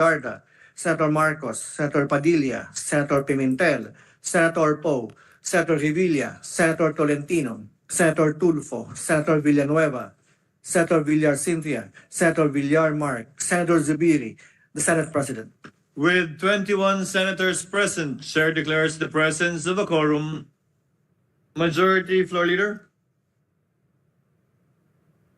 Garda, Senator Marcos, Senator Padilla, Senator Pimentel, Senator Poe, Senator Revilla, Senator Tolentino, Senator Tulfo, Senator Villanueva, Senator Villar Cynthia, Senator Villar Mark, Senator Zubiri, the Senate President. With 21 senators present, Chair declares the presence of a quorum. Majority Floor Leader.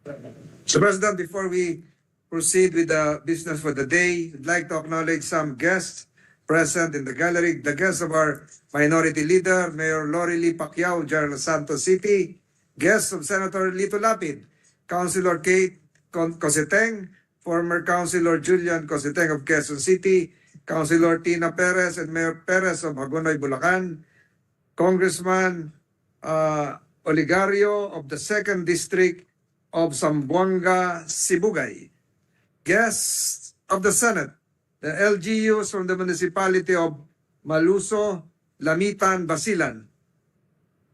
Mr. President, before we proceed with the business for the day, I'd like to acknowledge some guests present in the gallery. The guests of our Minority Leader, Mayor Lori Lee Pacquiao, General Santos City, guests of Senator Lito Lapid, Councilor Kate Coseteng, former Councilor Julian Coseteng of Quezon City, Councilor Tina Perez and Mayor Perez of Hagonoy, Bulacan, Congressman Oligario of the 2nd District of Zamboanga, Sibugay. Guests of the Senate, the LGUs from the municipality of Maluso, Lamitan, Basilan.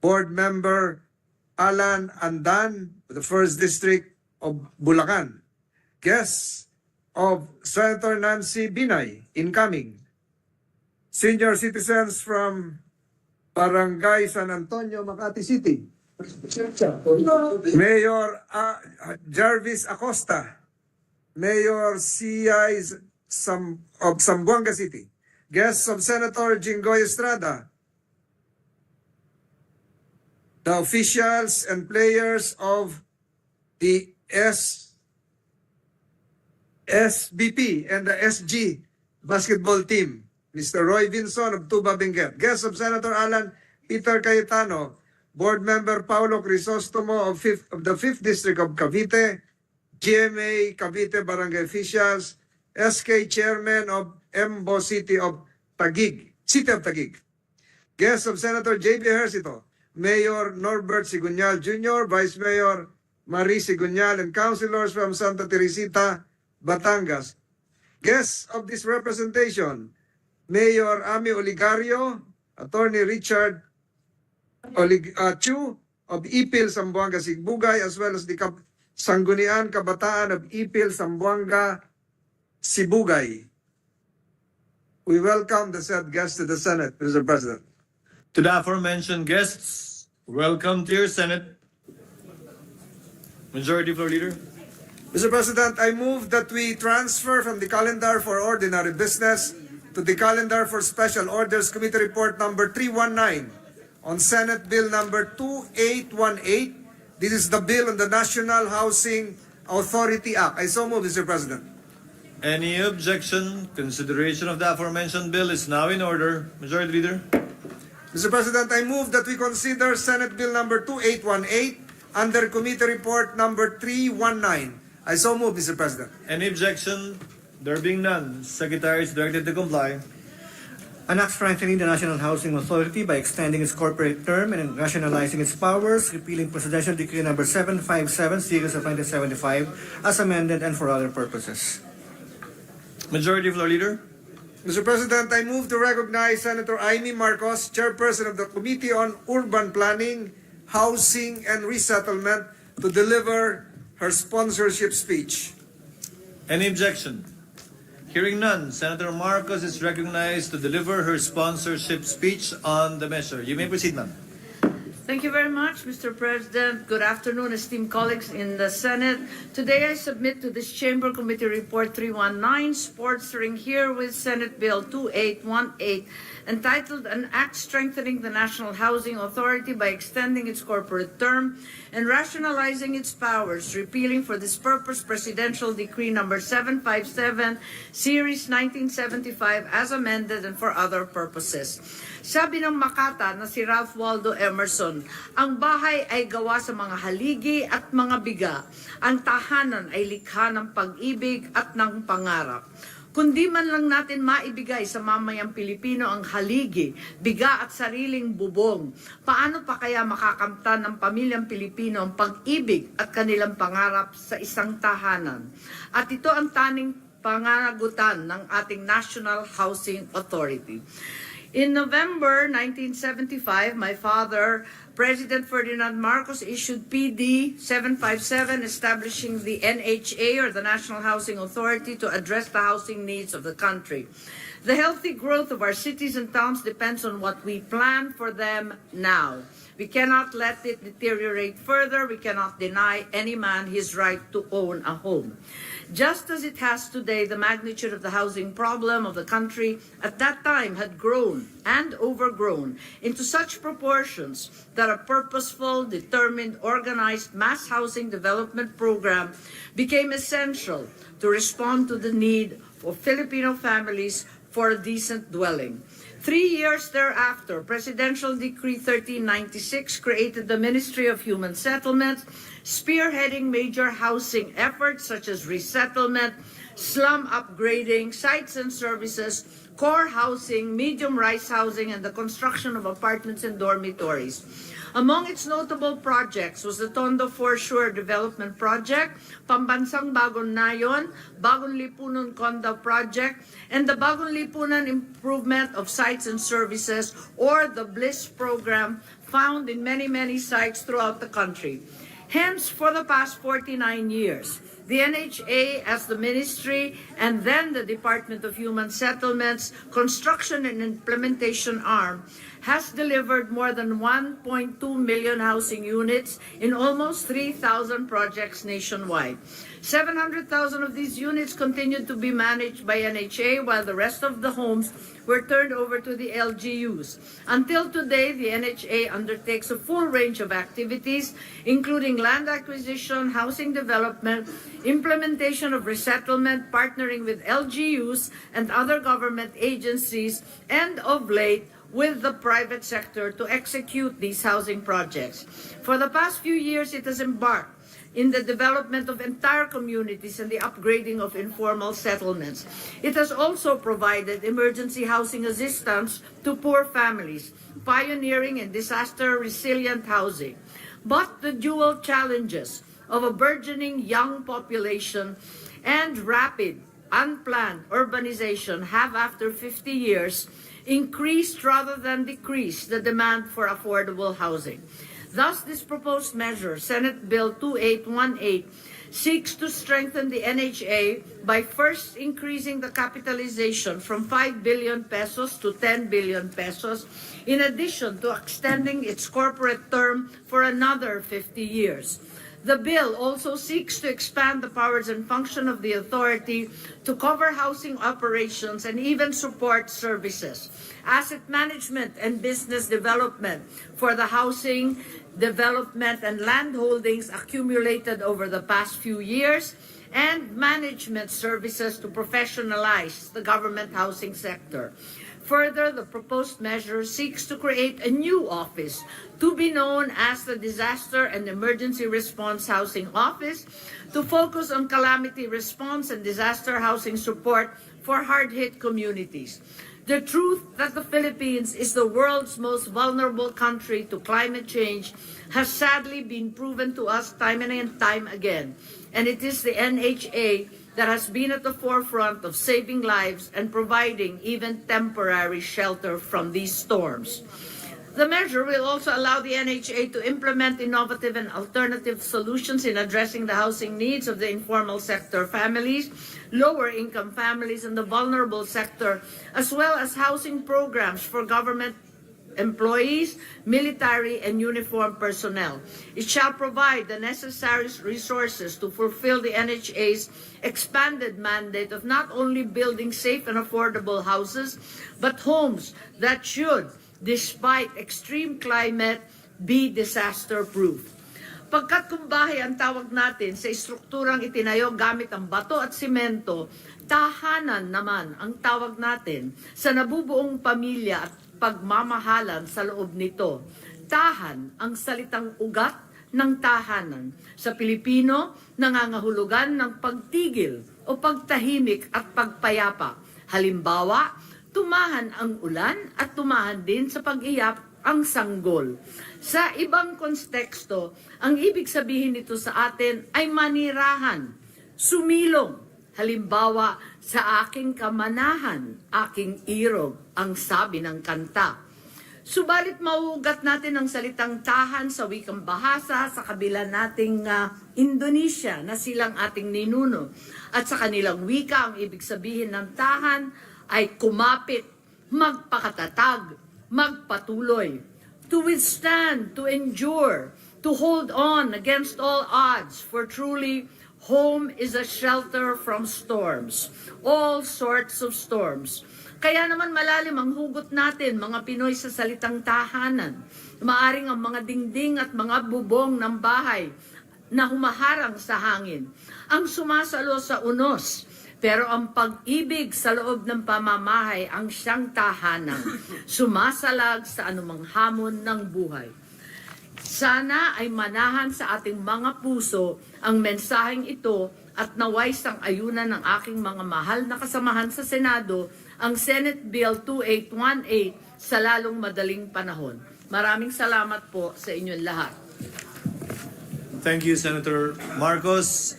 Board member Alan Andan, the 1st District of Bulacan. Guests of Senator Nancy Binay, incoming. Senior citizens from Barangay San Antonio, Makati City. Mayor Jarvis Acosta, Mayor C.I. of Zamboanga City, guests of Senator Jinggoy Estrada, the officials and players of the SBP and the SG basketball team, Mr. Roy Vinson of Tuba Benguet, guests of Senator Alan Peter Cayetano, Board Member Paulo Crisostomo of the 5th District of Cavite, GMA Cavite Barangay Officials, SK Chairman of Embo City of Taguig, Guests of Senator J.B. Ejercito, Mayor Norbert Sigunyal Jr., Vice Mayor Marie Sigunyal, and councilors from Santa Teresita, Batangas. Guests of this representation, Mayor Ami Oligario, Attorney Richard Chu of Ipil, Zamboanga, Sibugay, as well as the Sangguniang Kabataan of Ipil, Zamboanga, Sibugay. We welcome the said guests to the Senate, Mr. President. To the aforementioned guests, welcome to your Senate. Majority Floor Leader. Mr. President, I move that we transfer from the calendar for ordinary business to the calendar for special orders committee report number 319 on Senate Bill number 2818. This is the bill on the National Housing Authority Act. I so move, Mr. President. Any objection? Consideration of the aforementioned bill is now in order. Majority Leader. Mr. President, I move that we consider Senate Bill number 2818 under committee report number 319. I so move, Mr. President. Any objection? There being none, Secretary is directed to comply. An act strengthening the National Housing Authority by extending its corporate term and rationalizing its powers, repealing Presidential Decree number 757, series of 1975, as amended and for other purposes. Majority Floor Leader. Mr. President, I move to recognize Senator Amy Marcos, Chairperson of the Committee on Urban Planning, Housing, and Resettlement, to deliver her sponsorship speech. Any objection? Hearing none, Senator Marcos is recognized to deliver her sponsorship speech on the measure. You may proceed, ma'am. Thank you very much, Mr. President. Good afternoon, esteemed colleagues in the Senate. Today I submit to this Chamber Committee Report 319, sponsoring here with Senate Bill 2818, entitled An Act Strengthening the National Housing Authority by Extending its Corporate Term and Rationalizing its Powers, repealing for this purpose Presidential Decree number 757, Series 1975, as amended and for other purposes. Sabi ng Makata na si Ralph Waldo Emerson, ang bahay ay gawa sa mga haligi at mga biga. Ang tahanan ay likha ng pag-ibig at ng pangarap. Kundi man lang natin maibigay sa mamayang Pilipino ang haligi, biga at sariling bubong, paano pa kaya makakamtan ng pamilyang Pilipino ang pag-ibig at kanilang pangarap sa isang tahanan? At ito ang taning panganagutan ng ating National Housing Authority. In November 1975, my father, President Ferdinand Marcos, issued PD 757 establishing the NHA, or the National Housing Authority, to address the housing needs of the country. The healthy growth of our cities and towns depends on what we plan for them now. We cannot let it deteriorate further. We cannot deny any man his right to own a home. Just as it has today, the magnitude of the housing problem of the country at that time had grown and overgrown into such proportions that a purposeful, determined, organized mass housing development program became essential to respond to the need for Filipino families for a decent dwelling. 3 years thereafter, Presidential Decree 1396 created the Ministry of Human Settlements, spearheading major housing efforts such as resettlement, slum upgrading, sites and services, core housing, medium-rise housing, and the construction of apartments and dormitories. Among its notable projects was the Tondo Foreshore Development Project, Pambansang Bagong Nayon, Bagong Lipunan Condo Project, and the Bagong Lipunan Improvement of Sites and Services, or the BLISS program, found in many sites throughout the country. Hence, for the past 49 years, the NHA as the ministry and then the Department of Human Settlements Construction and Implementation arm has delivered more than 1.2 million housing units in almost 3,000 projects nationwide. 700,000 of these units continued to be managed by NHA, while the rest of the homes were turned over to the LGUs. Until today, the NHA undertakes a full range of activities, including land acquisition, housing development, implementation of resettlement, partnering with LGUs and other government agencies, and of late, with the private sector to execute these housing projects. For the past few years, it has embarked in the development of entire communities and the upgrading of informal settlements. It has also provided emergency housing assistance to poor families, pioneering in disaster-resilient housing. But the dual challenges of a burgeoning young population and rapid, unplanned urbanization have, after 50 years, increased rather than decreased the demand for affordable housing. Thus, this proposed measure, Senate Bill 2818, seeks to strengthen the NHA by first increasing the capitalization from 5 billion pesos to 10 billion pesos, in addition to extending its corporate term for another 50 years. The bill also seeks to expand the powers and function of the authority to cover housing operations and even support services, asset management and business development for the housing development and land holdings accumulated over the past few years, and management services to professionalize the government housing sector. Further, the proposed measure seeks to create a new office to be known as the Disaster and Emergency Response Housing Office to focus on calamity response and disaster housing support for hard-hit communities. The truth that the Philippines is the world's most vulnerable country to climate change has sadly been proven to us time and time again, and it is the NHA that has been at the forefront of saving lives and providing even temporary shelter from these storms. The measure will also allow the NHA to implement innovative and alternative solutions in addressing the housing needs of the informal sector families, lower-income families, and the vulnerable sector, as well as housing programs for government employees, military, and uniformed personnel. It shall provide the necessary resources to fulfill the NHA's expanded mandate of not only building safe and affordable houses, but homes that should, despite extreme climate, be disaster-proof. Pagkat kumbahay ang tawag natin sa estrukturang itinayo gamit ang bato at simento, tahanan naman ang tawag natin sa nabubuong pamilya at pagmamahalan sa loob nito. Tahan ang salitang ugat ng tahanan. Sa Pilipino, nangangahulugan ng pagtigil o pagtahimik at pagpayapa. Halimbawa, tumahan ang ulan at tumahan din sa pag-iyak ang sanggol. Sa ibang konteksto, ang ibig sabihin nito sa atin ay manirahan, sumilong. Halimbawa, Sa aking kamanahan, aking irog, ang sabi ng kanta. Subalit mauugat natin ang salitang tahan sa wikang bahasa sa kabila nating Indonesia na silang ating ninuno. At sa kanilang wika, ang ibig sabihin ng tahan ay kumapit, magpakatatag, magpatuloy, to withstand, to endure, to hold on against all odds, for truly home is a shelter from storms, all sorts of storms. Kaya naman malalim ang hugot natin, mga Pinoy, sa salitang tahanan. Maaring ang mga dingding at mga bubong ng bahay na humaharang sa hangin, ang sumasalo sa unos, pero ang pag-ibig sa loob ng pamamahay ang siyang tahanan, sumasalag sa anumang hamon ng buhay. Sana ay manahan sa ating mga puso ang mensaheng ito at naway sang-ayunan ng aking mga mahal na kasamahan sa Senado ang Senate Bill 2818 sa lalong madaling panahon. Maraming salamat po sa inyong lahat. Thank you, Senator Marcos.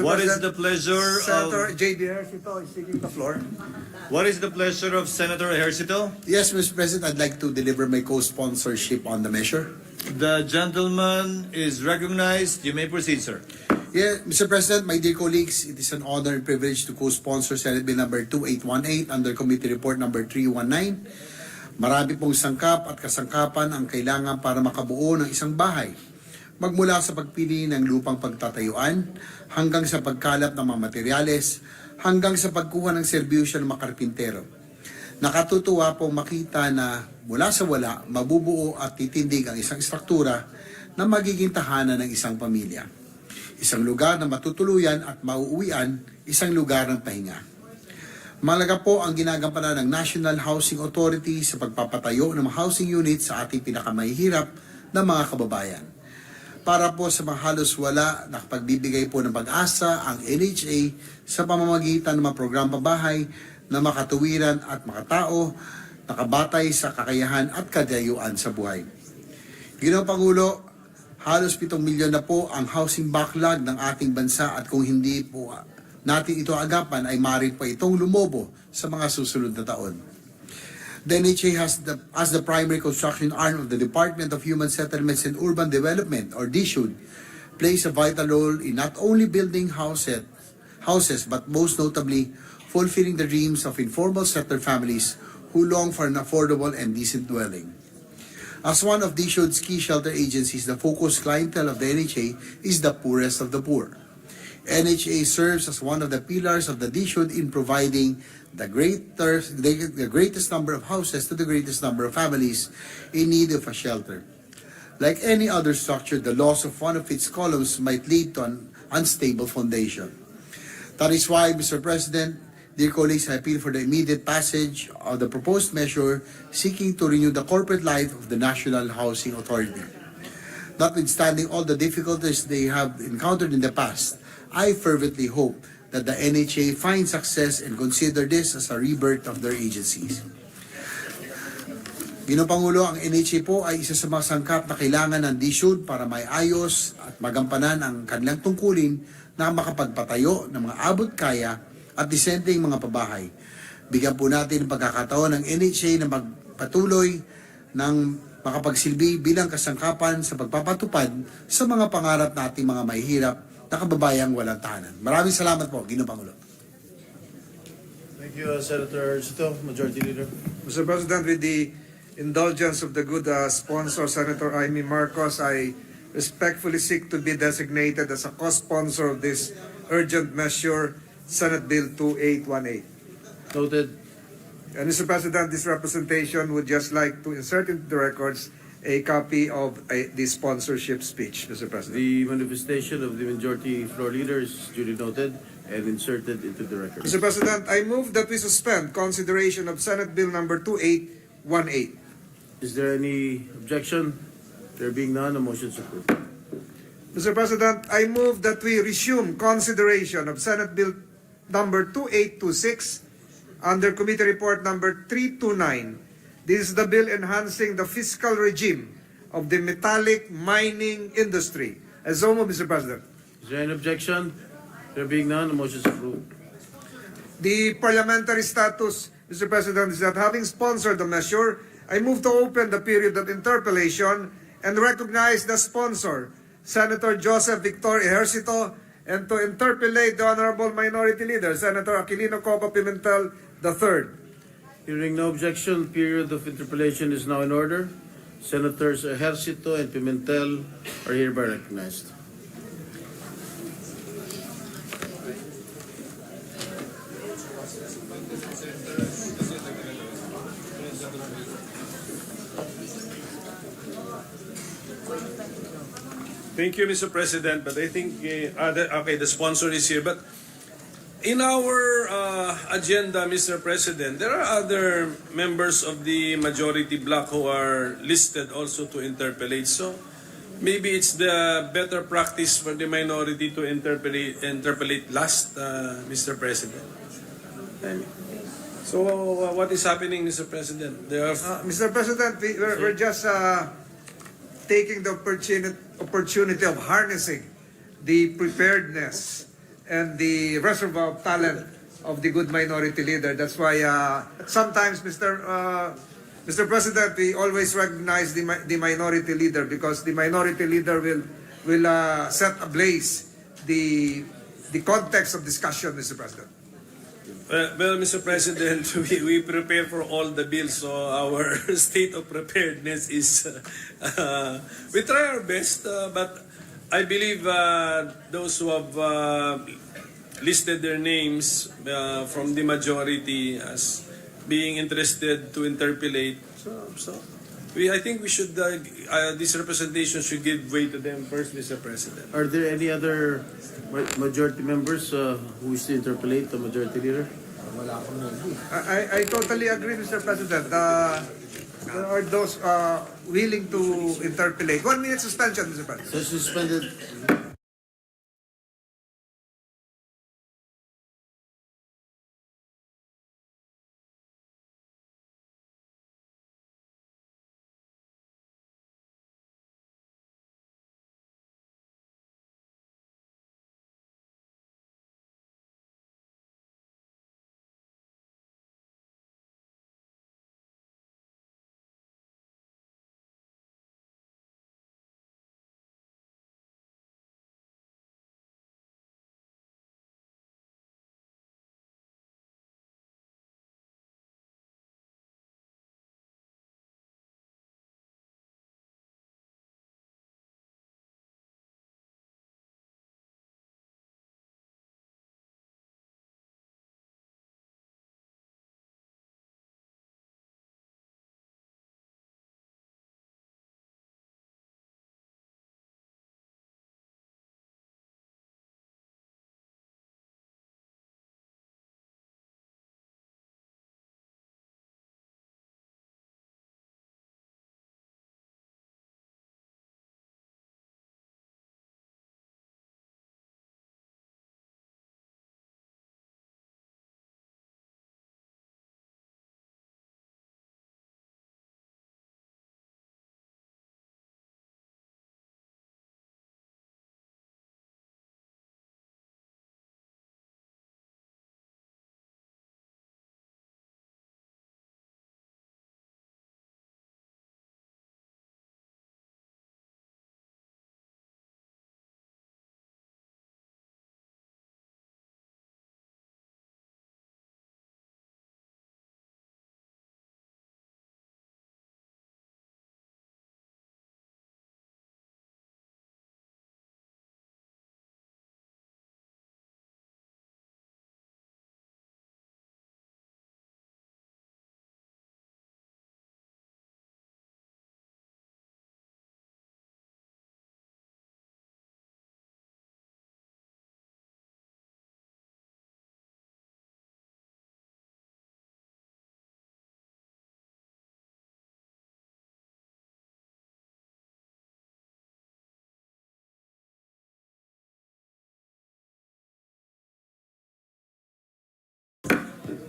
What is the pleasure Senator of J.D. Ejercito is seeking the floor. Senator Ejercito? Yes, Mr. President, I'd like to deliver my co-sponsorship on the measure. The gentleman is recognized. You may proceed, sir. Yeah, Mr. President, my dear colleagues, it is an honor and privilege to co-sponsor Senate Bill number 2818 under Committee Report number 319. Marami pong sangkap at kasangkapan ang kailangan para makabuo ng isang bahay. Magmula sa pagpili ng lupang pagtatayuan, hanggang sa pagkalap ng mga materyales, hanggang sa pagkuha ng serbisyo ng mga karpintero. Nakatutuwa pong makita na mula sa wala, mabubuo at titindig ang isang struktura na magiging tahanan ng isang pamilya. Isang lugar na matutuluyan at mauuwian, isang lugar ng pahinga. Malaga po ang ginagampanan ng National Housing Authority sa pagpapatayo ng mga housing units sa ating pinakamahihirap na mga kababayan. Para po sa mga halos wala, nakapagbibigay po ng pag-asa ang NHA sa pamamagitan ng mga programa bahay na makatuwiran at makatao, nakabatay sa kakayahan at kadayuan sa buhay. Ginoong Pangulo, halos 7 milyon na po ang housing backlog ng ating bansa at kung hindi po natin ito agapan ay maaaring pa itong lumobo sa mga susunod na taon. The NHA as the primary construction arm of the Department of Human Settlements and Urban Development, or DSUD, plays a vital role in not only building houses but most notably fulfilling the dreams of informal settler families who long for an affordable and decent dwelling. As one of DSUD's key shelter agencies, the focus clientele of the NHA is the poorest of the poor. NHA serves as one of the pillars of the DSUD in providing the greatest number of houses to the greatest number of families in need of a shelter. Like any other structure, the loss of one of its columns might lead to an unstable foundation. That is why, Mr. President, dear colleagues, I appeal for the immediate passage of the proposed measure seeking to renew the corporate life of the National Housing Authority. Notwithstanding all the difficulties they have encountered in the past, I fervently hope that the NHA finds success and consider this as a rebirth of their agencies. Ginoong Pangulo, ang NHA po ay isa sa mga sangkap na kailangan ng DSUD para may ayos at magampanan ang kanilang tungkulin na makapagpatayo ng mga abot kaya at disenteng mga pabahay. Bigyan po natin ang pagkakataon ng NHA na magpatuloy ng makapagsilbi bilang kasangkapan sa pagpapatupad sa mga pangarap nating mga mahihirap na kababayang walang tahanan. Maraming salamat po, Ginoong Pangulo. Thank you, Senator Ejercito, Majority Leader. Mr. President, with the indulgence of the good sponsor, Senator Amy Marcos, I respectfully seek to be designated as a co-sponsor of this urgent measure, Senate Bill 2818. Noted. And Mr. President, this representation would just like to insert into the records a copy of the sponsorship speech, Mr. President. The manifestation of the majority floor leader is duly noted and inserted into the record. Mr. President, I move that we suspend consideration of Senate Bill number 2818. Is there any objection? There being none, a motion is approved. Mr. President, I move that we resume consideration of Senate Bill number 2826 under Committee Report number 329. This is the bill enhancing the fiscal regime of the metallic mining industry. As so moved, Mr. President. Is there any objection? There being none, a motion is approved. The parliamentary status, Mr. President, is that having sponsored the measure, I move to open the period of interpellation and recognize the sponsor, Senator Joseph Victor Ejercito, and to interpellate the Honorable Minority Leader, Senator Aquilino Coco Pimentel III. Hearing no objection, period of interpellation is now in order. Senators Ejercito and Pimentel are hereby recognized. Thank you, Mr. President. But I think, the sponsor is here. But in our agenda, Mr. President, there are other members of the majority bloc who are listed also to interpellate. So maybe it's the better practice for the minority to interpellate last, Mr. President. So what is happening, Mr. President? There are Mr. President, we're just taking the opportunity of harnessing the preparedness and the reservoir of talent of the good minority leader. That's why sometimes, Mr. President, we always recognize the minority leader because the minority leader will set ablaze the context of discussion, Mr. President. well, Mr. President, we prepare for all the bills, so our state of preparedness is, we try our best, but I believe those who have listed their names from the majority as being interested to interpellate, I think we should, this representation should give way to them first, Mr. President. Are there any other majority members who wish to interpellate the majority leader? I totally agree, Mr. President. There are those willing to interpellate. 1 minute suspension, Mr. President. So suspended.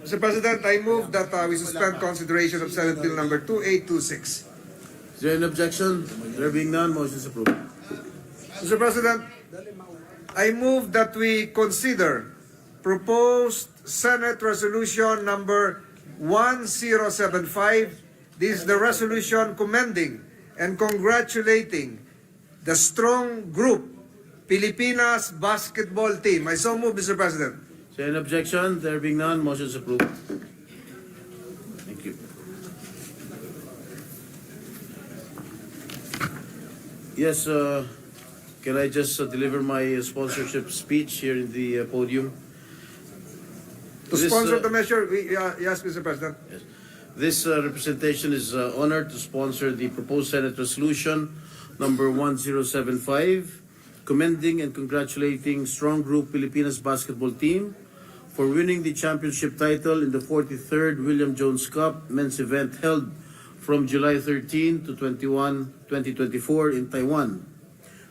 Mr. President, I move that we suspend consideration of Senate Bill number 2826. Is there an objection? There being none, motion is approved. Mr. President, I move that we consider proposed Senate Resolution number 1075. This is the resolution commending and congratulating the strong group Pilipinas basketball team. I so move, Mr. President. So any objection? There being none, motion is approved. Thank you. Yes, can I just deliver my sponsorship speech here in the podium? To This, sponsor uh, the measure, yes, Mr. President. Yes. This representation is honored to sponsor the proposed Senate Resolution number 1075, commending and congratulating strong group Pilipinas basketball team for winning the championship title in the 43rd William Jones Cup men's event held from July 13 to 21, 2024 in Taiwan.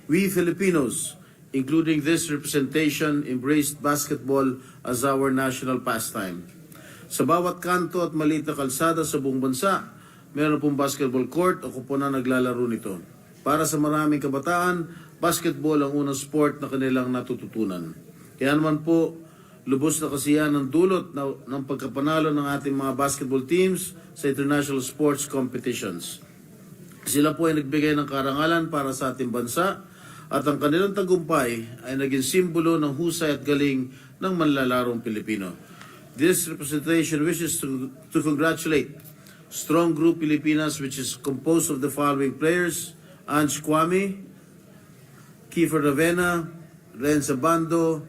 We Filipinos, including this representation, embraced basketball as our national pastime. Sa bawat kanto at maliit na kalsada sa buong bansa, meron pong basketball court o kupunan naglalaro nito. Para sa maraming kabataan, basketball ang unang sport na kanilang natututunan. Kaya naman po, lubos na kasiyahan ng dulot ng pagkapanalo ng ating mga basketball teams sa international sports competitions. Sila po ay nagbigay ng karangalan para sa ating bansa at ang kanilang tagumpay ay naging simbolo ng husay at galing ng manlalarong Pilipino. This representation wishes to congratulate strong group Pilipinas, which is composed of the following players: Ange Kwame, Kiefer Ravena, Renza Bando,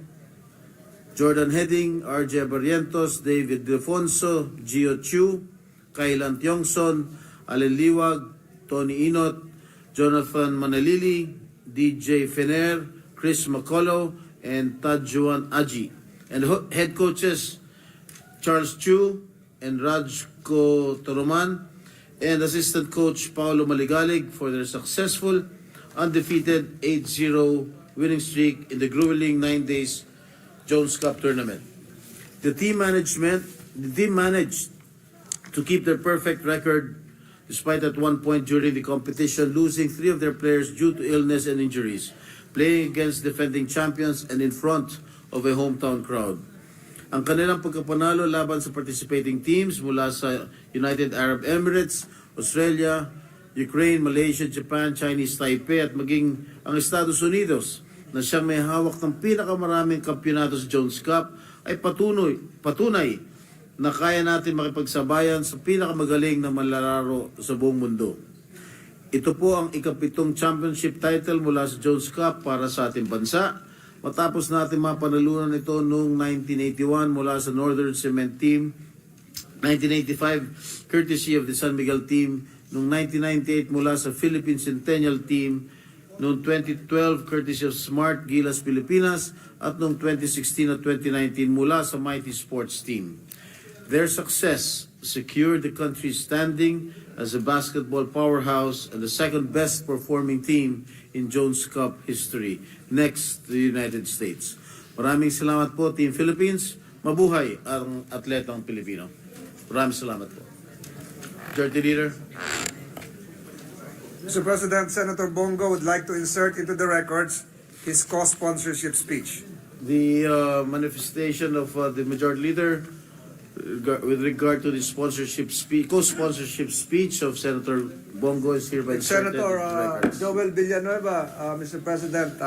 Jordan Heading, RJ Barrientos, David Defonso, Gio Chu, Kailan Tiongson, Allen Liwag, Tony Inot, Jonathan Manalili, DJ Fener, Chris Macollo, and Tadjuan Aji. And head coaches Charles Chu and Rajko Toroman, and assistant coach Paolo Maligalig for their successful, undefeated 8-0 winning streak in the grueling 9 days Jones Cup tournament. The team managed to keep their perfect record despite at one point during the competition losing 3 of their players due to illness and injuries, playing against defending champions and in front of a hometown crowd. Ang kanilang pagkapanalo laban sa participating teams mula sa United Arab Emirates, Australia, Ukraine, Malaysia, Japan, Chinese Taipei at maging ang Estados Unidos na siyang may hawak ng pinakamaraming kampyonato sa Jones Cup ay patunay na kaya natin makipagsabayan sa pinakamagaling na manlalaro sa buong mundo. Ito po ang ika-7 championship title mula sa Jones Cup para sa ating bansa. Matapos natin mapanalunan ito noong 1981 mula sa Northern Cement Team, 1985 courtesy of the San Miguel Team, noong 1998 mula sa Philippine Centennial Team, noong 2012 courtesy of Smart Gilas Pilipinas, at noong 2016 at 2019 mula sa Mighty Sports Team. Their success secured the country's standing as a basketball powerhouse and the second best performing team in Jones Cup history, next to the United States. Maraming salamat po, Team Philippines. Mabuhay ang atletang Pilipino. Maraming salamat po. Majority Leader. Mr. President, Senator Bongo would like to insert into the records his co-sponsorship speech. The manifestation of the Majority Leader with regard to the co-sponsorship speech of Senator Bongo is hereby inserted into the Senator records. Joel Villanueva, Mr. President,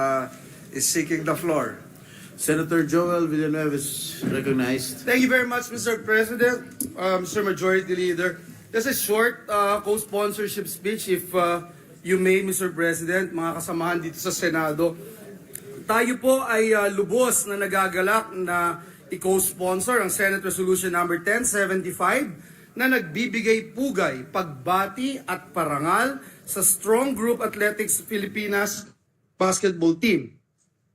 is seeking the floor. Senator Joel Villanueva is recognized. Thank you very much, Mr. President, Mr. Majority Leader. Just a short co-sponsorship speech, if you may, Mr. President, mga kasamahan dito sa Senado. Tayo po ay lubos na nagagalak na i-co-sponsor ang Senate Resolution number 1075 na nagbibigay pugay, pagbati at parangal sa Strong Group Athletics Pilipinas basketball team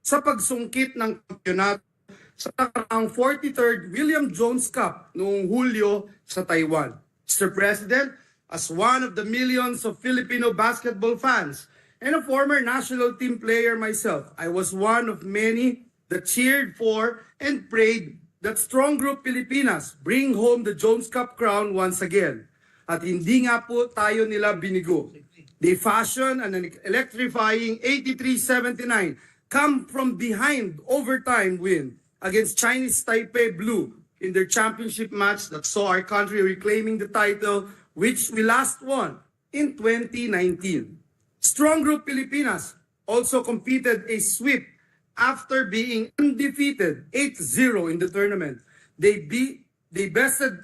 sa pagsungkit ng kampyonato sa nakaraang 43rd William Jones Cup noong Hulyo sa Taiwan. Mr. President, as one of the millions of Filipino basketball fans and a former national team player myself, I was one of many that cheered for and prayed that Strong Group Pilipinas bring home the Jones Cup crown once again. At hindi nga po tayo nila binigo. They fashioned an electrifying 83-79 come from behind overtime win against Chinese Taipei Blue in their championship match that saw our country reclaiming the title, which we last won in 2019. Strong Group Pilipinas also competed a sweep after being undefeated 8-0 in the tournament. They bested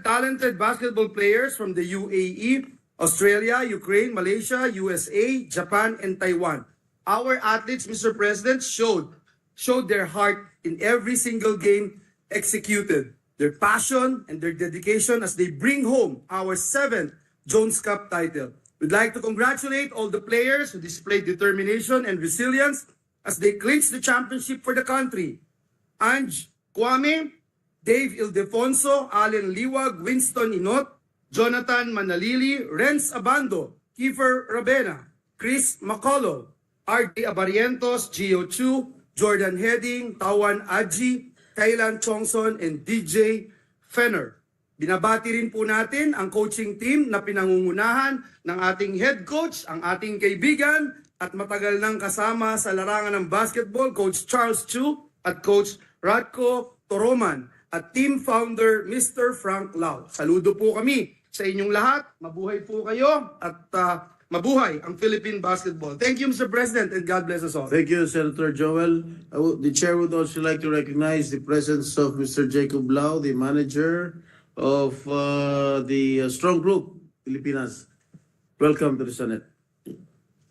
talented basketball players from the UAE, Australia, Ukraine, Malaysia, USA, Japan, and Taiwan. Our athletes, Mr. President, showed their heart in every single game executed, their passion and their dedication as they bring home our 7th Jones Cup title. We'd like to congratulate all the players who displayed determination and resilience as they clinched the championship for the country. Ange Kwame, Dave Ildefonso, Allen Liwag, Winston Inot, Jonathan Manalili, Renz Abando, Kiefer Rabena, Chris Macaulay, R.D. Abarientos, Gio Chu, Jordan Heading, Tawan Adji, Kailan Chongson, and DJ Fenner. Binabati rin po natin ang coaching team na pinangungunahan ng ating head coach, ang ating kaibigan at matagal nang kasama sa larangan ng basketball, Coach Charles Chu at Coach Radko Toroman at team founder Mr. Frank Lau. Saludo po kami sa inyong lahat. Mabuhay po kayo at mabuhay ang Philippine basketball. Thank you, Mr. President, and God bless us all. Thank you, Senator Joel. The chair would also like to recognize the presence of Mr. Jacob Lau, the manager of the Strong Group Pilipinas. Welcome to the Senate.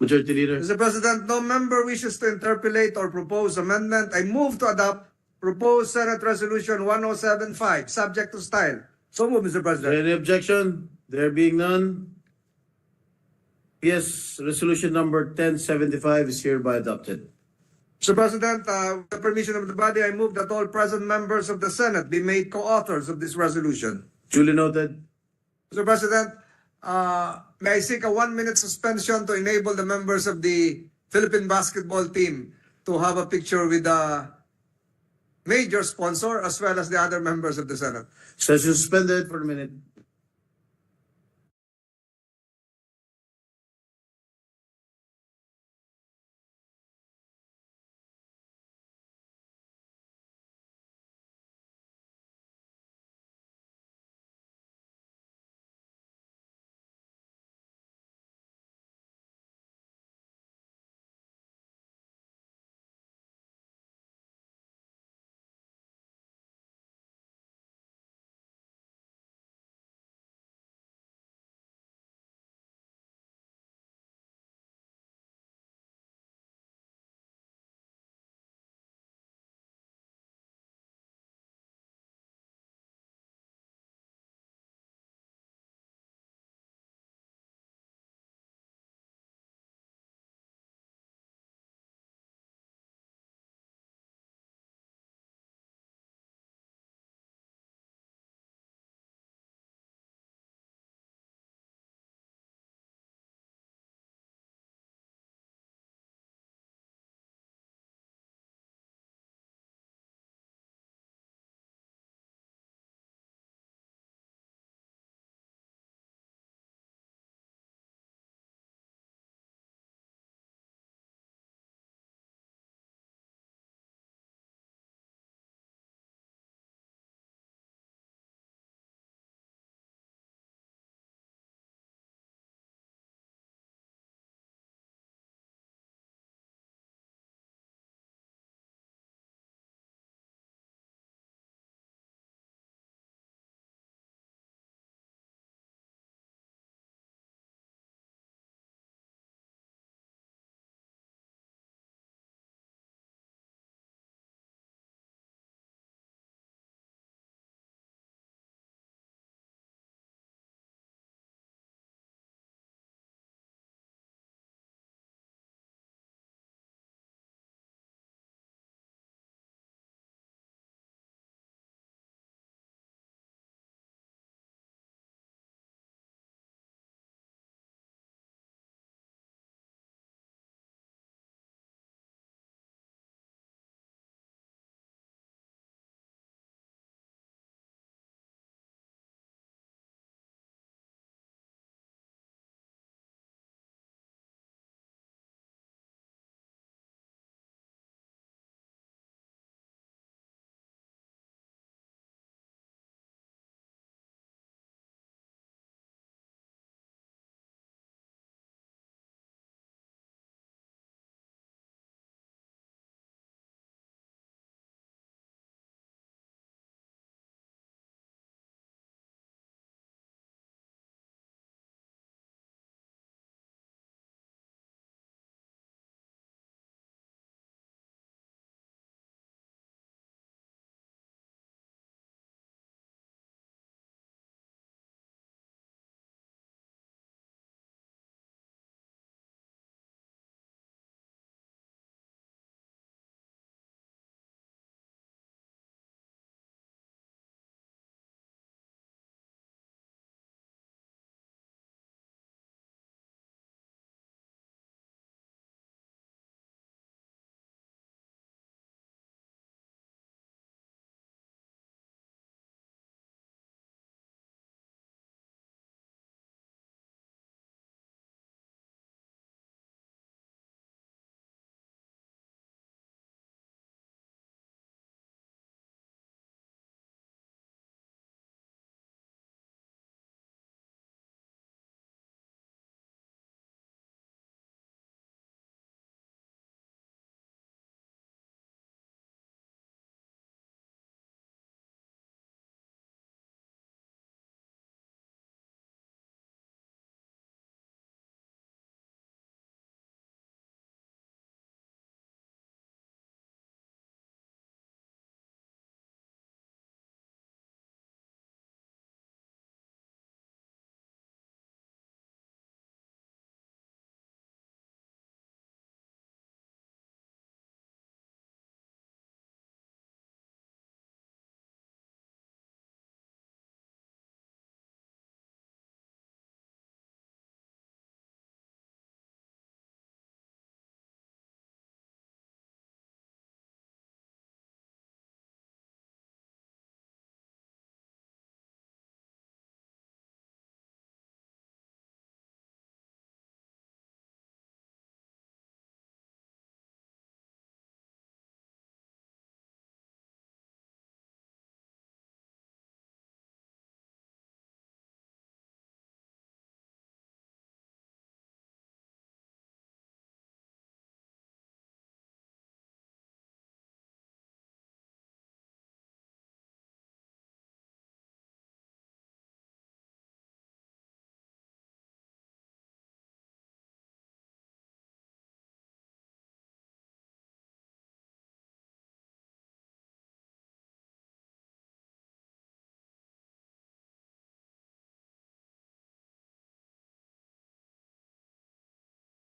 Majority Leader. Mr. President, no member wishes to interpolate or propose amendment. I move to adopt proposed Senate Resolution 1075, subject to style. So move, Mr. President. Any objection? There being none. Yes, resolution number 1075 is hereby adopted. Mr. President, with the permission of the body, I move that all present members of the Senate be made co-authors of this resolution. Duly noted. Mr. President, may I seek a 1-minute suspension to enable the members of the Philippine basketball team to have a picture with the major sponsor as well as the other members of the Senate. Session suspended for a minute.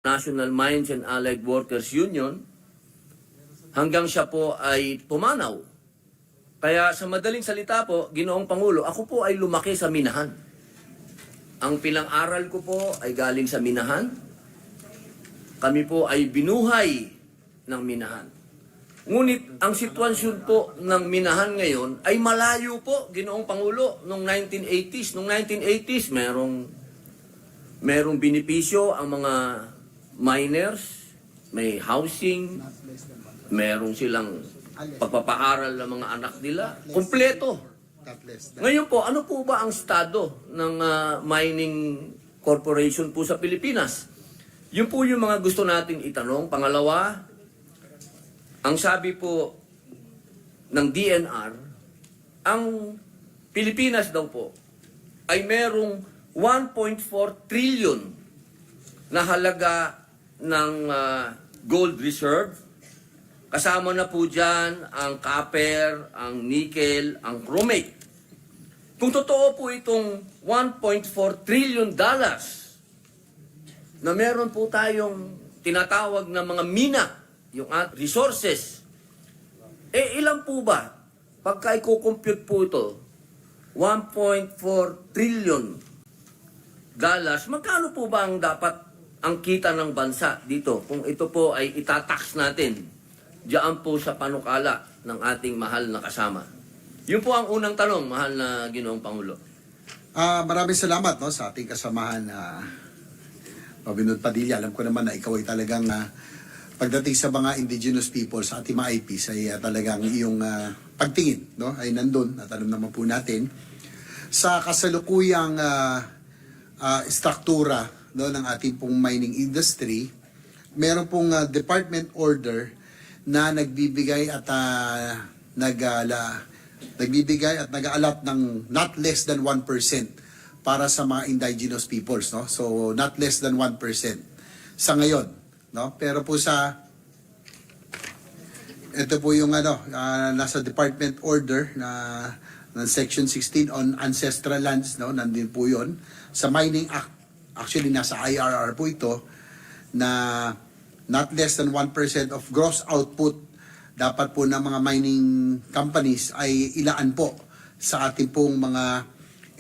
National Mines and Allied Workers Union hanggang siya po ay pumanaw. Kaya sa madaling salita po, Ginoong Pangulo, ako po ay lumaki sa minahan. Ang pinang-aral ko po ay galing sa minahan. Kami po ay binuhay ng minahan. Ngunit ang sitwasyon po ng minahan ngayon ay malayo po, Ginoong Pangulo, noong 1980s. Noong 1980s, merong benepisyo ang mga miners, may housing, merong silang pagpapaaral ng mga anak nila. Kompleto. Ngayon po, ano po ba ang estado ng mining corporation po sa Pilipinas? Yun po yung mga gusto nating itanong. Pangalawa, ang sabi po ng DNR, ang Pilipinas daw po ay merong 1.4 trillion na halaga ng gold reserve. Kasama na po dyan ang copper, ang nickel, ang chromate. Kung totoo po itong 1.4 trillion dollars na meron po tayong tinatawag na mga mina, yung resources, ilan po ba? Pagka i-compute po ito, 1.4 trillion dollars, magkano po ba ang dapat ang kita ng bansa dito kung ito po ay itatax natin diyan po sa panukala ng ating mahal na kasama? Yun po ang unang tanong, mahal na Ginoong Pangulo. Maraming salamat no, sa ating kasamahan na Pabinod Padilla. Alam ko naman na ikaw ay talagang pagdating sa mga indigenous people sa ating mga IPs ay talagang iyong pagtingin no, ay nandun at alam naman po natin sa kasalukuyang struktura no, ng ating pong mining industry. Meron pong department order na nagbibigay at nag-aalat ng not less than 1% para sa mga indigenous peoples, no? So not less than 1% sa ngayon, no? Pero po ito po yung nasa department order na section 16 on ancestral lands, no? Nandun po 'yon sa Mining Act. Actually nasa IRR po ito na not less than 1% of gross output dapat po ng mga mining companies ay ilaan po sa ating pong mga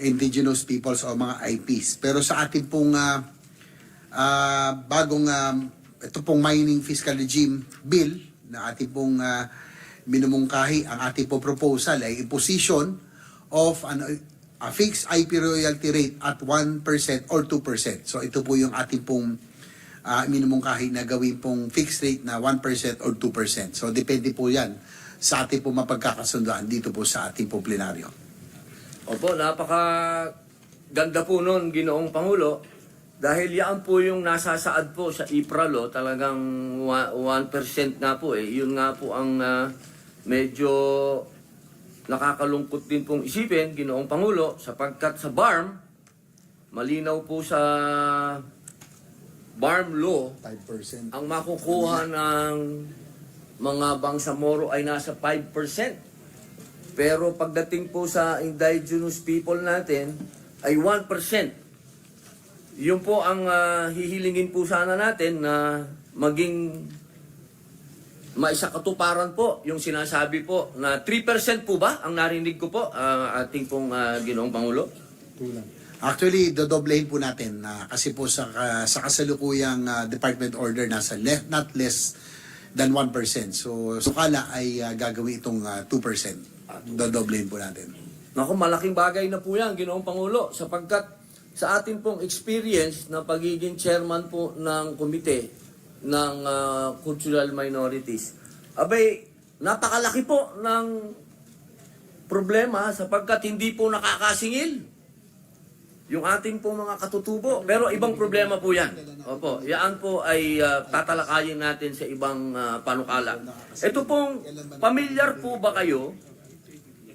indigenous peoples o mga IPs. Pero sa ating pong bagong ito pong mining fiscal regime bill na ating pong minumungkahi, ang ating pong proposal ay imposition of a fixed IP royalty rate at 1% or 2%. So ito po yung ating pong minumungkahi na gawin pong fixed rate na 1% or 2%. So depende po yan sa ating pong mapagkakasundoan dito po sa ating pong plenaryo. Opo, napaka-ganda po nun, Ginoong Pangulo, dahil yan po yung nasasaad po sa IPRA law, talagang 1% nga po eh. Yun nga po ang medyo nakakalungkot din pong isipin, Ginoong Pangulo, sapagkat sa BARM, malinaw po sa BARM law, 5%. ang makukuha ng mga Bangsamoro ay nasa 5%. Pero pagdating po sa indigenous people natin ay 1%. Yun po ang hihilingin po sana natin na maging maisakatuparan po yung sinasabi po na 3% po ba ang narinig ko po ating pong Ginoong Pangulo? Actually, dodoblehin po natin kasi po sa kasalukuyang department order nasa not less than 1%. So sukala ay gagawin itong 2%. Dodoblehin po natin. Naku, malaking bagay na po yan, Ginoong Pangulo, sapagkat sa ating pong experience na pagiging chairman po ng komite ng cultural minorities, abay, napakalaki po ng problema sapagkat hindi po nakakasingil yung ating po mga katutubo. Pero ibang problema po yan. Opo, yan po ay tatalakayin natin sa ibang panukala. Ito pong, pamilyar po ba kayo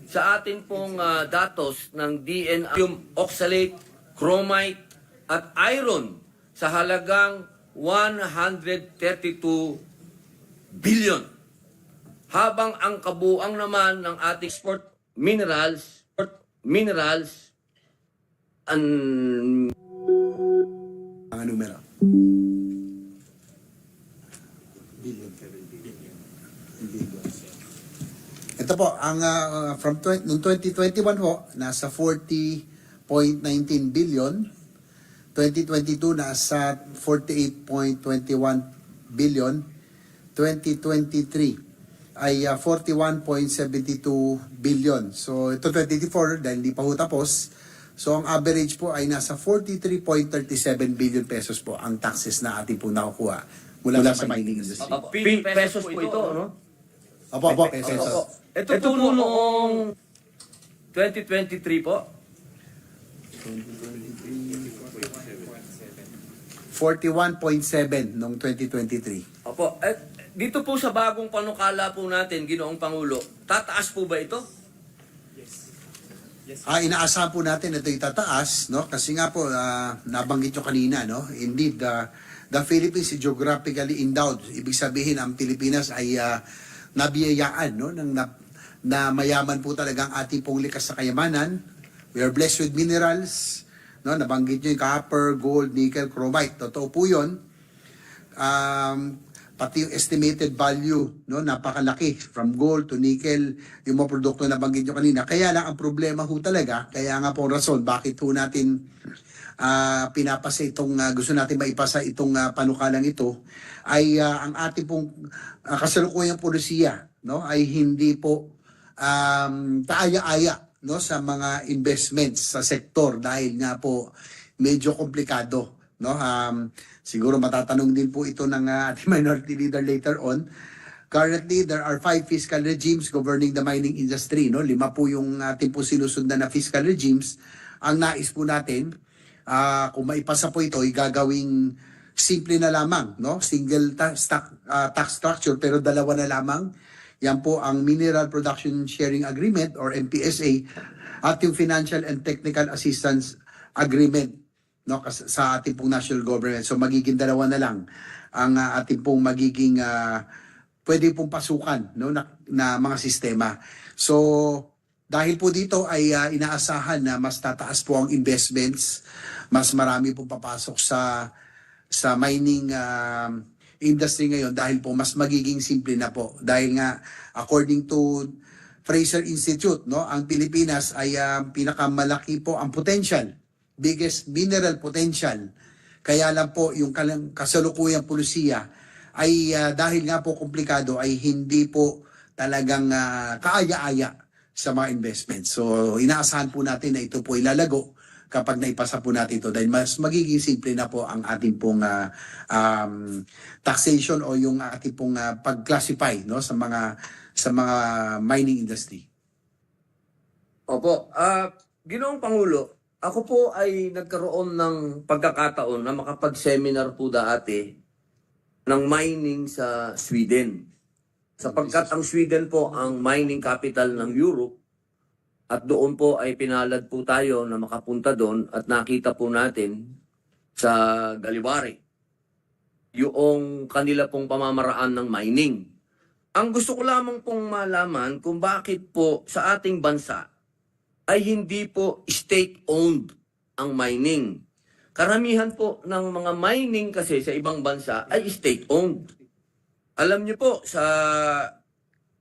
sa ating pong datos ng DNR, yung oxalate, chromite, at iron sa halagang 132 billion. Habang ang kabuang naman ng ating export minerals, Mga numero. Ito po, ang noong 2021 po, nasa 40.19 billion. 2022, nasa 48.21 billion. 2023 ay 41.72 billion. So ito 2024 dahil hindi pa ho tapos. So ang average po ay nasa 43.37 billion pesos po ang taxes na ating po nakukuha mula sa mining industry. Pesos po ito, no? Opo, pesos. Ito po noong 2023 po. 41.7 noong 2023. Opo. Dito po sa bagong panukala po natin, Ginoong Pangulo, tataas po ba ito? Inaasahan po natin ito itataas, no? Kasi nga po, nabanggit nyo kanina, no? Indeed, the Philippines is geographically endowed. Ibig sabihin, ang Pilipinas ay nabiyayaan, no? Na mayaman po talaga ang ating pong likas na kayamanan. We are blessed with minerals, no? Nabanggit nyo yung copper, gold, nickel, chromite. Totoo po yun. Pati yung estimated value, no, napakalaki from gold to nickel, yung mga produkto na banggit nyo kanina. Kaya lang ang problema ho talaga, kaya nga po rason bakit ho natin pinapasa itong gusto natin maipasa itong panukalang ito ay ang ating pong kasalukuyang polisiya, no, ay hindi po kaaya-aya, no, sa mga investments sa sektor dahil nga po medyo komplikado, no. Siguro matatanong din po ito ng ating minority leader later on. Currently, there are 5 fiscal regimes governing the mining industry. No? 5 po yung ating po sinusundan na fiscal regimes. Ang nais po natin, kung maipasa po ito, gagawing simple na lamang. No? Single tax structure, pero 2 na lamang. Yan po ang Mineral Production Sharing Agreement or MPSA at yung Financial and Technical Assistance Agreement, no, sa ating pong national government. So magiging 2 na lang ang ating pong magiging pwede pong pasukan, no, na mga sistema. So dahil po dito ay inaasahan na mas tataas po ang investments, mas marami pong papasok sa mining industry ngayon dahil po mas magiging simple na po. Dahil nga according to Fraser Institute, no, ang Pilipinas ay pinakamalaki po ang potential, biggest mineral potential. Kaya lang po yung kasalukuyang pulisiya ay dahil nga po komplikado ay hindi po talagang kaaya-aya sa mga investments. So inaasahan po natin na ito po ilalago kapag naipasa po natin ito dahil mas magiging simple na po ang ating pong taxation o yung ating pong pag-classify, no, sa mga mining industry. Opo. Ginoong Pangulo, ako po ay nagkaroon ng pagkakataon na makapag-seminar po dati ng mining sa Sweden. Sapagkat ang Sweden po ang mining capital ng Europe at doon po ay pinalad po tayo na makapunta doon at nakita po natin sa Galiwari yung kanila pong pamamaraan ng mining. Ang gusto ko lamang pong malaman kung bakit po sa ating bansa ay hindi po state-owned ang mining. Karamihan po ng mga mining kasi sa ibang bansa ay state-owned. Alam niyo po, sa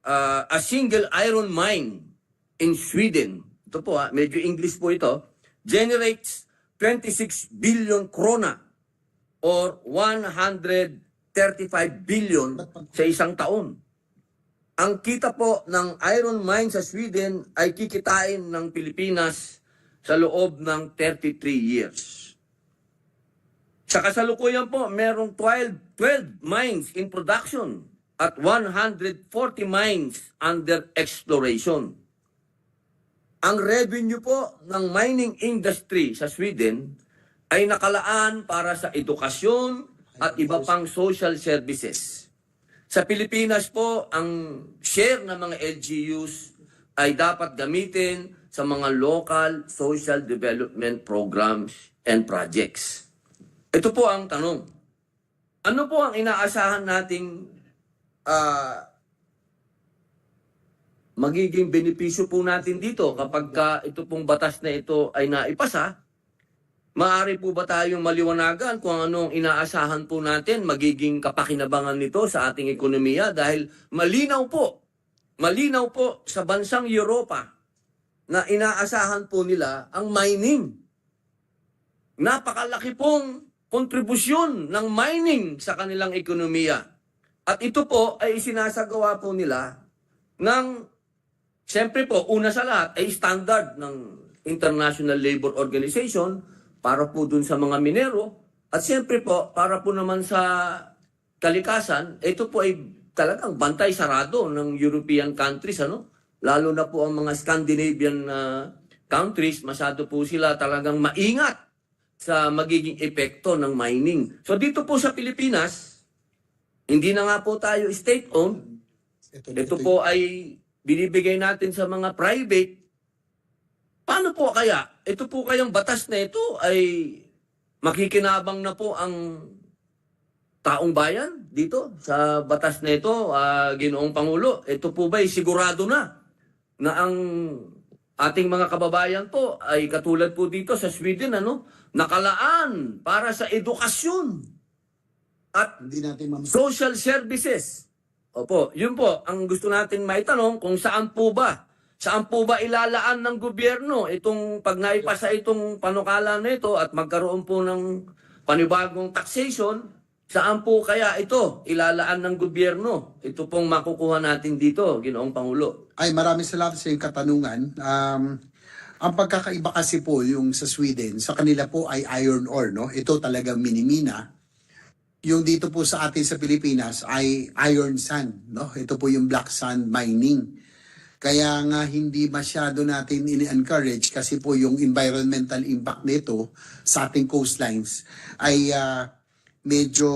a single iron mine in Sweden, ito po medyo English po ito, generates 26 billion krona or 135 billion sa isang taon. Ang kita po ng iron mine sa Sweden ay kikitain ng Pilipinas sa loob ng 33 years. Sa kasalukuyan po, merong 12 mines in production at 140 mines under exploration. Ang revenue po ng mining industry sa Sweden ay nakalaan para sa edukasyon at iba pang social services. Sa Pilipinas po, ang share ng mga LGUs ay dapat gamitin sa mga local social development programs and projects. Ito po ang tanong. Ano po ang inaasahan nating magiging benepisyo po natin dito kapag ito pong batas na ito ay naipasa? Maaari po ba tayong maliwanagan kung anong inaasahan po natin magiging kapakinabangan nito sa ating ekonomiya dahil malinaw po malinaw po sa bansang Europa na inaasahan po nila ang mining. Napakalaki pong kontribusyon ng mining sa kanilang ekonomiya. At ito po ay isinasagawa po nila ng, siyempre po, una sa lahat ay standard ng International Labor Organization para po dun sa mga minero. At siyempre po, para po naman sa kalikasan, ito po ay talagang bantay sarado ng European countries, ano? Lalo na po ang mga Scandinavian countries, masyado po sila talagang maingat sa magiging epekto ng mining. So dito po sa Pilipinas, hindi na nga po tayo state-owned. Ito po ay binibigay natin sa mga private. Paano po kaya? Ito po kayang batas na ito ay makikinabang na po ang taong bayan dito sa batas na ito, Ginoong Pangulo. Ito po ba'y sigurado na ang ating mga kababayan po ay katulad po dito sa Sweden, ano, nakalaan para sa edukasyon at Hindi natin social services. Opo, yun po ang gusto natin maitanong kung saan po ba ilalaan ng gobyerno itong pag naipasa itong panukala na ito at magkaroon po ng panibagong taxation, saan po kaya ito ilalaan ng gobyerno? Ito pong makukuha natin dito, Ginoong Pangulo. Ay, maraming salamat sa iyong katanungan. Ang pagkakaiba kasi po yung sa Sweden, sa kanila po ay iron ore, no? Ito talagang minimina. Yung dito po sa atin sa Pilipinas ay iron sand, no? Ito po yung black sand mining. Kaya nga hindi masyado natin ini-encourage kasi po yung environmental impact nito sa ating coastlines ay medyo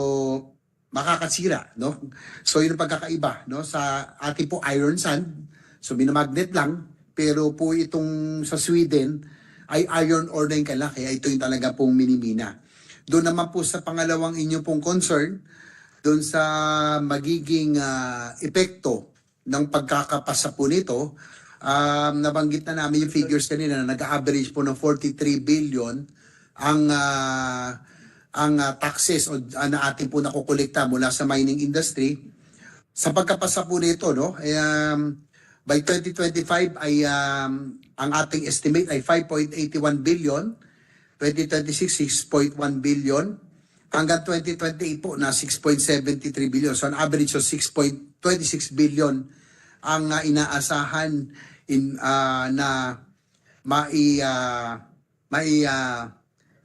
makakasira, no? So yun ang pagkakaiba, no? Sa ating po iron sand, so minamagnet lang, pero po itong sa Sweden ay iron ore na yung kalaki, kaya ito yung talaga pong minimina. Doon naman po sa pangalawang inyo pong concern, doon sa magiging epekto ng pagkakapasa po nito, nabanggit na namin yung figures kanina na nag-average po ng 43 billion ang taxes na ating po nakukolekta mula sa mining industry. Sa pagkapasa po nito, no, by 2025 ay ang ating estimate ay 5.81 billion, 2026 6.1 billion, hanggang 2028 po na 6.73 billion. So an average of 6.26 billion ang inaasahan na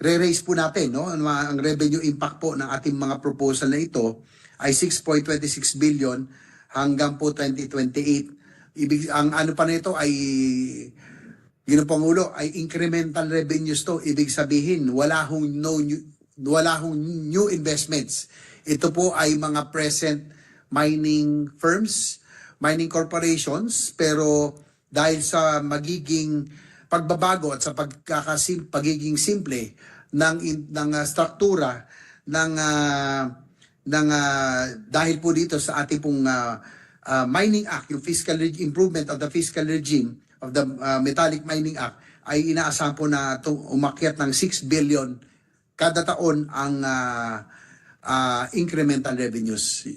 re-raise po natin, no? Ang revenue impact po ng ating mga proposal na ito ay 6.26 billion hanggang po 2028. Ang ano pa nito ay, Ginoong Pangulo, ay incremental revenues to. Ibig sabihin, wala hong new investments. Ito po ay mga present mining firms, mining corporations, pero dahil sa magiging pagbabago at sa pagiging simple ng struktura dahil po dito sa ating pong Mining Act, yung fiscal improvement of the fiscal regime of the Metallic Mining Act, ay inaasahan po na umakyat ng 6 billion kada taon ang incremental revenues,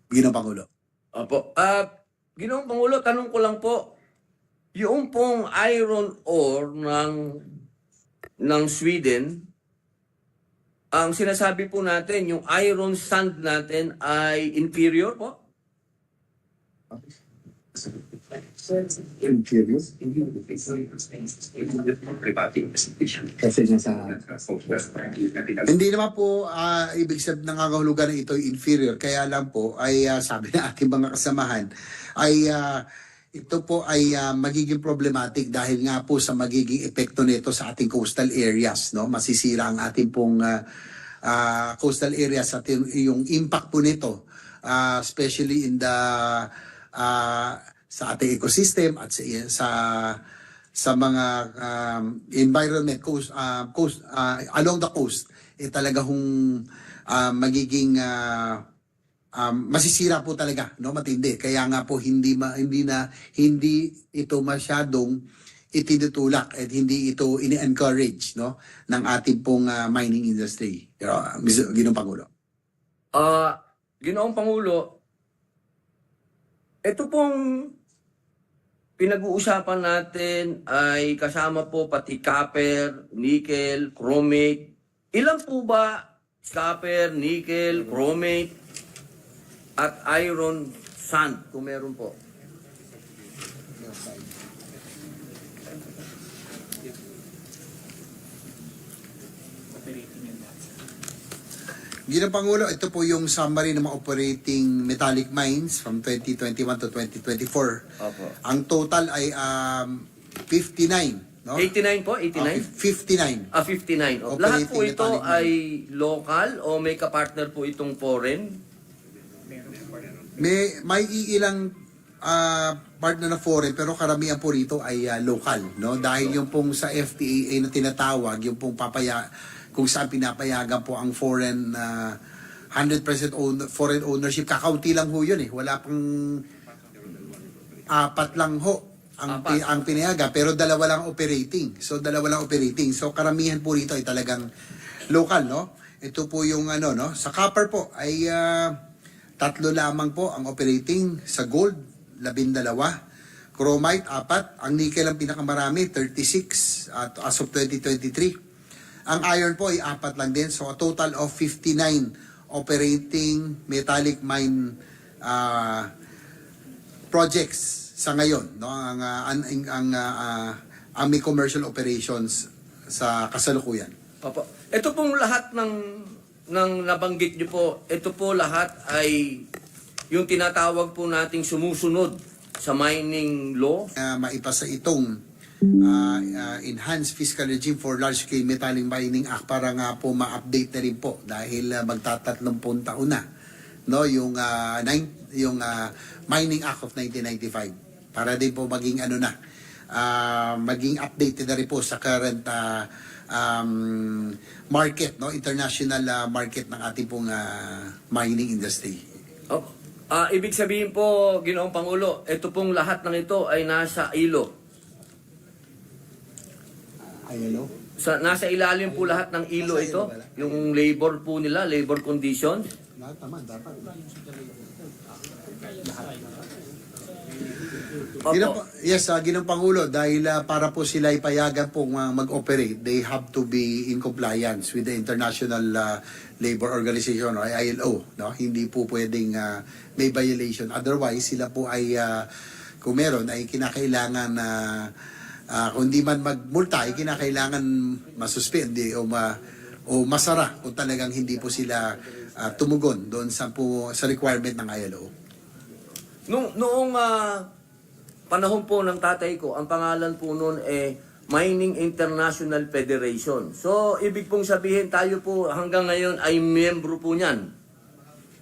Ginoong Pangulo. Opo. Ginoong Pangulo, tanong ko lang po, yung pong iron ore ng Sweden, ang sinasabi po natin, yung iron sand natin ay inferior po? Hindi naman po ibig sabihin nangangahulugan na ito inferior, kaya lang po ay sabi ng ating mga kasamahan ay ito po ay magiging problematic dahil nga po sa magiging epekto nito sa ating coastal areas, no? Masisira ang ating pong coastal areas at yung impact po nito, especially in the sa ating ecosystem at sa mga environment along the coast, talaga hong magiging masisira po talaga, no, matindi. Kaya nga po hindi ito masyadong itinutulak at hindi ito ini-encourage, no, ng ating pong mining industry. Ginoong Pangulo. Ginoong Pangulo, ito pong pinag-uusapan natin ay kasama po pati copper, nickel, chromate. Ilan po ba copper, nickel, chromate, at iron sand kung meron po? Ginang Pangulo, ito po yung summary ng mga operating metallic mines from 2021 to 2024. Opo. Ang total ay 59, no? 89 po? 89? 59. 59. Operating Lahat po ito metallic mine. ay local o may kapartner po itong foreign? May iilang partner na foreign pero karamihan po rito ay local, no? Dahil yung pong sa FTA na tinatawag, yung pong kung saan pinapayagan po ang foreign 100% foreign ownership, kakaunti lang ho yun eh. Wala pang 4 lang ho ang pinayagan, pero 2 lang operating. So karamihan po rito ay talagang local, no? Ito po yung ano, no? Sa copper po ay 3 lamang po ang operating, sa gold 12, chromite 4, ang nickel ang pinakamarami 36 as of 2023. Ang iron po ay 4 lang din, so a total of 59 operating metallic mine projects sa ngayon, no? Ang may commercial operations sa kasalukuyan. Opo. Ito pong lahat ng nabanggit niyo po, ito po lahat ay yung tinatawag po nating sumusunod sa mining law. Maipasa itong Enhanced Fiscal Regime for Large-Scale Metallic Mining Act para nga po ma-update na rin po dahil magta-30 taon na, no, yung Mining Act of 1995 para din po maging ano na maging updated na rin po sa current market, no, international market ng ating pong mining industry. Opo. Ibig sabihin po, Ginoong Pangulo, ito pong lahat ng ito ay nasa ILO. Ayun, Nasa ilalim po lahat ng ILO ito, yung labor po nila, labor conditions. tama, dapat. Yes, Ginong Pangulo, dahil para po sila ipayagan pong mag-operate, they have to be in compliance with the International Labor Organization or ILO, no? Hindi po pwedeng may violation. Otherwise, sila po ay kung meron ay kinakailangan kung di man magmulta ay kinakailangan masuspende o masara kung talagang hindi po sila tumugon doon sa requirement ng ILO. Noong panahon po ng tatay ko, ang pangalan po noon Mining International Federation. So, ibig pong sabihin tayo po hanggang ngayon ay miyembro po niyan.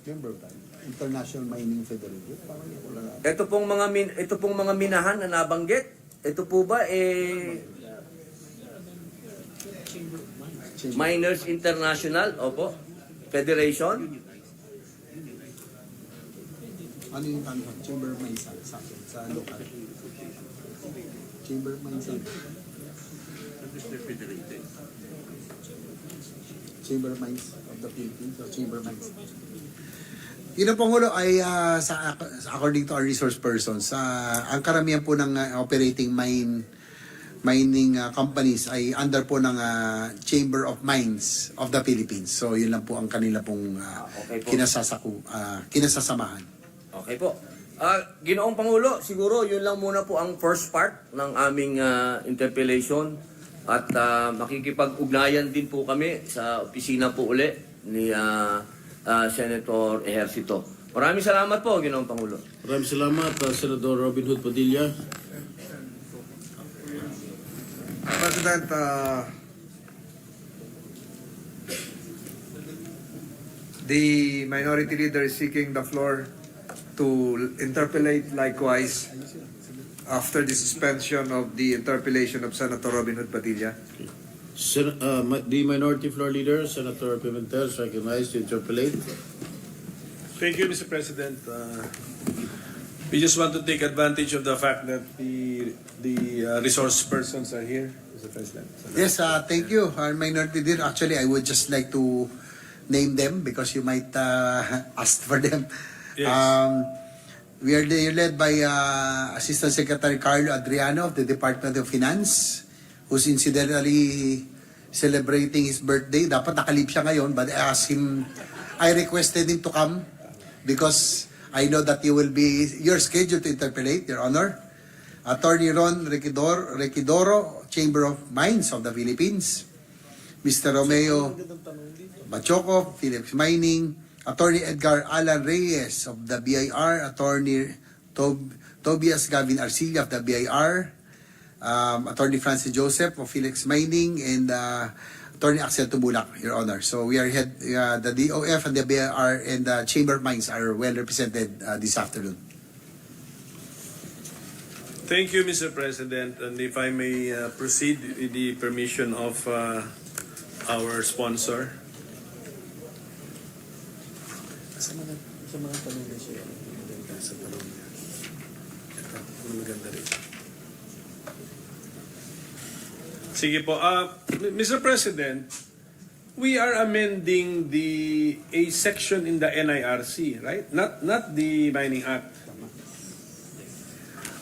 Member tayo. International Mining Federation. Ito pong mga minahan na nabanggit. Ito po ba Miners International, opo, Federation? Ano yung tanong? Chamber of Mines sa local. Chamber of Mines. Chamber of Mines of the Philippines or Chamber of Mines. Yun ang Pangulo ay according to our resource persons, ang karamihan po ng operating mining companies ay under po ng Chamber of Mines of the Philippines. So yun lang po ang kanila pong kinasasamahan. Okay po. Ginoong Pangulo, siguro yun lang muna po ang first part ng aming interpellation at makikipag-ugnayan din po kami sa opisina po uli ni Senator Ejercito. Maraming salamat po, Ginoong Pangulo. Maraming salamat, Senador Robin Hood Padilla. President, the minority leader is seeking the floor to interpellate likewise after the suspension of the interpellation of Senator Robin Hood Padilla. The Minority Floor Leader, Senator Pimentel, is recognized to interpolate. Thank you, Mr. President. We just want to take advantage of the fact that the resource persons are here, Mr. President. Yes, thank you. Our minority leader, actually, I would just like to name them because you might ask for them. Yes. We are led by Assistant Secretary Carlo Adriano of the Department of Finance, who's incidentally celebrating his birthday. Dapat nakalip siya ngayon, but I requested him to come because I know that you're scheduled to interpolate, Your Honor. Attorney Ron Requidoro, Chamber of Mines of the Philippines. Mr. Romeo Bachoco, Philips Mining. Attorney Edgar Alan Reyes of the BIR, Attorney Tobias Gavin Arcilla of the BIR, Attorney Francis Joseph of Felix Mining, and Attorney Axel Tumulak, Your Honor. So we are the DOF and the BIR and the Chamber of Mines are well represented this afternoon. Thank you, Mr. President. And if I may proceed with the permission of our sponsor. Sige po. Mr. President, we are amending a section in the NIRC, right? Not the Mining Act.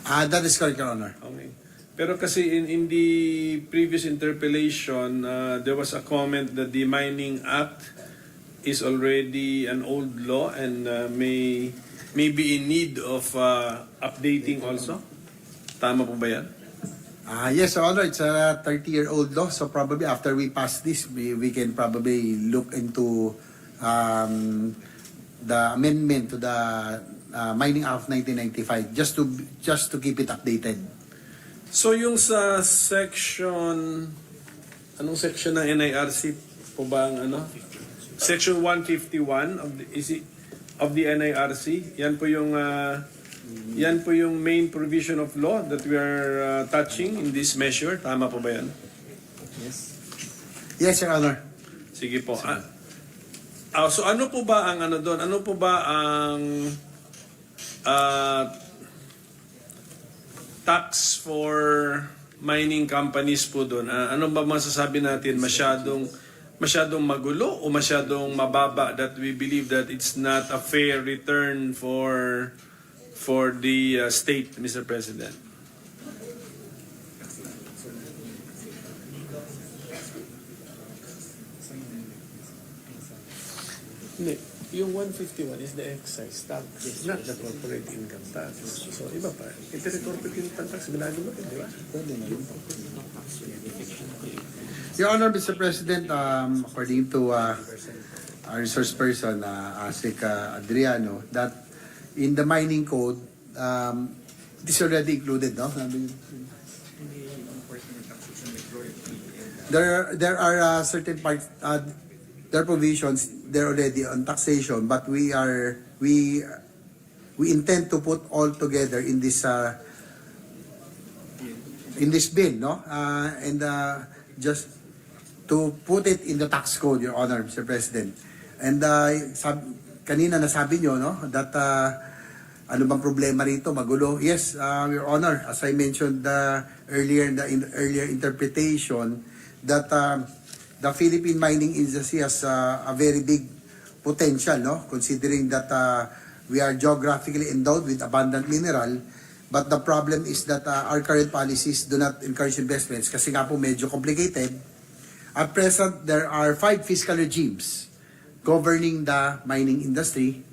That is correct, Your Honor. Okay. Pero kasi in the previous interpellation, there was a comment that the Mining Act is already an old law and may be in need of updating also. Tama po ba yan? Yes, Your Honor, it's a 30-year-old law, so probably after we pass this, we can probably look into the amendment to the Mining Act of 1995 just to keep it updated. So yung sa section, anong section ng NIRC po ba ang ano? Section 151 of the NIRC. Yan po yung main provision of law that we are touching in this measure. Tama po ba yan? Yes, Your Honor. Sige po. So ano po ba ang ano doon? Ano po ba ang tax for mining companies po doon? Ano ba masasabi natin? Masyadong magulo o masyadong mababa that we believe that it's not a fair return for the state, Mr. President? Hindi. Yung 151 is the excise tax, not the corporate income tax. So, iba pa. Inter-corporate income tax, ginagawa rin, di ba? Your Honor, Mr. President, according to our resource person, Asik Adriano, that in the mining code, it is already included, no? There are certain parts, there are provisions, they're already on taxation, but we intend to put all together in this bill, no? And just to put it in the tax code, Your Honor, Mr. President. And kanina nasabi nyo, no, that ano bang problema rito, magulo. Yes, Your Honor, as I mentioned earlier in the earlier interpretation, that the Philippine mining industry has a very big potential, no, considering that we are geographically endowed with abundant mineral. But the problem is that our current policies do not encourage investments kasi nga po medyo complicated. At present, there are 5 fiscal regimes governing the mining industry,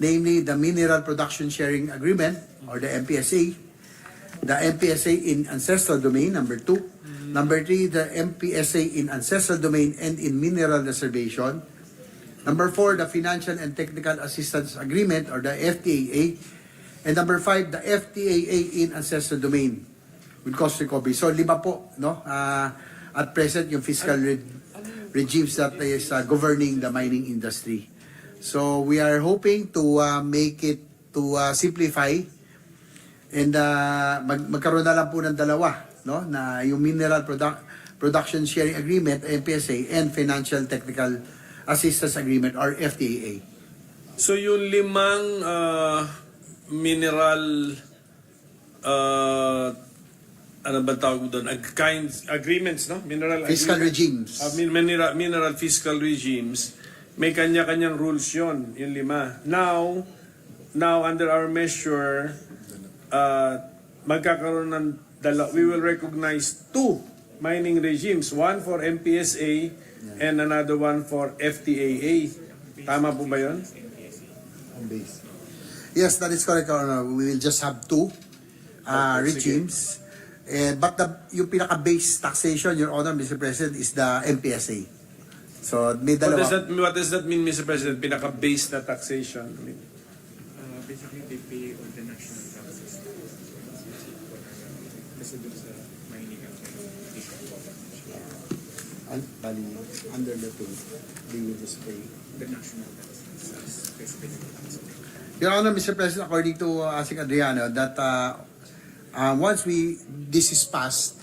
namely the Mineral Production Sharing Agreement, or the MPSA, the MPSA in Ancestral Domain, number 2, number 3, the MPSA in Ancestral Domain and in Mineral Reservation, number 4, the Financial and Technical Assistance Agreement, or the FTAA, and number 5, the FTAA in Ancestral Domain with cost recovery. So 5 po, no? At present, yung fiscal regimes that is governing the mining industry. So we are hoping to make it to simplify and magkaroon na lang po ng dalawa, no, na yung Mineral Production Sharing Agreement, MPSA, and Financial Technical Assistance Agreement, or FTAA. So yung 5 mineral ano ba tawag doon? Agreements, no? Mineral Fiscal agreements. regimes. Mineral fiscal regimes. May kanya-kanyang rules yon, yung 5. Now, now under our measure, magkakaroon ng we will recognize two mining regimes, one for MPSA and another one for FTAA. Tama po ba yun? Yes, that is correct, Your Honor. We will just have two regimes. But yung pinaka-base taxation, Your Honor, Mr. President, is the MPSA. So, may dalawa. What does that mean, Mr. President? Pinaka-base na taxation? I mean, Basically, they pay all the national taxes. Kasi dun sa mining and Under the two, they will just pay. the national taxes. Basically, the taxes. Your Honor, Mr. President, according to Asik Adriano, that once this is passed,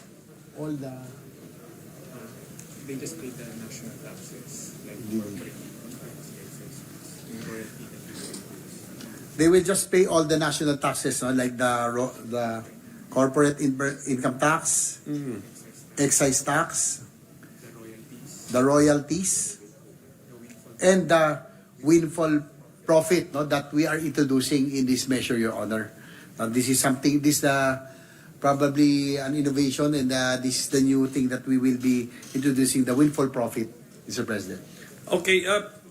all the They just pay the national taxes, like corporate taxes, royalty. they will just pay all the national taxes, no? Like the corporate income tax, excise tax, The royalties, the royalties, and the windfall profit, no, that we are introducing in this measure, Your Honor. This is something, probably an innovation, and this is the new thing that we will be introducing, the windfall profit, Mr. President. okay,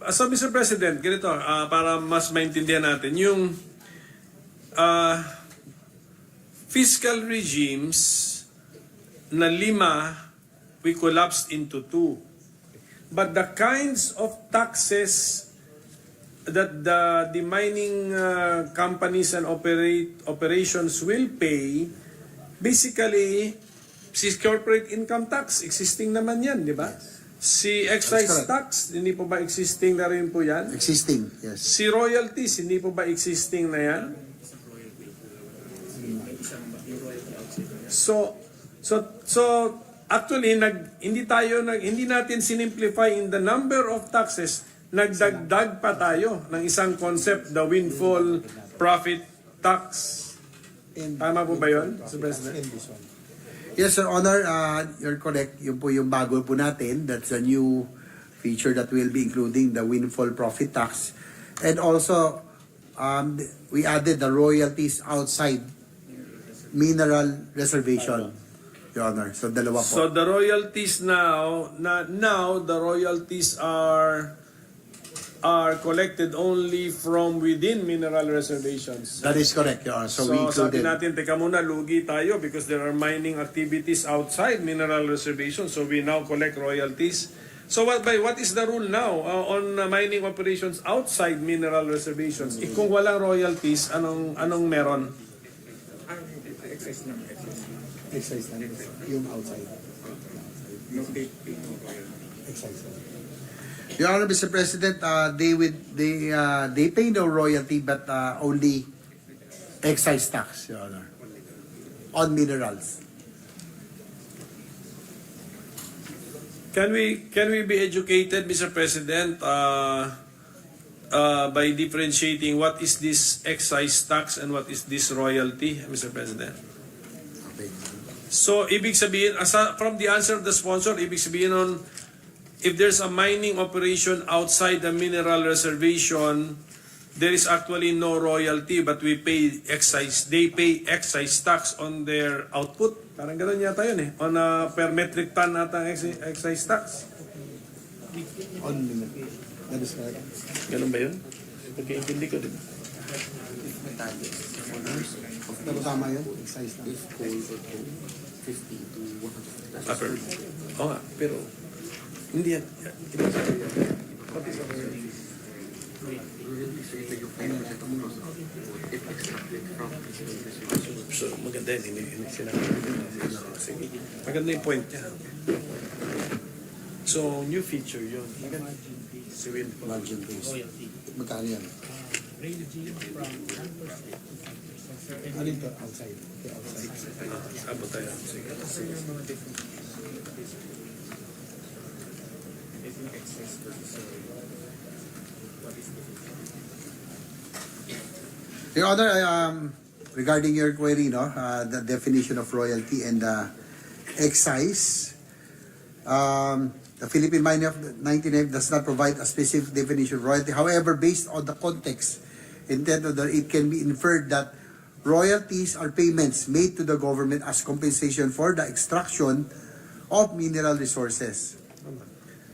so Mr. President, ganito, para mas maintindihan natin, yung fiscal regimes na 5, we collapsed into 2. But the kinds of taxes that the mining companies and operations will pay, basically, si corporate income tax, existing naman yan, di ba? Si excise That's correct. tax, hindi po ba existing na rin po yan? Existing, yes. Si royalties, hindi po ba existing na yan? So actually hindi natin sinimplify in the number of taxes, nagdagdag pa tayo ng isang concept, the windfall profit tax. Tama po ba 'yon, Mr. President? Yes, Your Honor, you're correct. Yun po yung bago po natin. That's a new feature that we'll be including, the windfall profit tax. And also, we added the royalties outside mineral reservation, Your Honor. So, dalawa po. So the royalties now the royalties are collected only from within mineral reservations. That is correct, Your Honor. So, we sabi included. natin, teka muna, lugi tayo because there are mining activities outside mineral reservations. So we now collect royalties. So what is the rule now on mining operations outside mineral reservations? Kung walang royalties, anong meron? excise naman. Excise lang. Yung outside. No, they pay no royalty. Excise lang. Your Honor, Mr. President, they pay no royalty but only excise tax, Your Honor, on minerals. Can we be educated, Mr. President, by differentiating what is this excise tax and what is this royalty, Mr. President? So, ibig sabihin, from the answer of the sponsor, ibig sabihin nun, if there's a mining operation outside the mineral reservation, there is actually no royalty, but they pay excise tax on their output. Parang gano'n yata yun eh. On a per metric ton ata ang excise tax. On mineral. That is correct. Ganun ba yun? Pagkaintindi ko din. Pero tama yun, excise lang. Oo nga, pero hindi yan. So, maganda yun. Hindi sinabi. Sige. Maganda yung point niya. So, new feature yun. Margin base. Magkano yan? Ano ito? Outside. Abot tayo. Sige. Your Honor, regarding your query, the definition of royalty and excise, the Philippine Mining of 1990 does not provide a specific definition of royalty. However, based on the context intent of it can be inferred that royalties are payments made to the government as compensation for the extraction of mineral resources.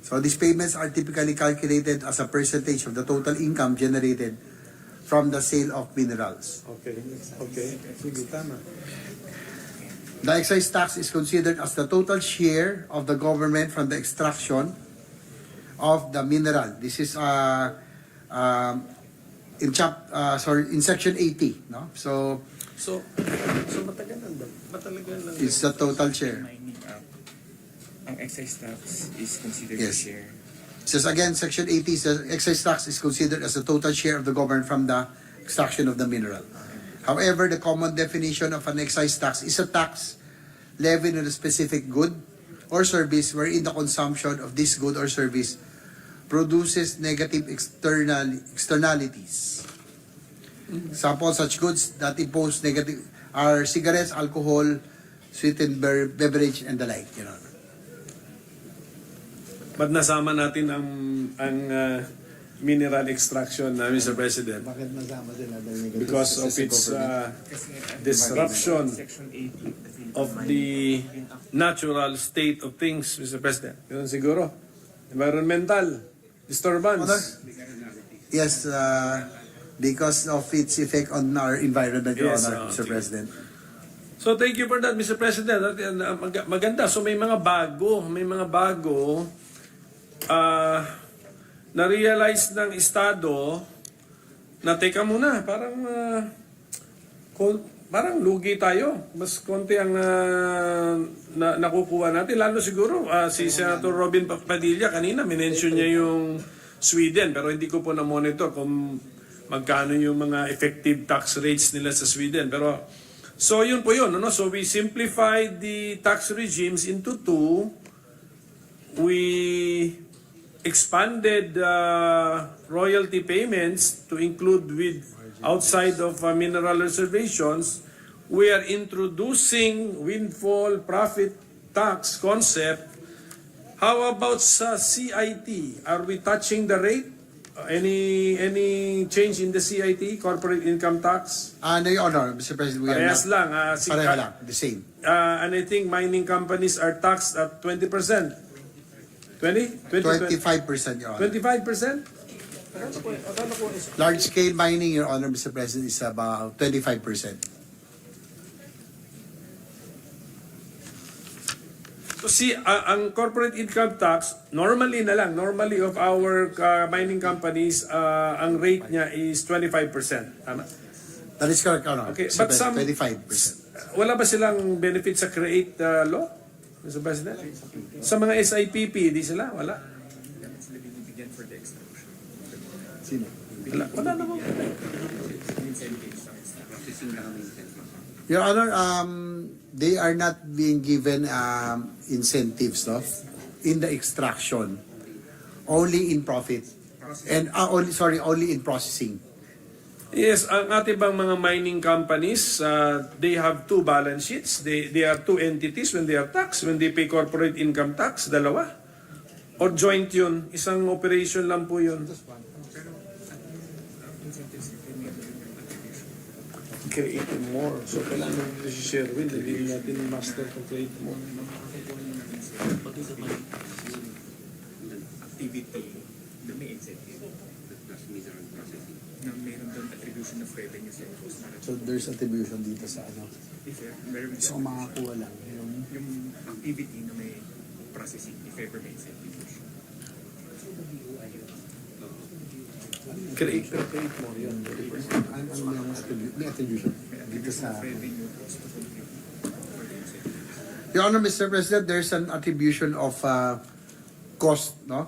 So these payments are typically calculated as a percentage of the total income generated from the sale of minerals. Okay. Sige, tama. The excise tax is considered as the total share of the government from the extraction of the mineral. This is in section 80, no? So So matagal lang. it's the total share. Ang excise tax is considered Yes. a share. Says again, section 80 says excise tax is considered as the total share of the government from the extraction of the mineral. However, the common definition of an excise tax is a tax levied on a specific good or service wherein the consumption of this good or service produces negative externalities. Example, such goods that impose negative are cigarettes, alcohol, sweetened beverage, and the like. You know. Ba't nasama natin ang mineral extraction, Mr. President? Bakit nasama sila? Dahil Because of its disruption Section 80. of the natural state of things, Mr. President. Yun siguro. Environmental disturbance. Yes, because of its effect on our environment, Your Yes, Honor, Mr. okay. President. So thank you for that, Mr. President. Maganda. So may mga bago na-realize ng Estado na teka muna, parang lugi tayo. Mas konti ang nakukuha natin. Lalo siguro, si Senator Robin Padilla kanina, minention niya yung Sweden. Pero hindi ko po na-monitor kung magkano yung mga effective tax rates nila sa Sweden. Pero, so yun po yun. No? So we simplified the tax regimes into two. We expanded royalty payments to include with outside of mineral reservations. We are introducing windfall profit tax concept. How about sa CIT? Are we touching the rate? Any change in the CIT, corporate income tax? No, Your Honor, Mr. President, we are Parehas not. lang. Pareho lang, the same. And I think mining companies are taxed at 20%. 20? 25%, Your Honor. 25%? Large-scale mining, Your Honor, Mr. President, is about 25%. So see, ang corporate income tax, normally of our mining companies, ang rate niya is 25%. Tama? That is correct, Your Honor. Okay, Mr. but some- President, 25%. Wala ba silang benefit sa create law, Mr. President? Sa mga SIPP, di sila? Wala? Sila binibigyan for the extraction. Sino? Wala naman. Your Honor, they are not being given incentives, no, in the extraction, only in profit, and only in processing. Yes, ang ating bang mga mining companies, they have two balance sheets. They are two entities when they are taxed. When they pay corporate income tax, dalawa. Or joint yun. Isang operation lang po yun. Create more. So, kailangan nito si Sherwin. Hindi natin master to create more. Activity na may incentive. Na mayroon doon attribution of revenue sa cost. So there's attribution dito sa ano. If ever, So makakuha lang yung activity na may processing, if ever may incentive. Create. more yun. Ano yung may attribution dito sa Revenue cost to compute. Your Honor, Mr. President, there's an attribution of cost, no,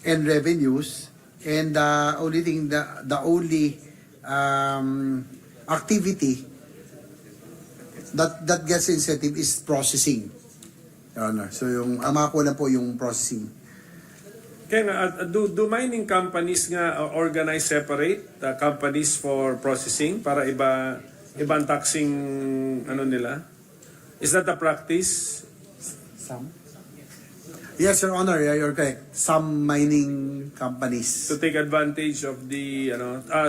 and revenues, and the only activity that gets incentive is processing, Your Honor. So yung makakuha lang po yung processing. Kaya nga, do mining companies nga organize separate companies for processing para ibang taxing ano nila? Is that a practice? some? Yes, Your Honor, you're correct. Some mining companies To take advantage of the,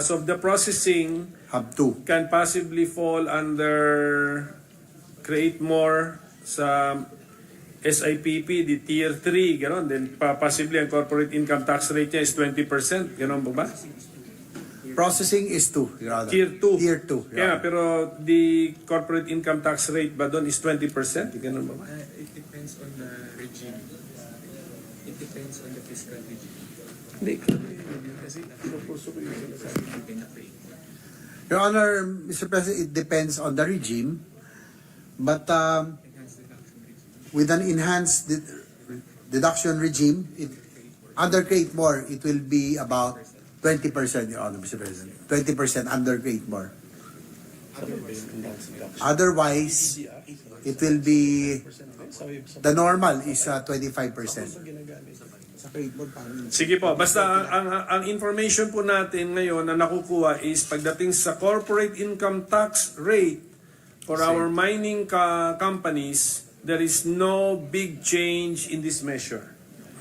so the processing have to. can possibly fall under create more sa SIPP, the tier 3, gano'n. Then possibly ang corporate income tax rate niya is 20%, gano'n ba? Processing is 2, Your Honor. Tier 2. Tier 2, Your Kaya, Honor. pero the corporate income tax rate ba doon is 20%? Gano'n ba? It depends on the regime. It depends on the fiscal regime. Hindi, kasi puso ko yung sinasabi. Your Honor, Mr. President, it depends on the regime. But with an enhanced deduction regime, under Create More, it will be about 20%, Your Honor, Mr. President. 20% under Create More. Otherwise, it will be, the normal is 25%. Sige po, basta ang information po natin ngayon na nakukuha is pagdating sa corporate income tax rate for our mining companies, there is no big change in this measure.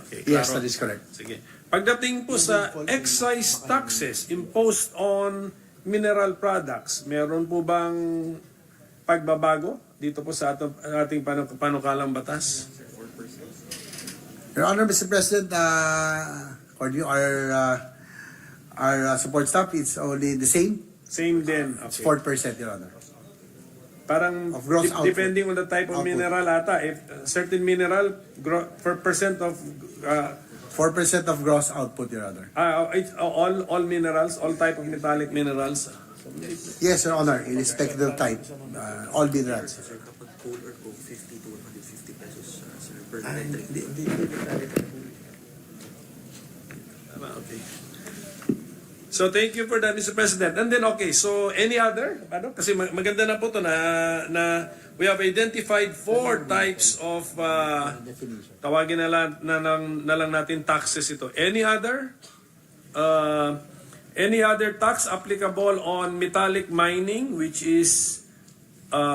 Okay, Yes, klaro? that is correct. Sige. Pagdating po sa excise taxes imposed on mineral products, meron po bang pagbabago dito po sa ating panukalang batas? Your Honor, Mr. President, according to our support staff, it's only the same. Same din. It's Okay. 4%, Your Honor. Parang Of gross output. depending on the type of Output. mineral ata, if certain mineral, per percent of 4% of gross output, Your Honor. it's all minerals, all type of metallic minerals. Yes, Your Honor, irrespective of type, all minerals. Kapag coal or coke, 50 to 150 pesos sir, per Hindi. Okay. So thank you for that, Mr. President. And then okay, so any other? Kasi maganda na po to na we have identified 4 types of tawagin na lang natin taxes ito. Any other tax applicable on metallic mining which is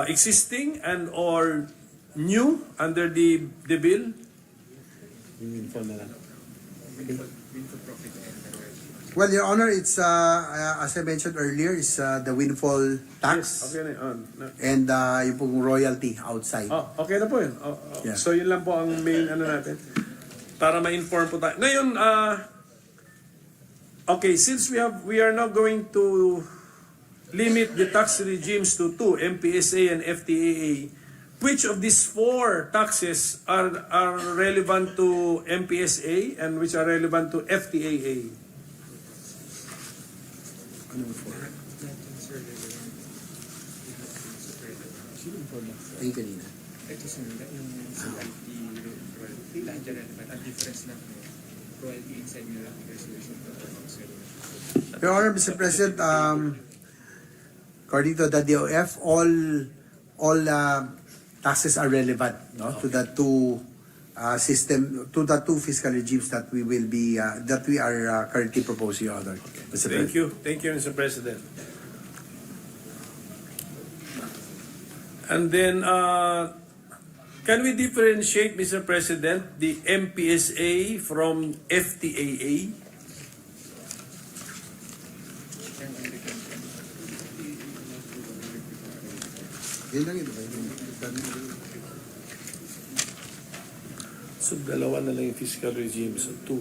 existing and or new under the bill? Well, Your Honor, it's, as I mentioned earlier, is the windfall tax Okay na yun. and yung pong royalty outside. Oh, okay na po yun. Yeah. So yun lang po ang main natin. Para ma-inform po tayo. Ngayon, okay, since we are now going to limit the tax regimes to 2, MPSA and FTAA, which of these 4 taxes are relevant to MPSA and which are relevant to FTAA? Ayun kanina. Ito sir, yung royalty, lahat dyan relevant. Ang difference lang royalty inside nila resolution to Your Honor, Mr. President, according to the DOF, all taxes are relevant, no, to the two to the 2 fiscal regimes that we will be that we are currently proposing, Your Honor. Mr. Thank President. you, Mr. President. And then, can we differentiate, Mr. President, the MPSA from FTAA? Yun lang ito. So, dalawa na lang yung fiscal regime. So, 2.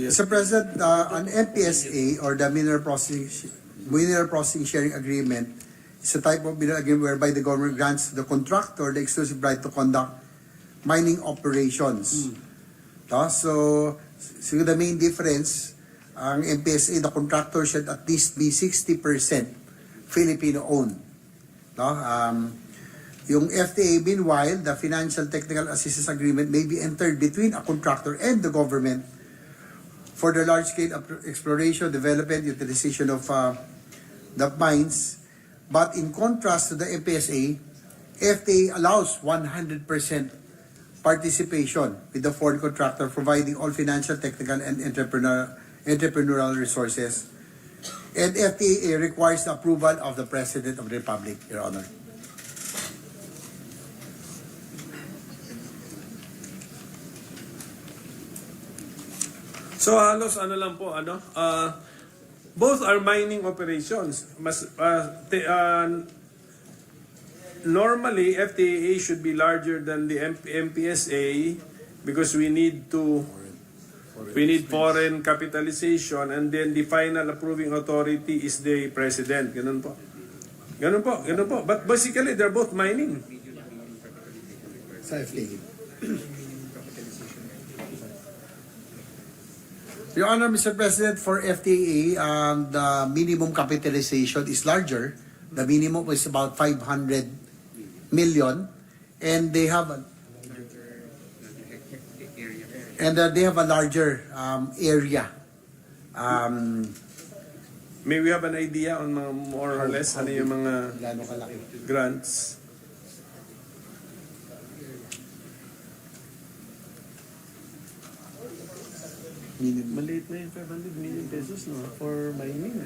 Mr. President, an MPSA or the Mineral Processing Sharing Agreement is a type of mineral agreement whereby the government grants the contractor the exclusive right to conduct mining operations. So the main difference, ang MPSA, the contractor should at least be 60% Filipino-owned. Yung FTA, meanwhile, the Financial Technical Assistance Agreement may be entered between a contractor and the government for the large-scale exploration, development, utilization of the mines. But in contrast to the MPSA, FTA allows 100% participation with the foreign contractor, providing all financial, technical, and entrepreneurial resources. And FTA requires the approval of the President of the Republic, Your Honor. So halos ano lang po, both are mining operations. Normally, FTAA should be larger than the MPSA because we need foreign capitalization, and then the final approving authority is the president. Ganun po. Ganun po, ganun po. But basically, they're both mining. Sa FTA. Your Honor, Mr. President, for FTA, the minimum capitalization is larger. The minimum is about 500 million, and they have a larger area. May we have an idea on mga more or less ano yung mga Gaano kalaki? grants? Maliit na yung 500 million pesos, no? For mining,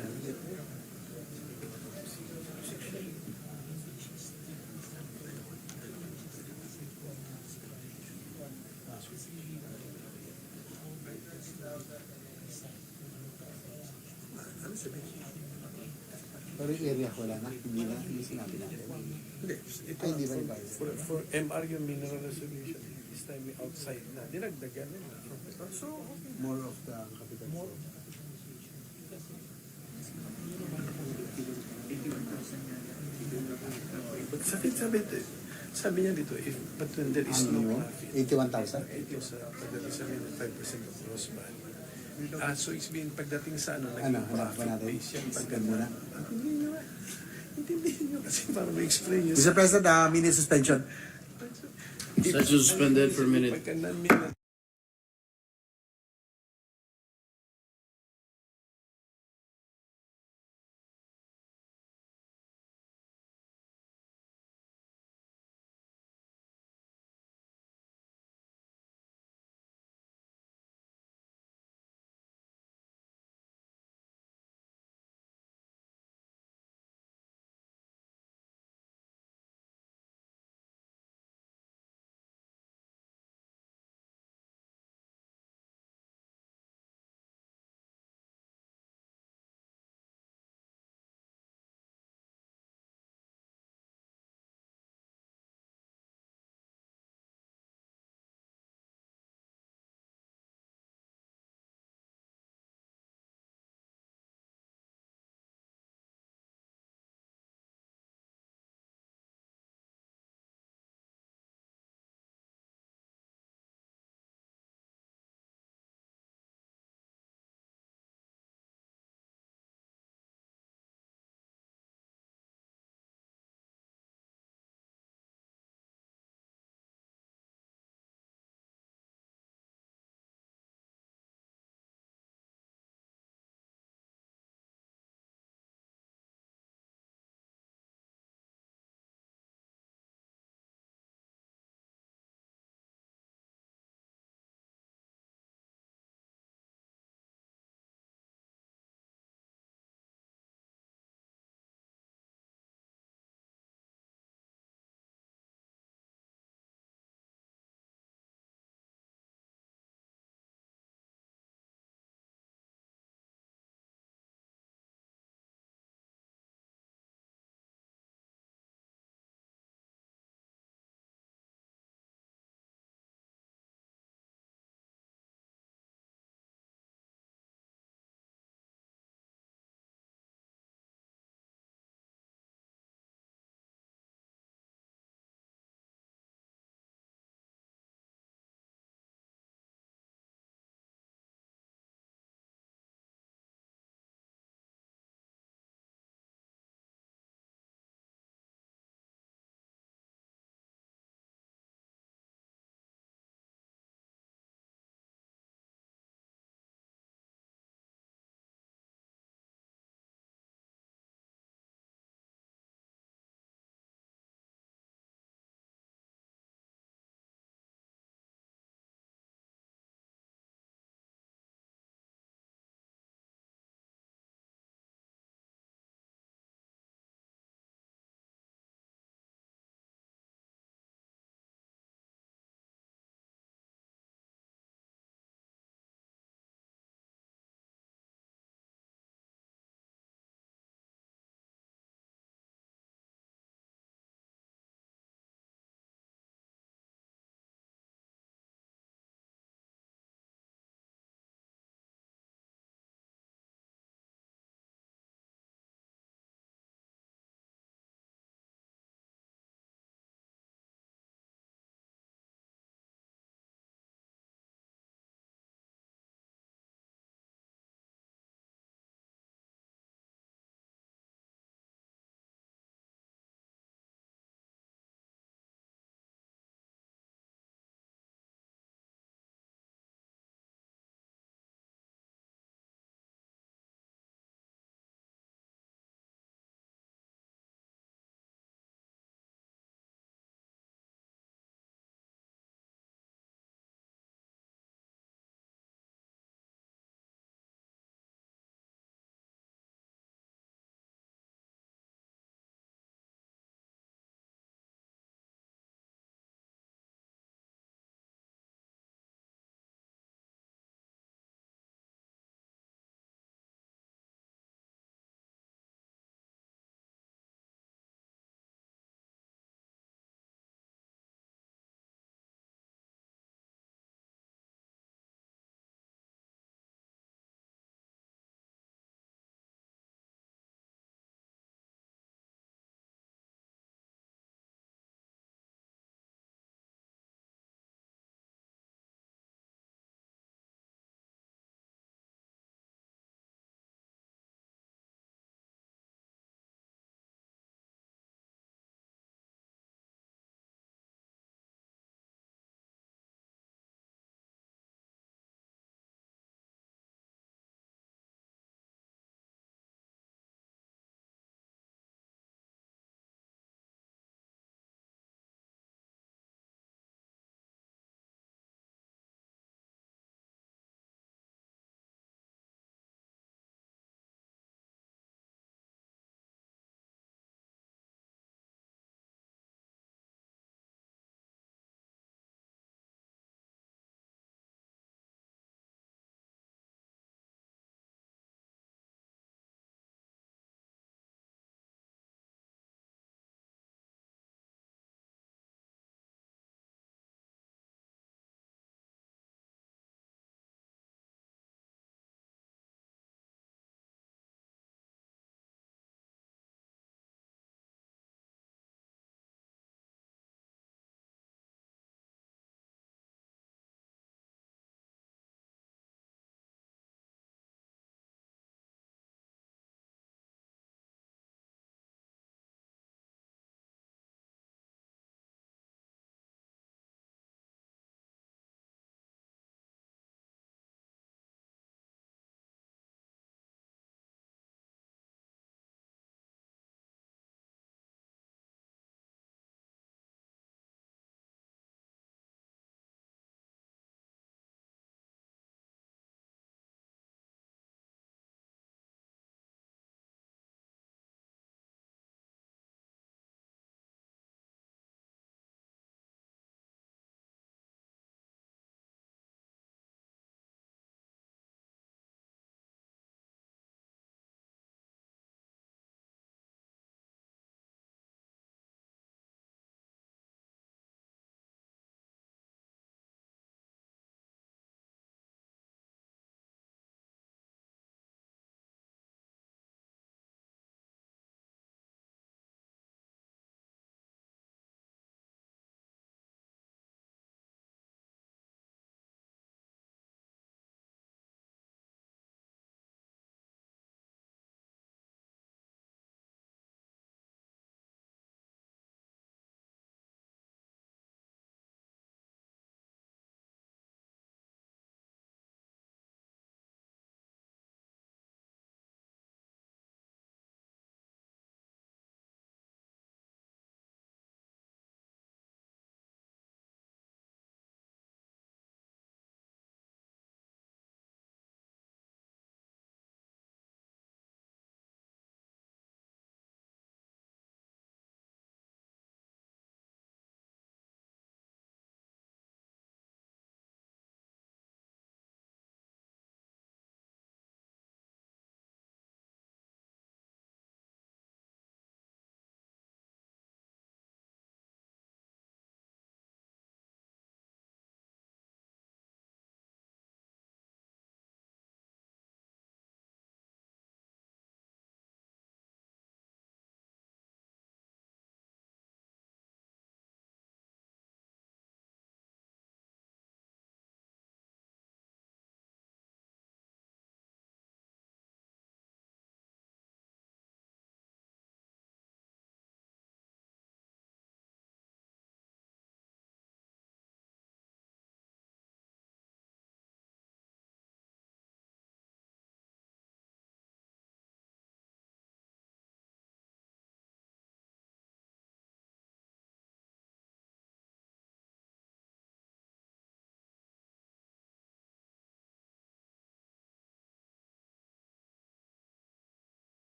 Pero yung area wala na, hindi sinabi natin. Hindi, ito, Ay, hindi ba iba? for MR yung mineral resolution, this time may outside na. Dinagdagan nila. So, okay. More of the capital. But sabi niya dito, but when there is no profit, 81,000? ito sa pagdating sa 5% of gross value. So it's being pagdating sa Ano, naging hanap ba profit natin? base yan. Explain muna. Intindihin nyo kasi para ma-explain nyo. Mr. President, minute suspension. Session suspended for a minute. Pagka non-minute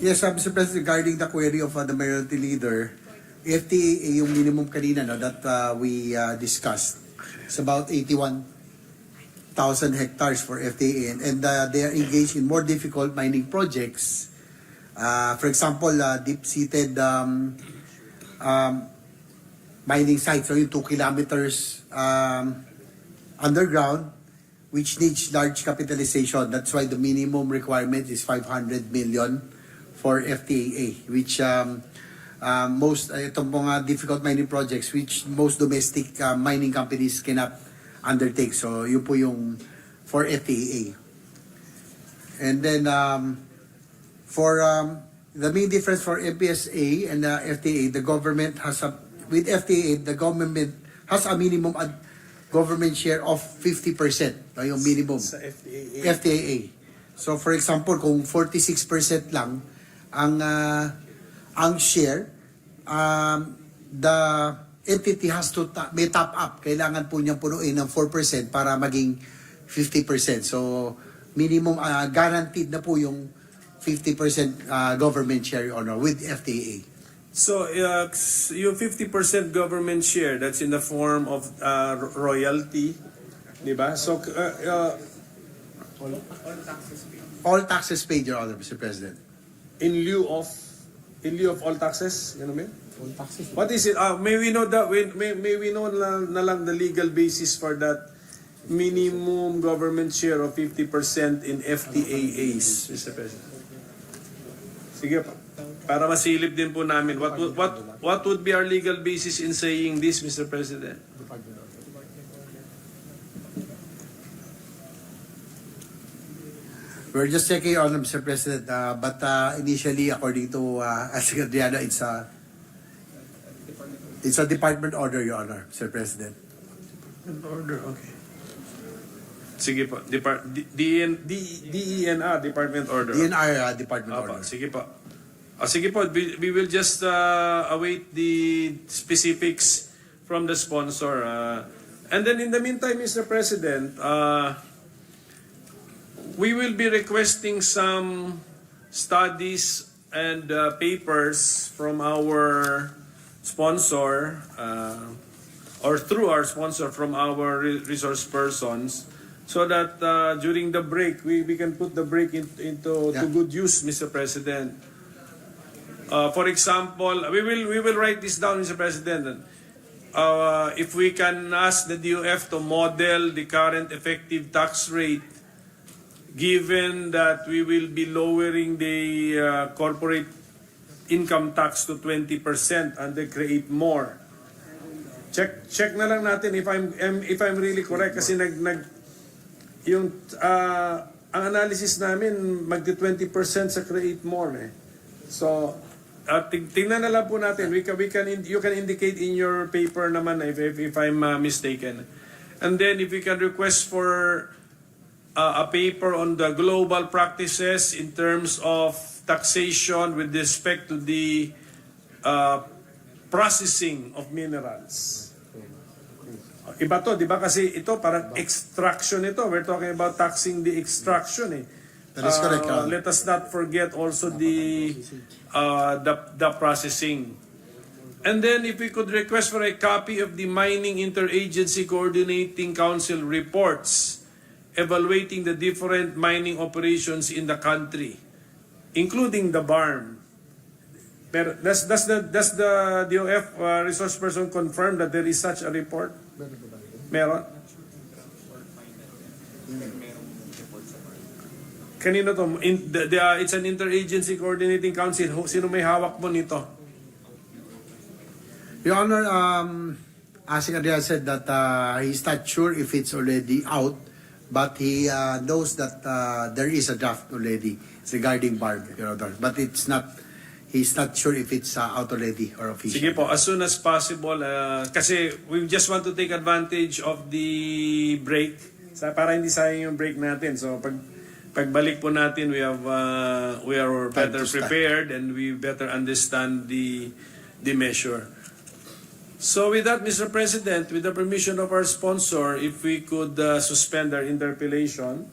Yes, Mr. President, regarding the query of the minority leader, FTA yung minimum kanina no, that we discussed. It's about 81,000 hectares for FTA and they are engaged in more difficult mining projects. For example, deep-seated mining sites, so yung 2 kilometers underground, which needs large capitalization. That's why the minimum requirement is 500 million for FTAA, which most itong mga difficult mining projects which most domestic mining companies cannot undertake. So yun po yung for FTAA. And then for the main difference for MPSA and FTAA, the government has with FTAA the government has a minimum government share of 50%, yung minimum Sa FTA. FTAA. So for example, kung 46% lang ang share, the entity has to may top up. Kailangan po niyang punuin ng 4% para maging 50%. So minimum guaranteed na po yung 50% government share honor with FTAA. So, yung 50% government share, that's in the form of royalty, di ba? So, All taxes paid, Your Honor, Mr. President. in lieu of all taxes, you know what I mean? All taxes. What is it? May we know that? May we know na lang the legal basis for that minimum government share of 50% in FTAAs, Mr. President? Sige pa. Para masilip din po namin. What would be our legal basis in saying this, Mr. President? We're just checking on Mr. President, but initially, according to Secretariat, it's a department order, Your Honor, Mr. President. Order, okay. Sige po. DENR, Department Order. DNR Department Opo, Order. sige po. Sige po, we will just await the specifics from the sponsor. And then in the meantime, Mr. President, we will be requesting some studies and papers from our sponsor or through our sponsor from our resource persons so that during the break, we can put the break into to good use, Mr. President. For example, we will write this down, Mr. President. If we can ask the DOF to model the current effective tax rate, given that we will be lowering the corporate income tax to 20% and they create more. Check na lang natin if I'm really correct kasi yung ang analysis namin magti 20% sa create more eh. So tingnan na lang po natin. You can indicate in your paper naman if I'm mistaken. And then if we can request for a paper on the global practices in terms of taxation with respect to the processing of minerals. Iba to, di ba? Kasi ito parang extraction ito. We're talking about taxing the extraction eh. That is correct. Let us not forget also the processing. And then if we could request for a copy of the Mining Interagency Coordinating Council reports evaluating the different mining operations in the country, including the BARM. Pero does the DOF resource person confirm that there is such a report? Meron? Kanino to? It's an interagency coordinating council. Sino may hawak mo nito? Your Honor, Asik Adrian said that he's not sure if it's already out, but he knows that there is a draft already regarding BARM, Your Honor. But he's not sure if it's out already or official. Sige po, as soon as possible. Kasi we just want to take advantage of the break. Para hindi sayang yung break natin. So pagbalik po natin, we are better prepared and we better understand the measure. So with that, Mr. President, with the permission of our sponsor, if we could suspend our interpellation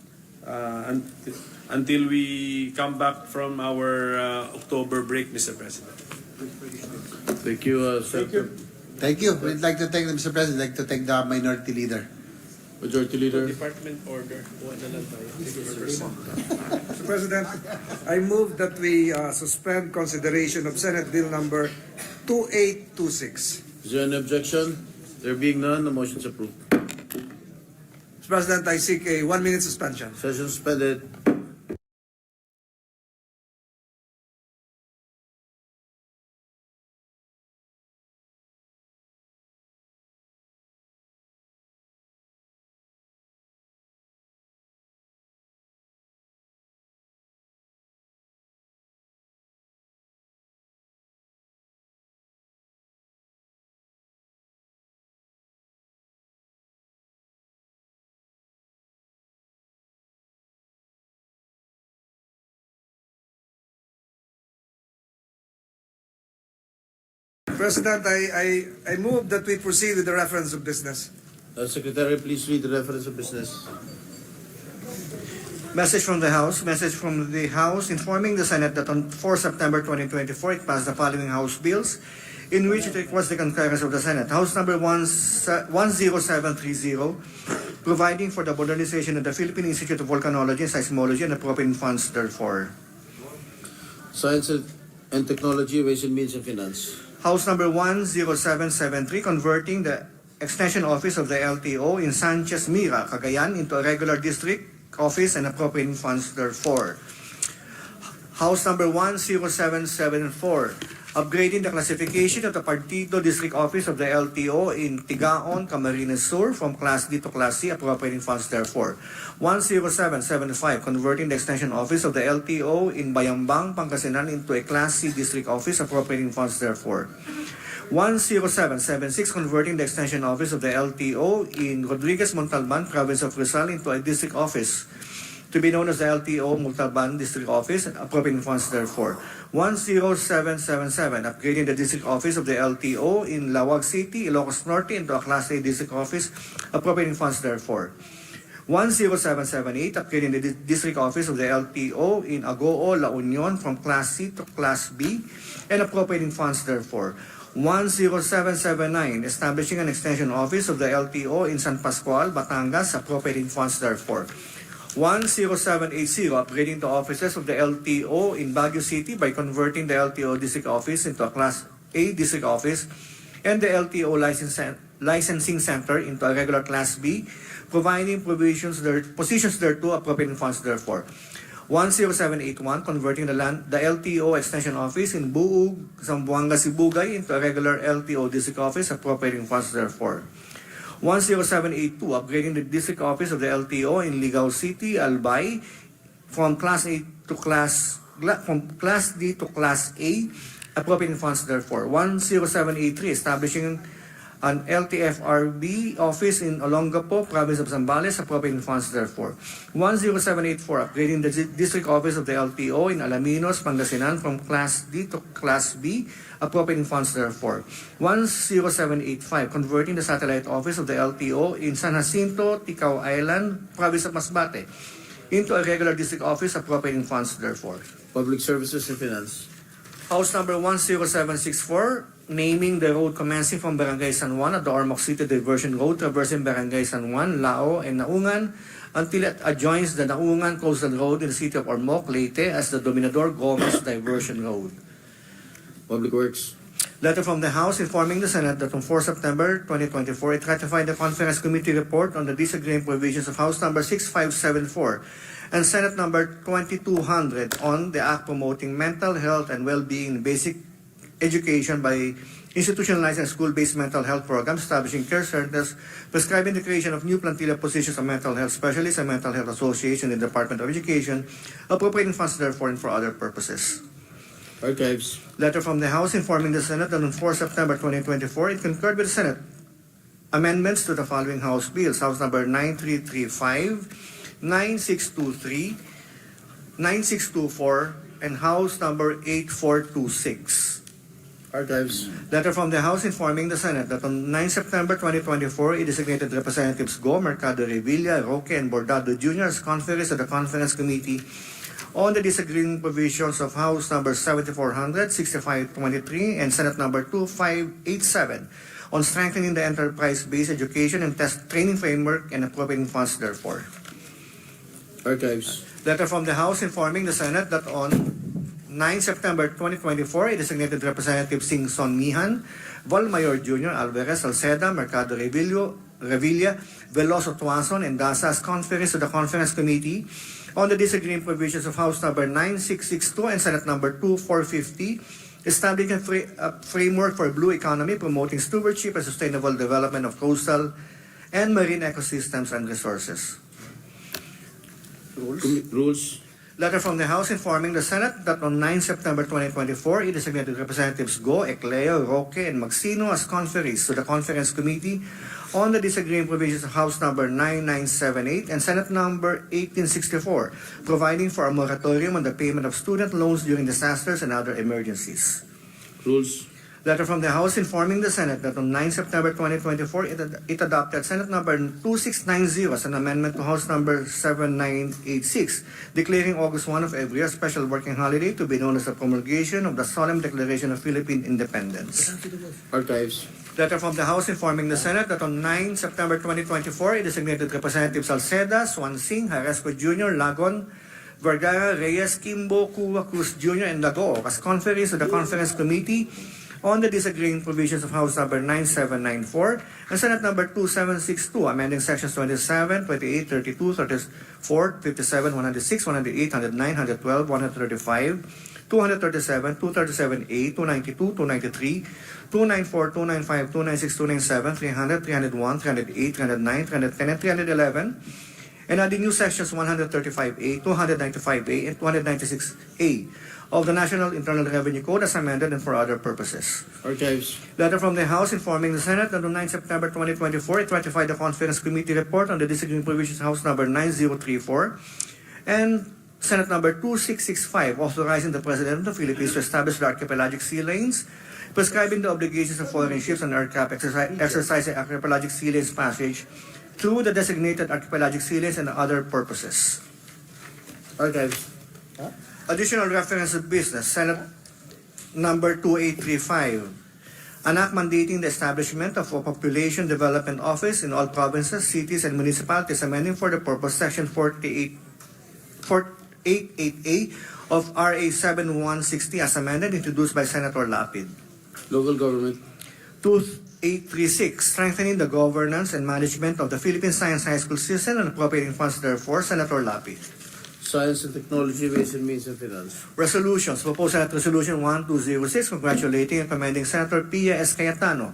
until we come back from our October break, Mr. President. Thank you, Senator. Thank you. We'd like to thank Mr. President. I'd like to thank the Minority Leader. Majority Leader. Department order. Kuha na lang tayo. Mr. President, I move that we suspend consideration of Senate Bill number 2826. Is there any objection? There being none, the motion is approved. Mr. President, I seek a 1-minute suspension. Session suspended. President, I move that we proceed with the reference of business. Secretary, please read the reference of business. Message from the House informing the Senate that on 4 September 2024, it passed the following House bills in which it requests the concurrence of the Senate. House number 10730, providing for the modernization of the Philippine Institute of Volcanology and Seismology and appropriating funds therefore. Science and Technology, Ways and Means and Finance. House number 10773, converting the Extension Office of the LTO in Sanchez Mira, Cagayan into a regular district office and appropriating funds therefore. House number 10774, upgrading the classification of the Partido District Office of the LTO in Tigaon, Camarines Sur from Class D to Class C, appropriating funds therefore. 10775, converting the Extension Office of the LTO in Bayambang, Pangasinan into a Class C District Office, appropriating funds therefore. 10776, converting the Extension Office of the LTO in Rodriguez Montalban, Province of Rizal into a District Office to be known as the LTO Montalban District Office, appropriating funds therefore. 10777, upgrading the District Office of the LTO in Lawag City, Ilocos Norte into a Class A District Office, appropriating funds therefore. 10778, upgrading the District Office of the LTO in Agoo, La Union from Class C to Class B and appropriating funds therefore. 10779, establishing an Extension Office of the LTO in San Pascual, Batangas, appropriating funds therefore. 10780, upgrading the offices of the LTO in Baguio City by converting the LTO District Office into a Class A District Office and the LTO Licensing Center into a regular Class B, providing positions thereto, appropriating funds therefore. 10781, converting the LTO Extension Office in Buug, Zamboanga, Sibugay into a regular LTO District Office, appropriating funds therefore. 10782, upgrading the District Office of the LTO in Ligao City, Albay, from Class D to Class A, appropriating funds therefore. 10783, establishing an LTFRB office in Olongapo, Province of Zambales, appropriating funds therefore. 10784, upgrading the District Office of the LTO in Alaminos, Pangasinan from Class D to Class B, appropriating funds therefore. 10785, converting the Satellite Office of the LTO in San Jacinto, Ticao Island, Province of Masbate, into a regular district office, appropriating funds therefore. Public Services and Finance. House number 10764, naming the road commencing from Barangay San Juan at the Ormoc City Diversion Road, traversing Barangay San Juan, Lao, and Naungan until it adjoins the Naungan Coastal Road in the city of Ormoc, Leyte as the Dominador Gomez Diversion Road. Public Works. Letter from the House informing the Senate that on 4 September 2024, it ratified the Conference Committee report on the disagreeing provisions of House number 6574 and Senate number 2200 on the Act promoting mental health and well-being in basic education by institutionalized and school-based mental health programs, establishing care centers, prescribing the creation of new plantilla positions of mental health specialists and mental health association in the Department of Education, appropriating funds therefore and for other purposes. Archives. Letter from the House informing the Senate that on 4 September 2024, it concurred with the Senate amendments to the following House bills: House number 9335, 9623, 9624, and House number 8426. Archives. Letter from the House informing the Senate that on 9 September 2024, it designated Representatives Go, Mercado Revilla, Roque, and Bordado Jr. as conferees of the Conference Committee on the disagreeing provisions of House Number 7400, 6523, and Senate Number 2587 on strengthening the enterprise-based education and test training framework and appropriating funds therefore. Archives. Letter from the House informing the Senate that on 9 September 2024, a designated Representative Sing Son Mihan, Valmayor Jr., Alvarez, Salceda, Mercado Revilla, Veloso Tuason, and Dasas conference to the Conference Committee on the disagreeing provisions of House Number 9662 and Senate Number 2450, establishing a framework for blue economy, promoting stewardship and sustainable development of coastal and marine ecosystems and resources. Rules. Letter from the House informing the Senate that on 9 September 2024, it designated Representatives Go, Ecleo, Roque, and Magsino as conferees to the Conference Committee on the disagreeing provisions of House Number 9978 and Senate Number 1864, providing for a moratorium on the payment of student loans during disasters and other emergencies. Rules. Letter from the House informing the Senate that on 9 September 2024, it adopted Senate Number 2690 as an amendment to House Number 7986, declaring August 1 of every year special working holiday to be known as the promulgation of the Solemn Declaration of Philippine Independence. Archives. Letter from the House informing the Senate that on 9 September 2024, it designated Representatives Salceda, Swansing, Haresco Jr., Lagon, Vergara, Reyes, Kimbo, Cua, Cruz Jr., and Lago as conferees to the Conference Committee on the disagreeing provisions of House Number 9794 and Senate Number 2762, amending Sections 27, 28, 32, 34, 57, 106, 108, 109, 112, 135, 237, 237A, 292, 293, 294, 295, 296, 297, 300, 301, 308, 309, 310, and 311, and adding new sections 135A, 295A, and 296A of the National Internal Revenue Code as amended and for other purposes. Archives. Letter from the House informing the Senate that on 9 September 2024, it ratified the Conference Committee report on the disagreeing provisions House Number 9034 and Senate Number 2665, authorizing the President of the Philippines to establish the archipelagic sea lanes, prescribing the obligations of foreign ships and aircraft exercising archipelagic sea lanes passage through the designated archipelagic sea lanes and other purposes. Archives. Additional reference of business, Senate Number 2835, an act mandating the establishment of a population development office in all provinces, cities, and municipalities, amending for the purpose Section 488A of RA 7160 as amended, introduced by Senator Lapid. Local government. 2836, strengthening the governance and management of the Philippine Science High School system and appropriating funds therefore, Senator Lapid. Science and Technology, Ways and Means and Finance. Resolutions. Proposed Senate Resolution 1206 congratulating and commending Senator Pia S. Cayetano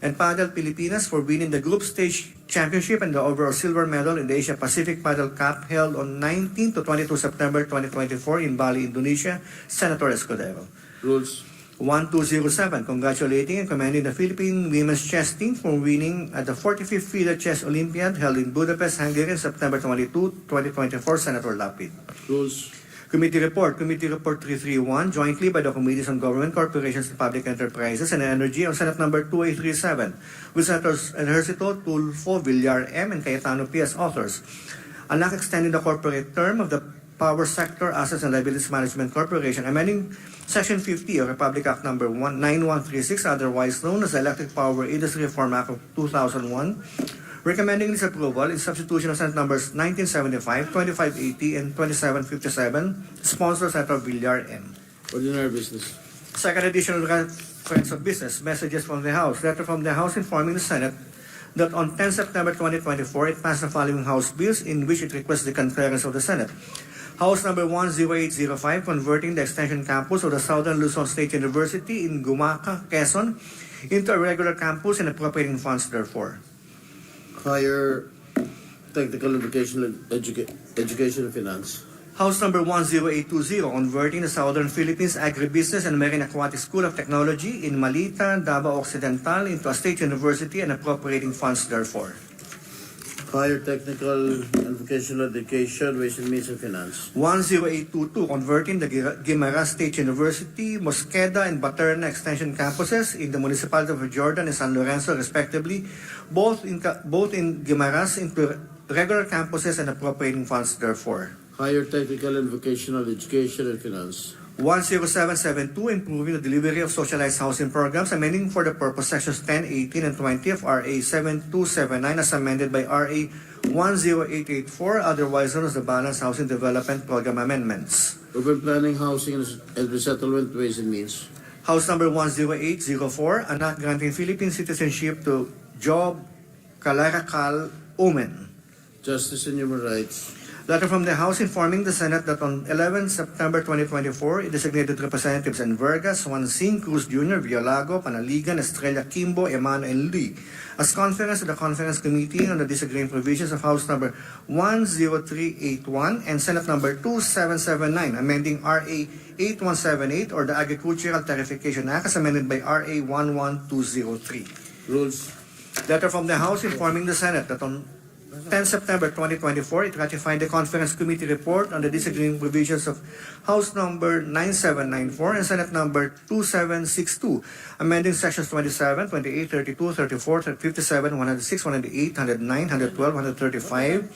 and Padel Pilipinas for winning the group stage championship and the overall silver medal in the Asia Pacific Padel Cup held on 19 to 22 September 2024 in Bali, Indonesia. Senator Escudero. Rules. 1207 congratulating and commending the Philippine women's chess team for winning at the 45th FIDE Chess Olympiad held in Budapest, Hungary on September 22, 2024. Senator Lapid. Rules. Committee Report 331, jointly by the Committees on Government, Corporations, and Public Enterprises and Energy on Senate Number 2837, with Senators Ejercito, Tulfo, Villar M., and Cayetano P. as authors. An act extending the corporate term of the Power Sector Assets and Liabilities Management Corporation, amending Section 50 of Republic Act Number 9136, otherwise known as the Electric Power Industry Reform Act of 2001, recommending its approval in substitution of Senate Numbers 1975, 2580, and 2757, sponsor Senator Villar M. Ordinary business. Second additional reference of business, messages from the House. Letter from the House informing the Senate that on 10 September 2024, it passed the following House bills in which it requests the concurrence of the Senate. House Number 10805, converting the Extension Campus of the Southern Luzon State University in Gumaca, Quezon, into a regular campus and appropriating funds therefore. Higher Technical and Vocational Education and Finance. House Number 10820, converting the Southern Philippines Agribusiness and Marine Aquatic School of Technology in Malita, Davao Occidental into a state university and appropriating funds therefore. Higher Technical and Vocational Education, Ways and Means and Finance. 10822, converting the Guimaras State University, Mosqueda, and Baterna Extension campuses in the municipality of Jordan and San Lorenzo, respectively, both in Guimaras into regular campuses and appropriating funds therefore. Higher Technical and Vocational Education and Finance. 10772, improving the delivery of socialized housing programs, amending for the purpose sections 10, 18, and 20 of RA 7279 as amended by RA 10884, otherwise known as the Balanced Housing Development Program Amendments. Urban Planning, Housing and Resettlement, Ways and Means. House number 10804, an act granting Philippine citizenship to Job Kalarakal Omen. Justice and Human Rights. Letter from the House informing the Senate that on 11 September 2024, it designated Representatives Envergas, Juancin Cruz Jr., Violago, Panaligan, Estrella Kimbo, Emano, and Lee as conference of the Conference Committee on the Disagreeing Provisions of House number 10381 and Senate number 2779, amending RA 8178 or the Agricultural Tarification Act as amended by RA 11203. Rules. Letter from the House informing the Senate that on 10 September 2024, it ratified the Conference Committee report on the disagreeing provisions of House number 9794 and Senate number 2762, amending sections 27, 28, 32, 34, 57, 106, 108, 109, 112, 135,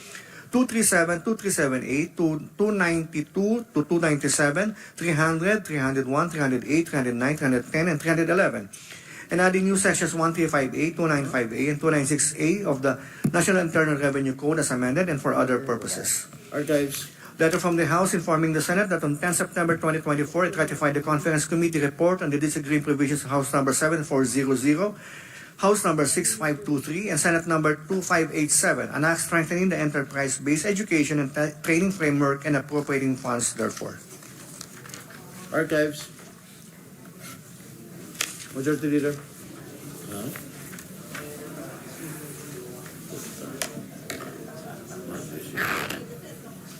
237, 2378, 292 to 297, 300, 301, 308, 309, 310, and 311. And adding new sections 1358, 295A, and 296A of the National Internal Revenue Code as amended and for other purposes. Archives. Letter from the House informing the Senate that on 10 September 2024, it ratified the Conference Committee report on the disagreeing provisions of House number 7400, House number 6523, and Senate number 2587, an act strengthening the enterprise-based education and training framework and appropriating funds therefore. Archives. Majority Leader.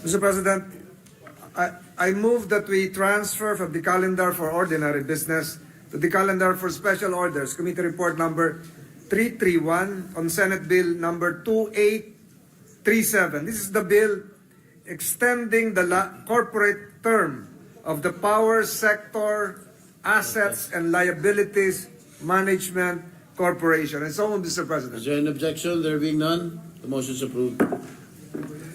Mr. President, I move that we transfer from the calendar for ordinary business to the calendar for special orders, Committee Report number 331 on Senate Bill number 2837. This is the bill extending the corporate term of the power sector Assets and Liabilities Management Corporation. And so on, Mr. President. Is there an objection? There being none, the motion is approved.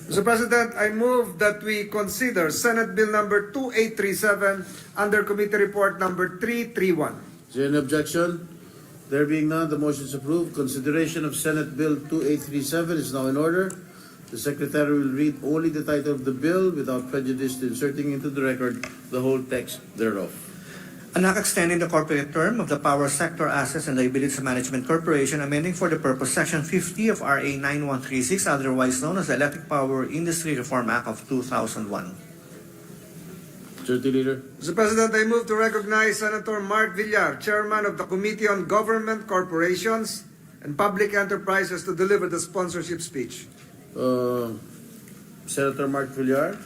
Mr. President, I move that we consider Senate Bill number 2837 under Committee Report number 331. Is there an objection? There being none, the motion is approved. Consideration of Senate Bill 2837 is now in order. The Secretary will read only the title of the bill without prejudice to inserting into the record the whole text thereof. An act extending the corporate term of the Power Sector Assets and Liabilities Management Corporation, amending for the purpose Section 50 of RA 9136, otherwise known as the Electric Power Industry Reform Act of 2001. Majority Leader. Mr. President, I move to recognize Senator Mark Villar, Chairman of the Committee on Government Corporations and Public Enterprises, to deliver the sponsorship speech. Senator Mark Villar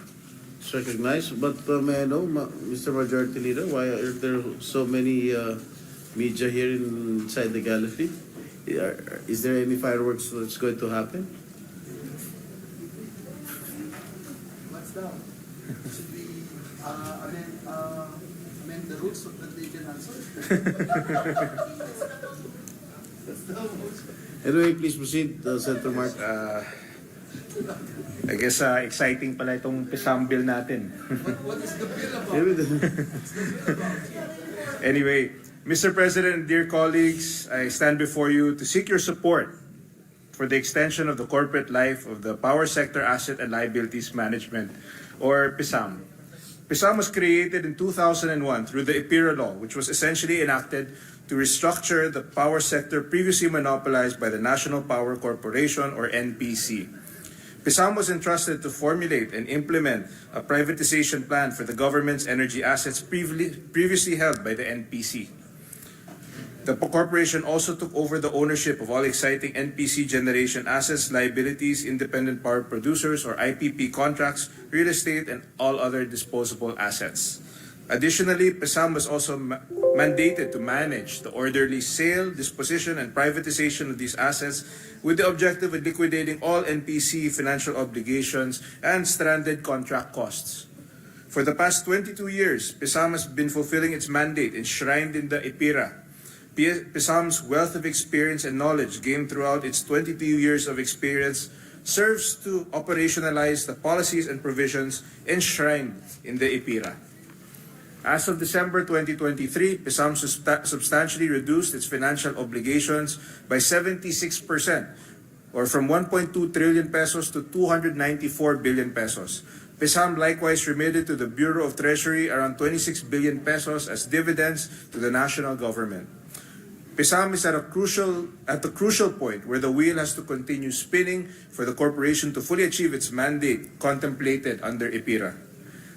is recognized, but may I know, Mr. Majority Leader, why are there so many media here inside the gallery? Is there any fireworks that's going to happen? What's down? Should we amend the rules so that they can answer? That's the motion. Anyway, please proceed, Senator Mark. I guess exciting pala itong PISAM bill natin. What is the bill about? Anyway, Mr. President, dear colleagues, I stand before you to seek your support for the extension of the corporate life of the Power Sector Asset and Liabilities Management, or PISAM. PISAM was created in 2001 through the IPIRA law, which was essentially enacted to restructure the power sector previously monopolized by the National Power Corporation, or NPC. PISAM was entrusted to formulate and implement a privatization plan for the government's energy assets previously held by the NPC. The corporation also took over the ownership of all exciting NPC generation assets, liabilities, independent power producers or IPP contracts, real estate, and all other disposable assets. Additionally, PISAM was also mandated to manage the orderly sale, disposition, and privatization of these assets with the objective of liquidating all NPC financial obligations and stranded contract costs. For the past 22 years, PISAM has been fulfilling its mandate enshrined in the IPIRA. PISAM's wealth of experience and knowledge gained throughout its 22 years of experience serves to operationalize the policies and provisions enshrined in the EPIRA. As of December 2023, PISAM substantially reduced its financial obligations by 76%, or from 1.2 trillion pesos to 294 billion pesos. PISAM likewise remitted to the Bureau of Treasury around 26 billion pesos as dividends to the national government. PISAM is at the crucial point where the wheel has to continue spinning for the corporation to fully achieve its mandate contemplated under EPIRA.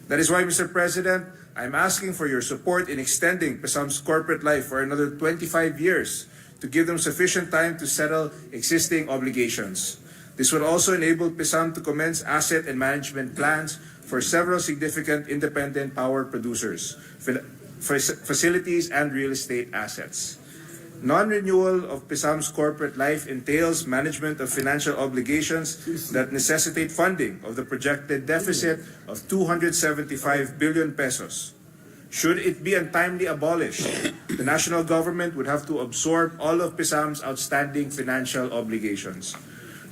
That is why, Mr. President, I'm asking for your support in extending PISAM's corporate life for another 25 years to give them sufficient time to settle existing obligations. This would also enable PISAM to commence asset and management plans for several significant independent power producers, facilities, and real estate assets. Non-renewal of PISAM's corporate life entails management of financial obligations that necessitate funding of the projected deficit of 275 billion pesos. Should it be untimely abolished, the national government would have to absorb all of PISAM's outstanding financial obligations.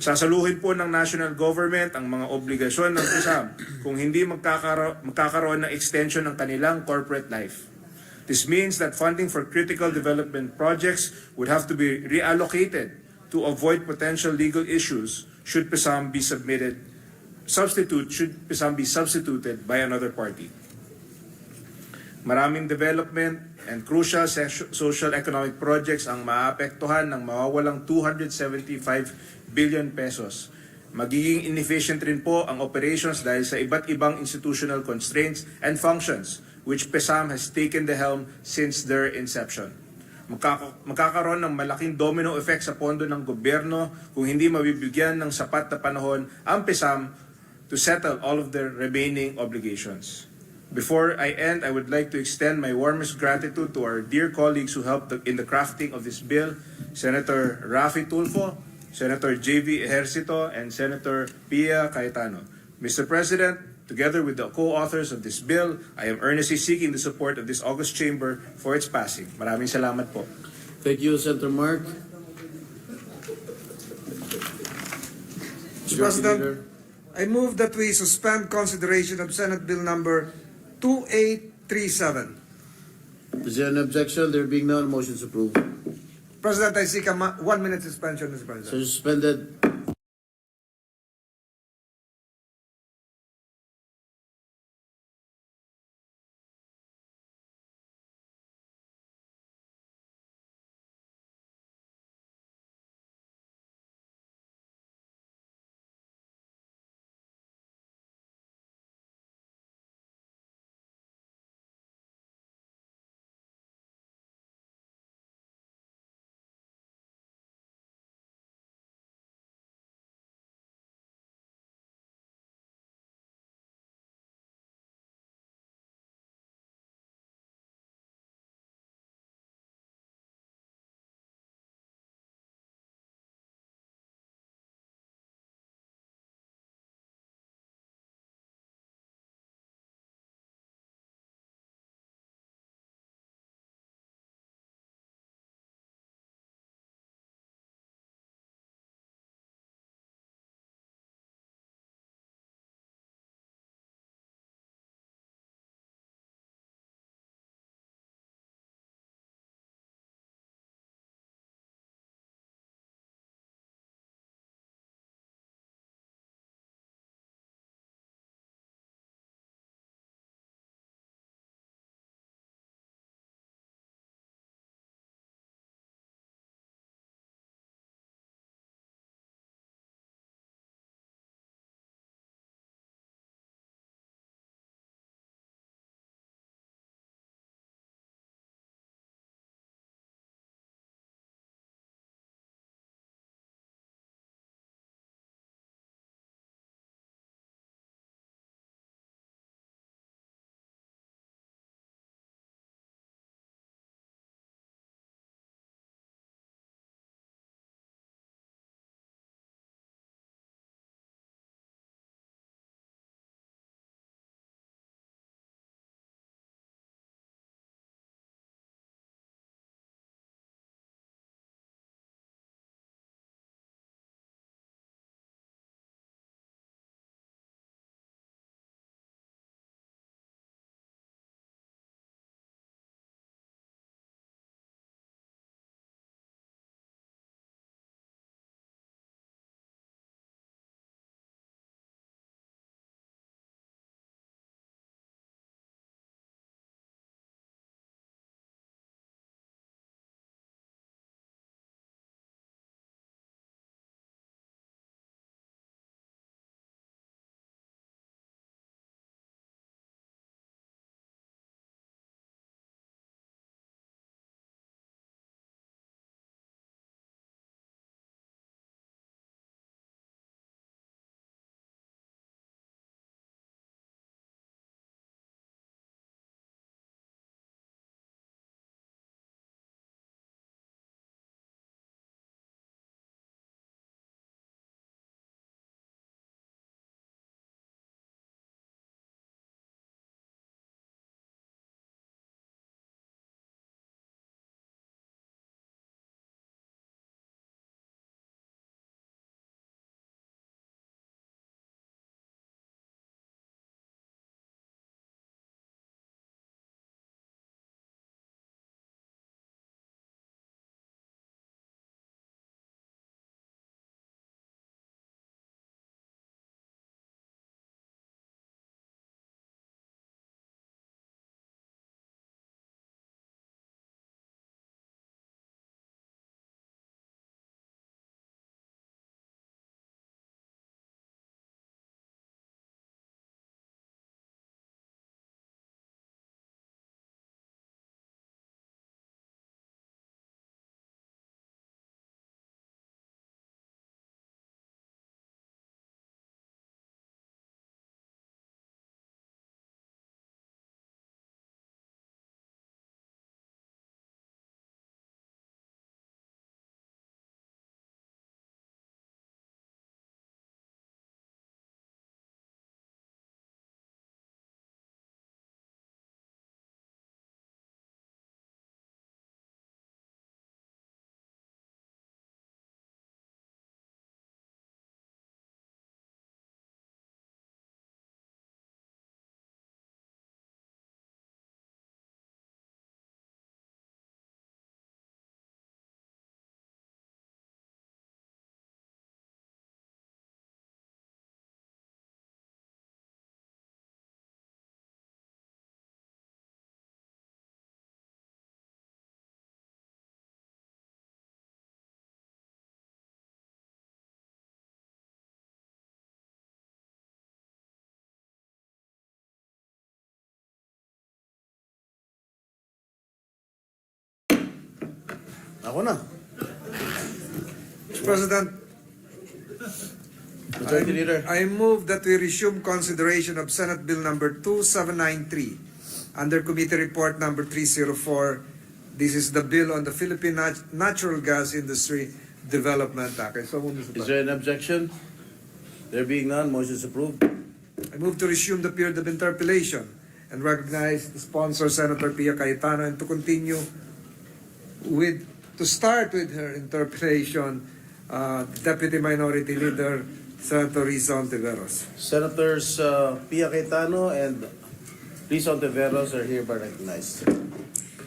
Sasaluhin po ng national government ang mga obligasyon ng PISAM kung hindi magkakaroon ng extension ng kanilang corporate life. This means that funding for critical development projects would have to be reallocated to avoid potential legal issues should PISAM be substituted by another party. Maraming development and crucial social economic projects ang maapektuhan ng mawawalang 275 billion pesos. Magiging inefficient rin po ang operations dahil sa iba't ibang institutional constraints and functions which PISAM has taken the helm since their inception. Magkakaroon ng malaking domino effect sa pondo ng gobyerno kung hindi mabibigyan ng sapat na panahon ang PISAM to settle all of their remaining obligations. Before I end, I would like to extend my warmest gratitude to our dear colleagues who helped in the crafting of this bill, Senator Raffy Tulfo, Senator J.V. Ejercito, and Senator Pia Cayetano. Mr. President, together with the co-authors of this bill, I am earnestly seeking the support of this august chamber for its passing. Maraming salamat po. Thank you, Senator Mark. Mr. President, I move that we suspend consideration of Senate Bill number 2837. Is there an objection? There being none, motion is approved. President, I seek a 1-minute suspension, Mr. President. So suspended. Ako na. Mr. President, Majority Leader. I move that we resume consideration of Senate Bill number 2793 under Committee Report number 304. This is the bill on the Philippine Natural Gas Industry Development Act. So, Is there an objection? There being none, motion is approved. I move to resume the period of interpellation and recognize the sponsor, Senator Pia Cayetano, and to continue to start with her interpellation, Deputy Minority Leader, Senator Risa Ontiveros. Senators Pia Cayetano and Risa Ontiveros are hereby recognized.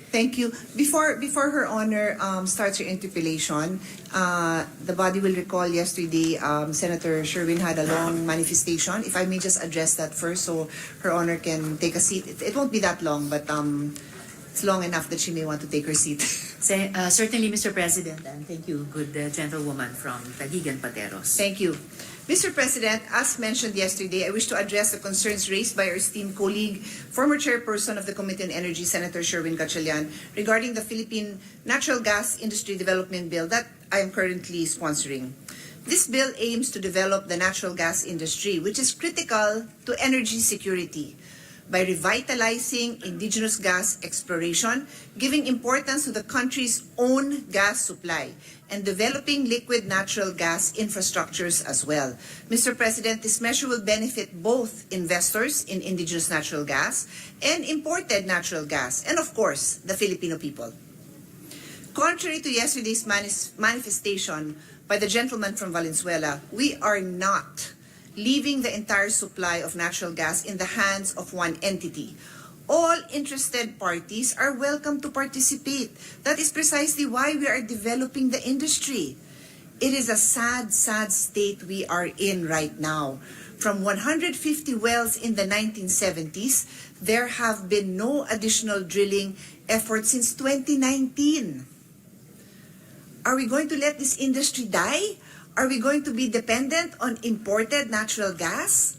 Thank you. Before Her Honor starts her interpellation, the body will recall yesterday Senator Sherwin had a long manifestation. If I may just address that first so Her Honor can take a seat. It won't be that long, but it's long enough that she may want to take her seat. Certainly, Mr. President, and thank you, good gentlewoman from Taguig and Pateros. Thank you. Mr. President, as mentioned yesterday, I wish to address the concerns raised by our esteemed colleague, former chairperson of the Committee on Energy, Senator Sherwin Gatchalian, regarding the Philippine Natural Gas Industry Development Bill that I am currently sponsoring. This bill aims to develop the natural gas industry, which is critical to energy security, by revitalizing indigenous gas exploration, giving importance to the country's own gas supply, and developing liquid natural gas infrastructures as well. Mr. President, this measure will benefit both investors in indigenous natural gas and imported natural gas, and of course, the Filipino people. Contrary to yesterday's manifestation by the gentleman from Valenzuela, we are not leaving the entire supply of natural gas in the hands of one entity. All interested parties are welcome to participate. That is precisely why we are developing the industry. It is a sad, sad state we are in right now. From 150 wells in the 1970s, there have been no additional drilling efforts since 2019. Are we going to let this industry die? Are we going to be dependent on imported natural gas?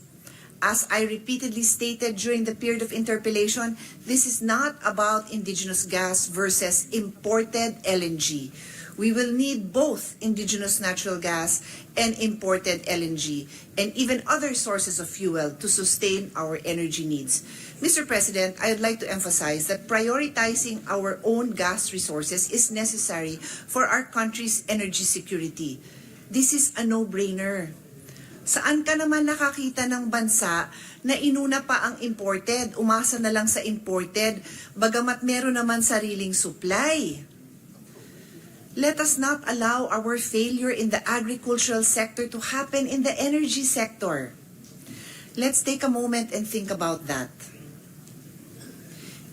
As I repeatedly stated during the period of interpellation, this is not about indigenous gas versus imported LNG. We will need both indigenous natural gas and imported LNG, and even other sources of fuel to sustain our energy needs. Mr. President, I would like to emphasize that prioritizing our own gas resources is necessary for our country's energy security. This is a no-brainer. Saan ka naman nakakita ng bansa na inuna pa ang imported, umasa na lang sa imported, bagamat meron naman sariling supply? Let us not allow our failure in the agricultural sector to happen in the energy sector. Let's take a moment and think about that.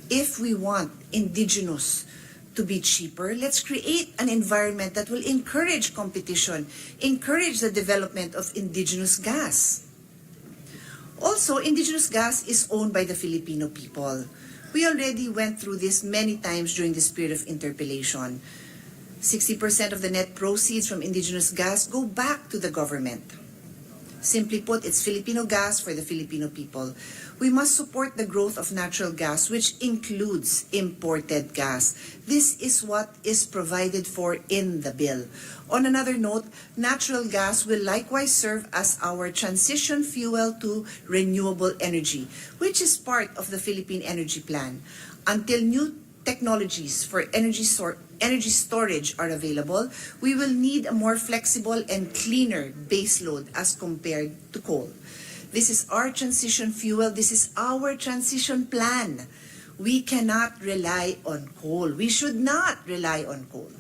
If we want indigenous to be cheaper, let's create an environment that will encourage competition, encourage the development of indigenous gas. Also, indigenous gas is owned by the Filipino people. We already went through this many times during this period of interpellation. 60% of the net proceeds from indigenous gas go back to the government. Simply put, it's Filipino gas for the Filipino people. We must support the growth of natural gas, which includes imported gas. This is what is provided for in the bill. On another note, natural gas will likewise serve as our transition fuel to renewable energy, which is part of the Philippine Energy Plan. Until new technologies for energy storage are available, we will need a more flexible and cleaner baseload as compared to coal. This is our transition fuel. This is our transition plan. We cannot rely on coal. We should not rely on coal.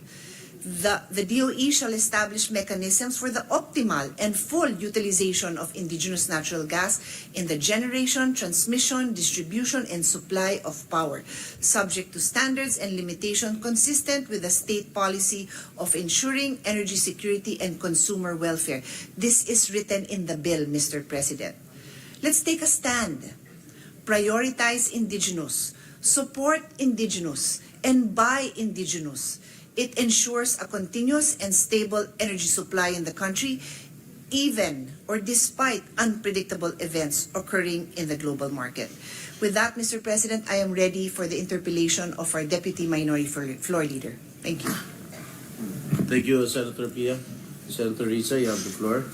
The DOE shall establish mechanisms for the optimal and full utilization of indigenous natural gas in the generation, transmission, distribution, and supply of power, subject to standards and limitations consistent with the state policy of ensuring energy security and consumer welfare. This is written in the bill, Mr. President. Let's take a stand. Prioritize indigenous, support indigenous, and buy indigenous. It ensures a continuous and stable energy supply in the country, even or despite unpredictable events occurring in the global market. With that, Mr. President, I am ready for the interpellation of our Deputy Minority Floor Leader. Thank you. Thank you, Senator Pia. Senator Risa, you have the floor.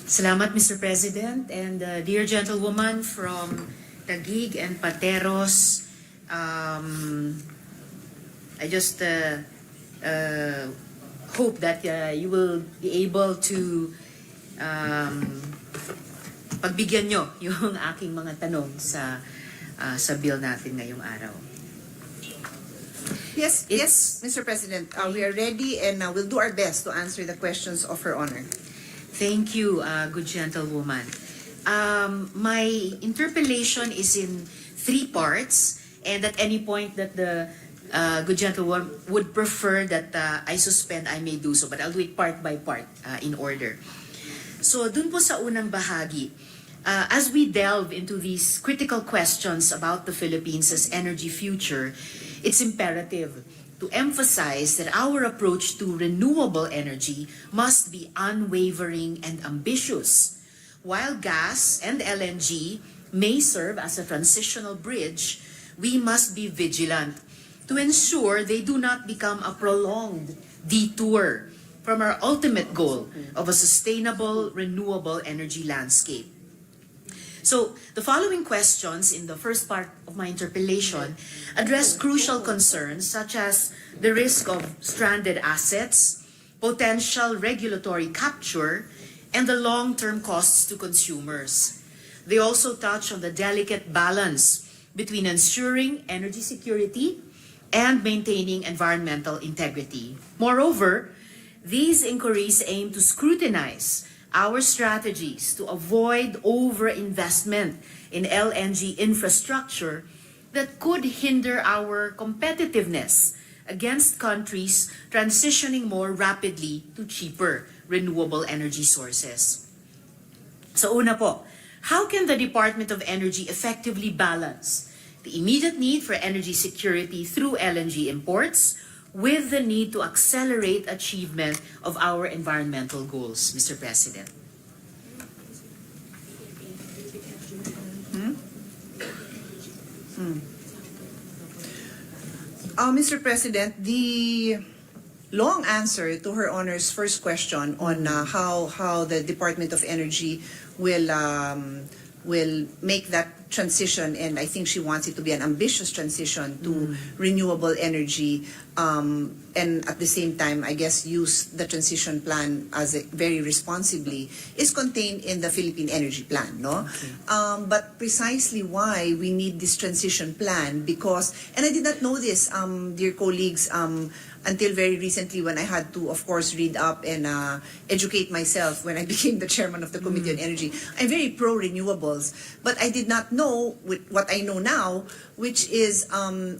Salamat, Mr. President, and dear gentlewoman from Taguig and Pateros. I just hope that you will be able to pagbigyan nyo yung aking mga tanong sa bill natin ngayong araw. Yes, Mr. President, we are ready and we'll do our best to answer the questions of Her Honor. Thank you, good gentlewoman. My interpellation is in 3 parts, and at any point that the good gentlewoman would prefer that I suspend, I may do so, but I'll do it part by part in order. So, dun po sa unang bahagi, as we delve into these critical questions about the Philippines' energy future, it's imperative to emphasize that our approach to renewable energy must be unwavering and ambitious. While gas and LNG may serve as a transitional bridge, we must be vigilant to ensure they do not become a prolonged detour from our ultimate goal of a sustainable, renewable energy landscape. So, the following questions in the first part of my interpellation address crucial concerns such as the risk of stranded assets, potential regulatory capture, and the long-term costs to consumers. They also touch on the delicate balance between ensuring energy security and maintaining environmental integrity. Moreover, these inquiries aim to scrutinize our strategies to avoid over-investment in LNG infrastructure that could hinder our competitiveness against countries transitioning more rapidly to cheaper renewable energy sources. So una po, how can the Department of Energy effectively balance the immediate need for energy security through LNG imports with the need to accelerate achievement of our environmental goals, Mr. President? Mr. President, the long answer to Her Honor's first question on how the Department of Energy will make that transition, and I think she wants it to be an ambitious transition to renewable energy, and at the same time, I guess, use the transition plan very responsibly, is contained in the Philippine Energy Plan, no? Okay. But precisely why we need this transition plan, because, and I did not know this, dear colleagues, until very recently when I had to, of course, read up and educate myself when I became the chairman of the Committee on Energy. I'm very pro-renewables, but I did not know what I know now, which is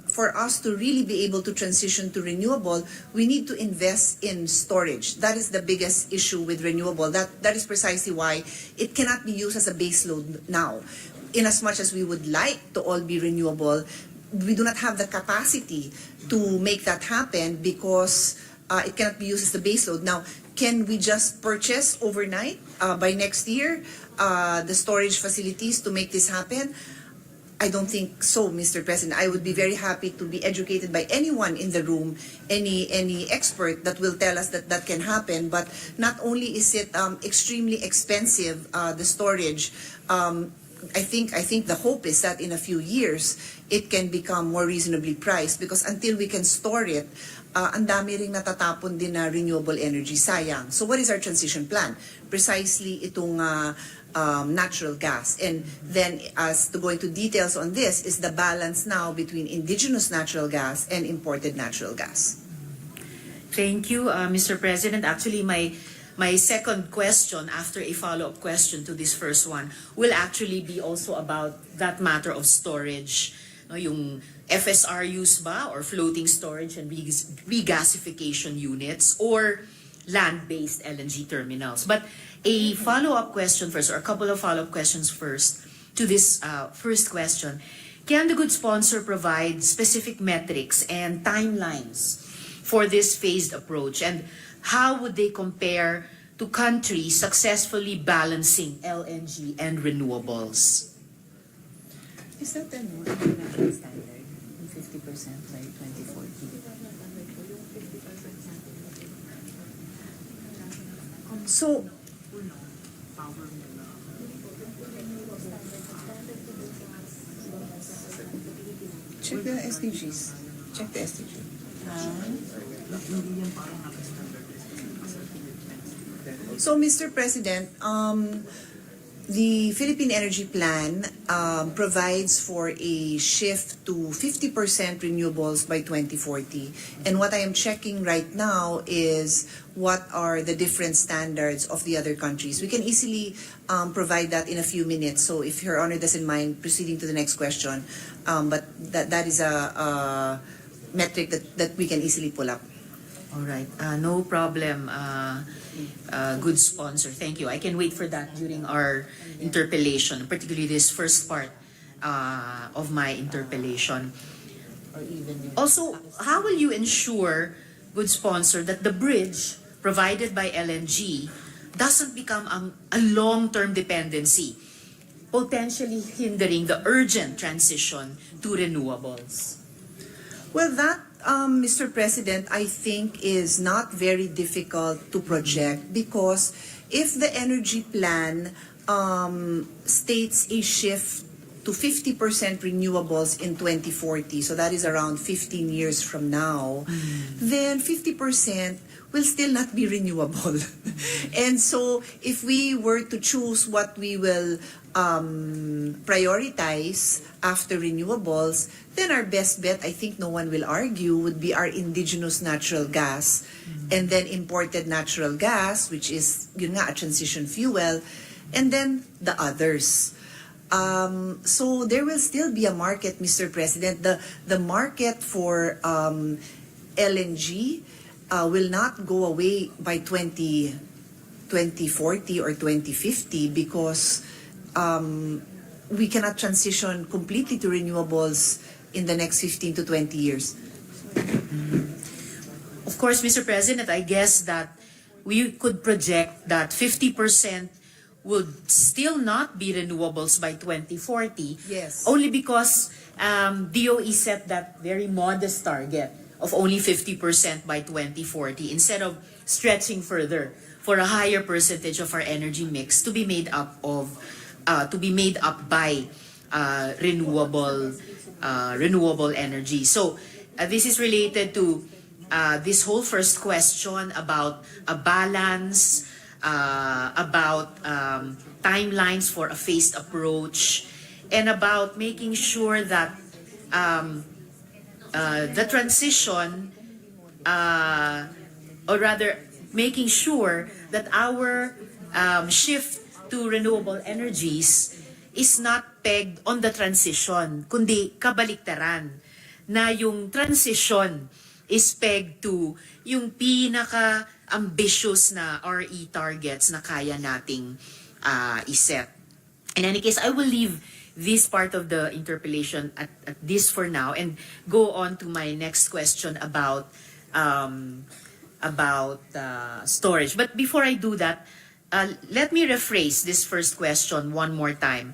for us to really be able to transition to renewable, we need to invest in storage. That is the biggest issue with renewable. That is precisely why it cannot be used as a baseload now. In as much as we would like to all be renewable, we do not have the capacity to make that happen because it cannot be used as the baseload. Now, can we just purchase overnight by next year the storage facilities to make this happen? I don't think so, Mr. President. I would be very happy to be educated by anyone in the room, any expert that will tell us that that can happen. But not only is it extremely expensive, the storage, I think the hope is that in a few years, it can become more reasonably priced, because until we can store it, ang dami ring natatapon din na renewable energy, sayang. So what is our transition plan? Precisely itong natural gas. And then, as to go into details on this, is the balance now between indigenous natural gas and imported natural gas. Thank you, Mr. President. Actually, my second question, after a follow-up question to this first one, will actually be also about that matter of storage. No, yung FSRUs ba, or floating storage and regasification units, or land-based LNG terminals. But a follow-up question first, or a couple of follow-up questions first to this first question. Can the good sponsor provide specific metrics and timelines for this phased approach? And how would they compare to countries successfully balancing LNG and renewables? Is that the international standard? 50% by 2040. So, check the SDGs. Check the SDGs. So, Mr. President, the Philippine Energy Plan provides for a shift to 50% renewables by 2040. And what I am checking right now is what are the different standards of the other countries. We can easily provide that in a few minutes. So if Your Honor doesn't mind proceeding to the next question, but that is a metric that we can easily pull up. All right, no problem. Good sponsor, thank you. I can wait for that during our interpellation, particularly this first part of my interpellation. Also, how will you ensure, good sponsor, that the bridge provided by LNG doesn't become a long-term dependency, potentially hindering the urgent transition to renewables? Well, that, Mr. President, I think is not very difficult to project because if the energy plan states a shift to 50% renewables in 2040, so that is around 15 years from now, then 50% will still not be renewable. And so if we were to choose what we will prioritize after renewables, then our best bet, I think no one will argue, would be our indigenous natural gas and then imported natural gas, which is yun nga, a transition fuel, and then the others. So there will still be a market, Mr. President. The market for LNG will not go away by 2040 or 2050 because we cannot transition completely to renewables in the next 15 to 20 years. Of course, Mr. President, I guess that we could project that 50% would still not be renewables by 2040. Yes. Only because DOE set that very modest target of only 50% by 2040 instead of stretching further for a higher percentage of our energy mix to be made up by renewable energy. So this is related to this whole first question about a balance, about timelines for a phased approach, and about making sure that the transition, or rather making sure that our shift to renewable energies is not pegged on the transition, kundi kabaliktaran, na yung transition is pegged to yung pinaka-ambitious na RE targets na kaya nating iset. In any case, I will leave this part of the interpellation at this for now and go on to my next question about storage. But before I do that, let me rephrase this first question one more time.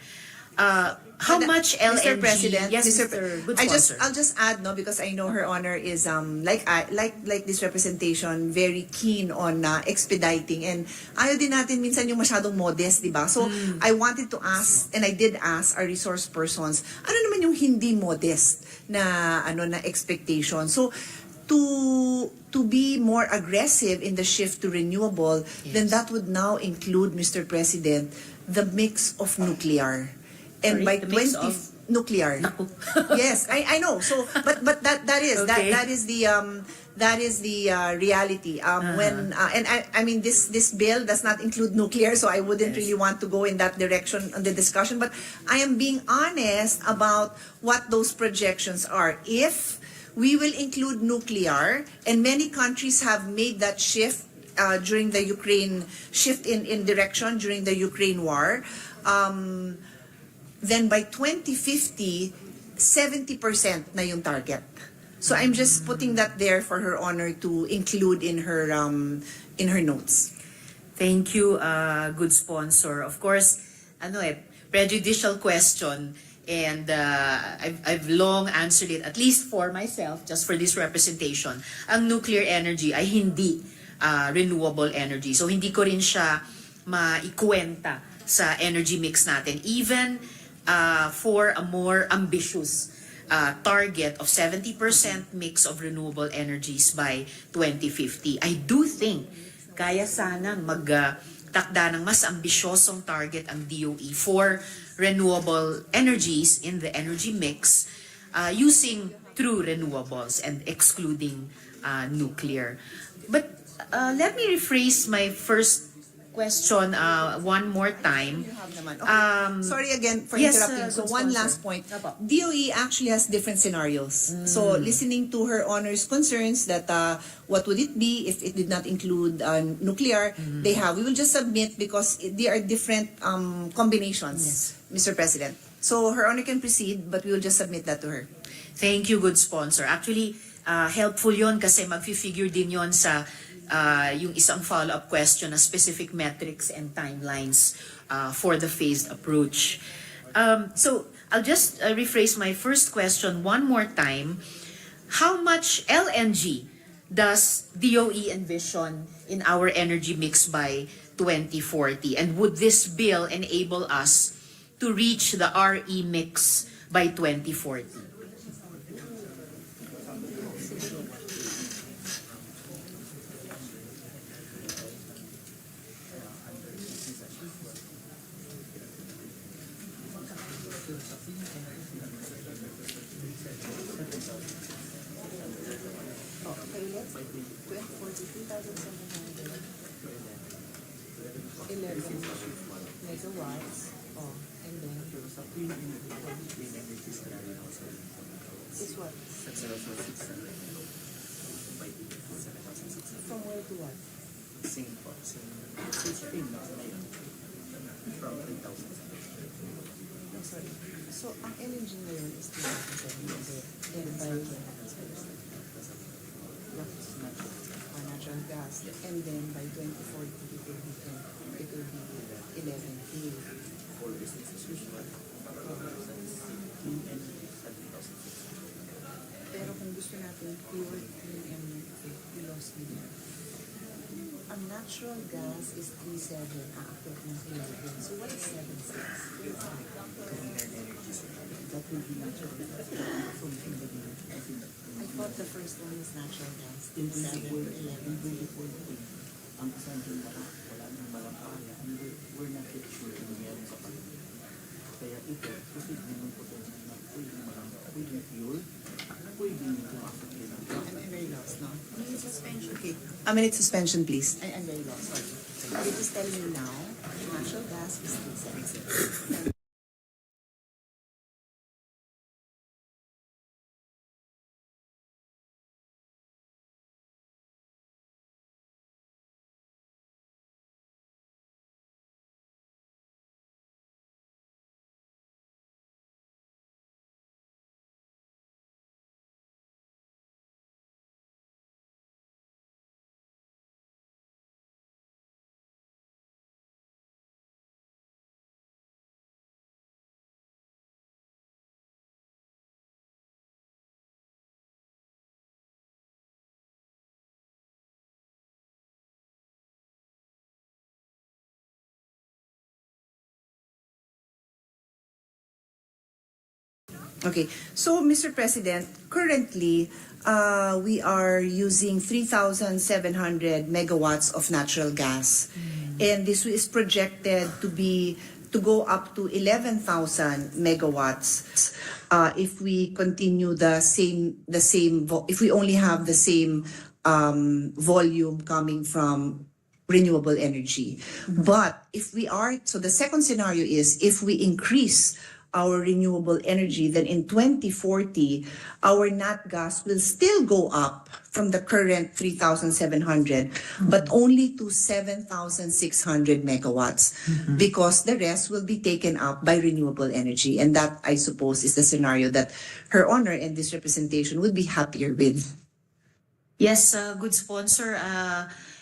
How much LNG? Mr. President, Yes, Mr. Good sponsor. I'll just add, no, because I know Her Honor is like this representation, very keen on expediting, and ayaw din natin minsan yung masyadong modest, di ba? So I wanted to ask, and I did ask our resource persons, ano naman yung hindi modest na expectation? So to be more aggressive in the shift to renewable, then that would now include, Mr. President, the mix of nuclear. And Sorry, by the mix 20 of nuclear. Naku. Yes, I know. So but that is Okay. that is the reality. When and I mean this bill does not include nuclear, so I wouldn't really want to go in that direction on the discussion, but I am being honest about what those projections are. If we will include nuclear, and many countries have made that shift during the Ukraine shift in direction during the Ukraine war, then by 2050, 70% na yung target. So I'm just putting that there for Her Honor to include in her notes. Thank you, good sponsor. Of course, prejudicial question and I've long answered it, at least for myself, just for this representation, ang nuclear energy ay hindi renewable energy. So hindi ko rin siya maikwenta sa energy mix natin. Even for a more ambitious target of 70% mix of renewable energies by 2050. I do think kaya sanang magtakda ng mas ambisyosong target ang DOE for renewable energies in the energy mix using true renewables and excluding nuclear. But let me rephrase my first question one more time. Sorry again for yes, interrupting. So good one sponsor. last point. Apo. DOE actually has different scenarios. So listening to her honor's concerns that what would it be if it did not include nuclear, we will just submit because they are different combinations, Mr. President. So her honor can proceed, but we will just submit that to her. Thank you, good sponsor. Actually, helpful yon kasi mag-figure din yon sa yung isang follow-up question na specific metrics and timelines for the phased approach. So I'll just rephrase my first question one more time. How much LNG does DOE envision in our energy mix by 2040? And would this bill enable us to reach the RE mix by 2040? megawatts. Oh, and then is what? From where to what? Same. From 3,000. I'm sorry. So, ang LNG ngayon is 2,700. Then by natural gas. And then by 2040, it will be 11K. For business as usual. Pero kung gusto natin pure clean energy, we lost din. Ang natural gas is 3.7, aakyat ng 11. So what is 7.6? Clean energy. That will be natural gas. I thought the first one was natural gas. 7, 11. Ang kasama din wala nang malampaya. We're not yet sure kung meron sa panahon. Kaya ito, kasi naman potential na pwedeng fuel, pwedeng pumasok din ang gas. I'm very lost, no? A minute suspension. Okay. A minute suspension, please. I'm very lost. Sorry. It is telling me now, natural gas is 3.7. Okay, so Mr. President, currently we are using 3,700 megawatts of natural gas, and this is projected to go up to 11,000 megawatts if we continue if we only have the same volume coming from renewable energy. But so the second scenario is if we increase our renewable energy, then in 2040, our nat gas will still go up from the current 3,700, but only to 7,600 megawatts, because the rest will be taken up by renewable energy. And that, I suppose, is the scenario that Her Honor and this representation would be happier with. Yes, good sponsor.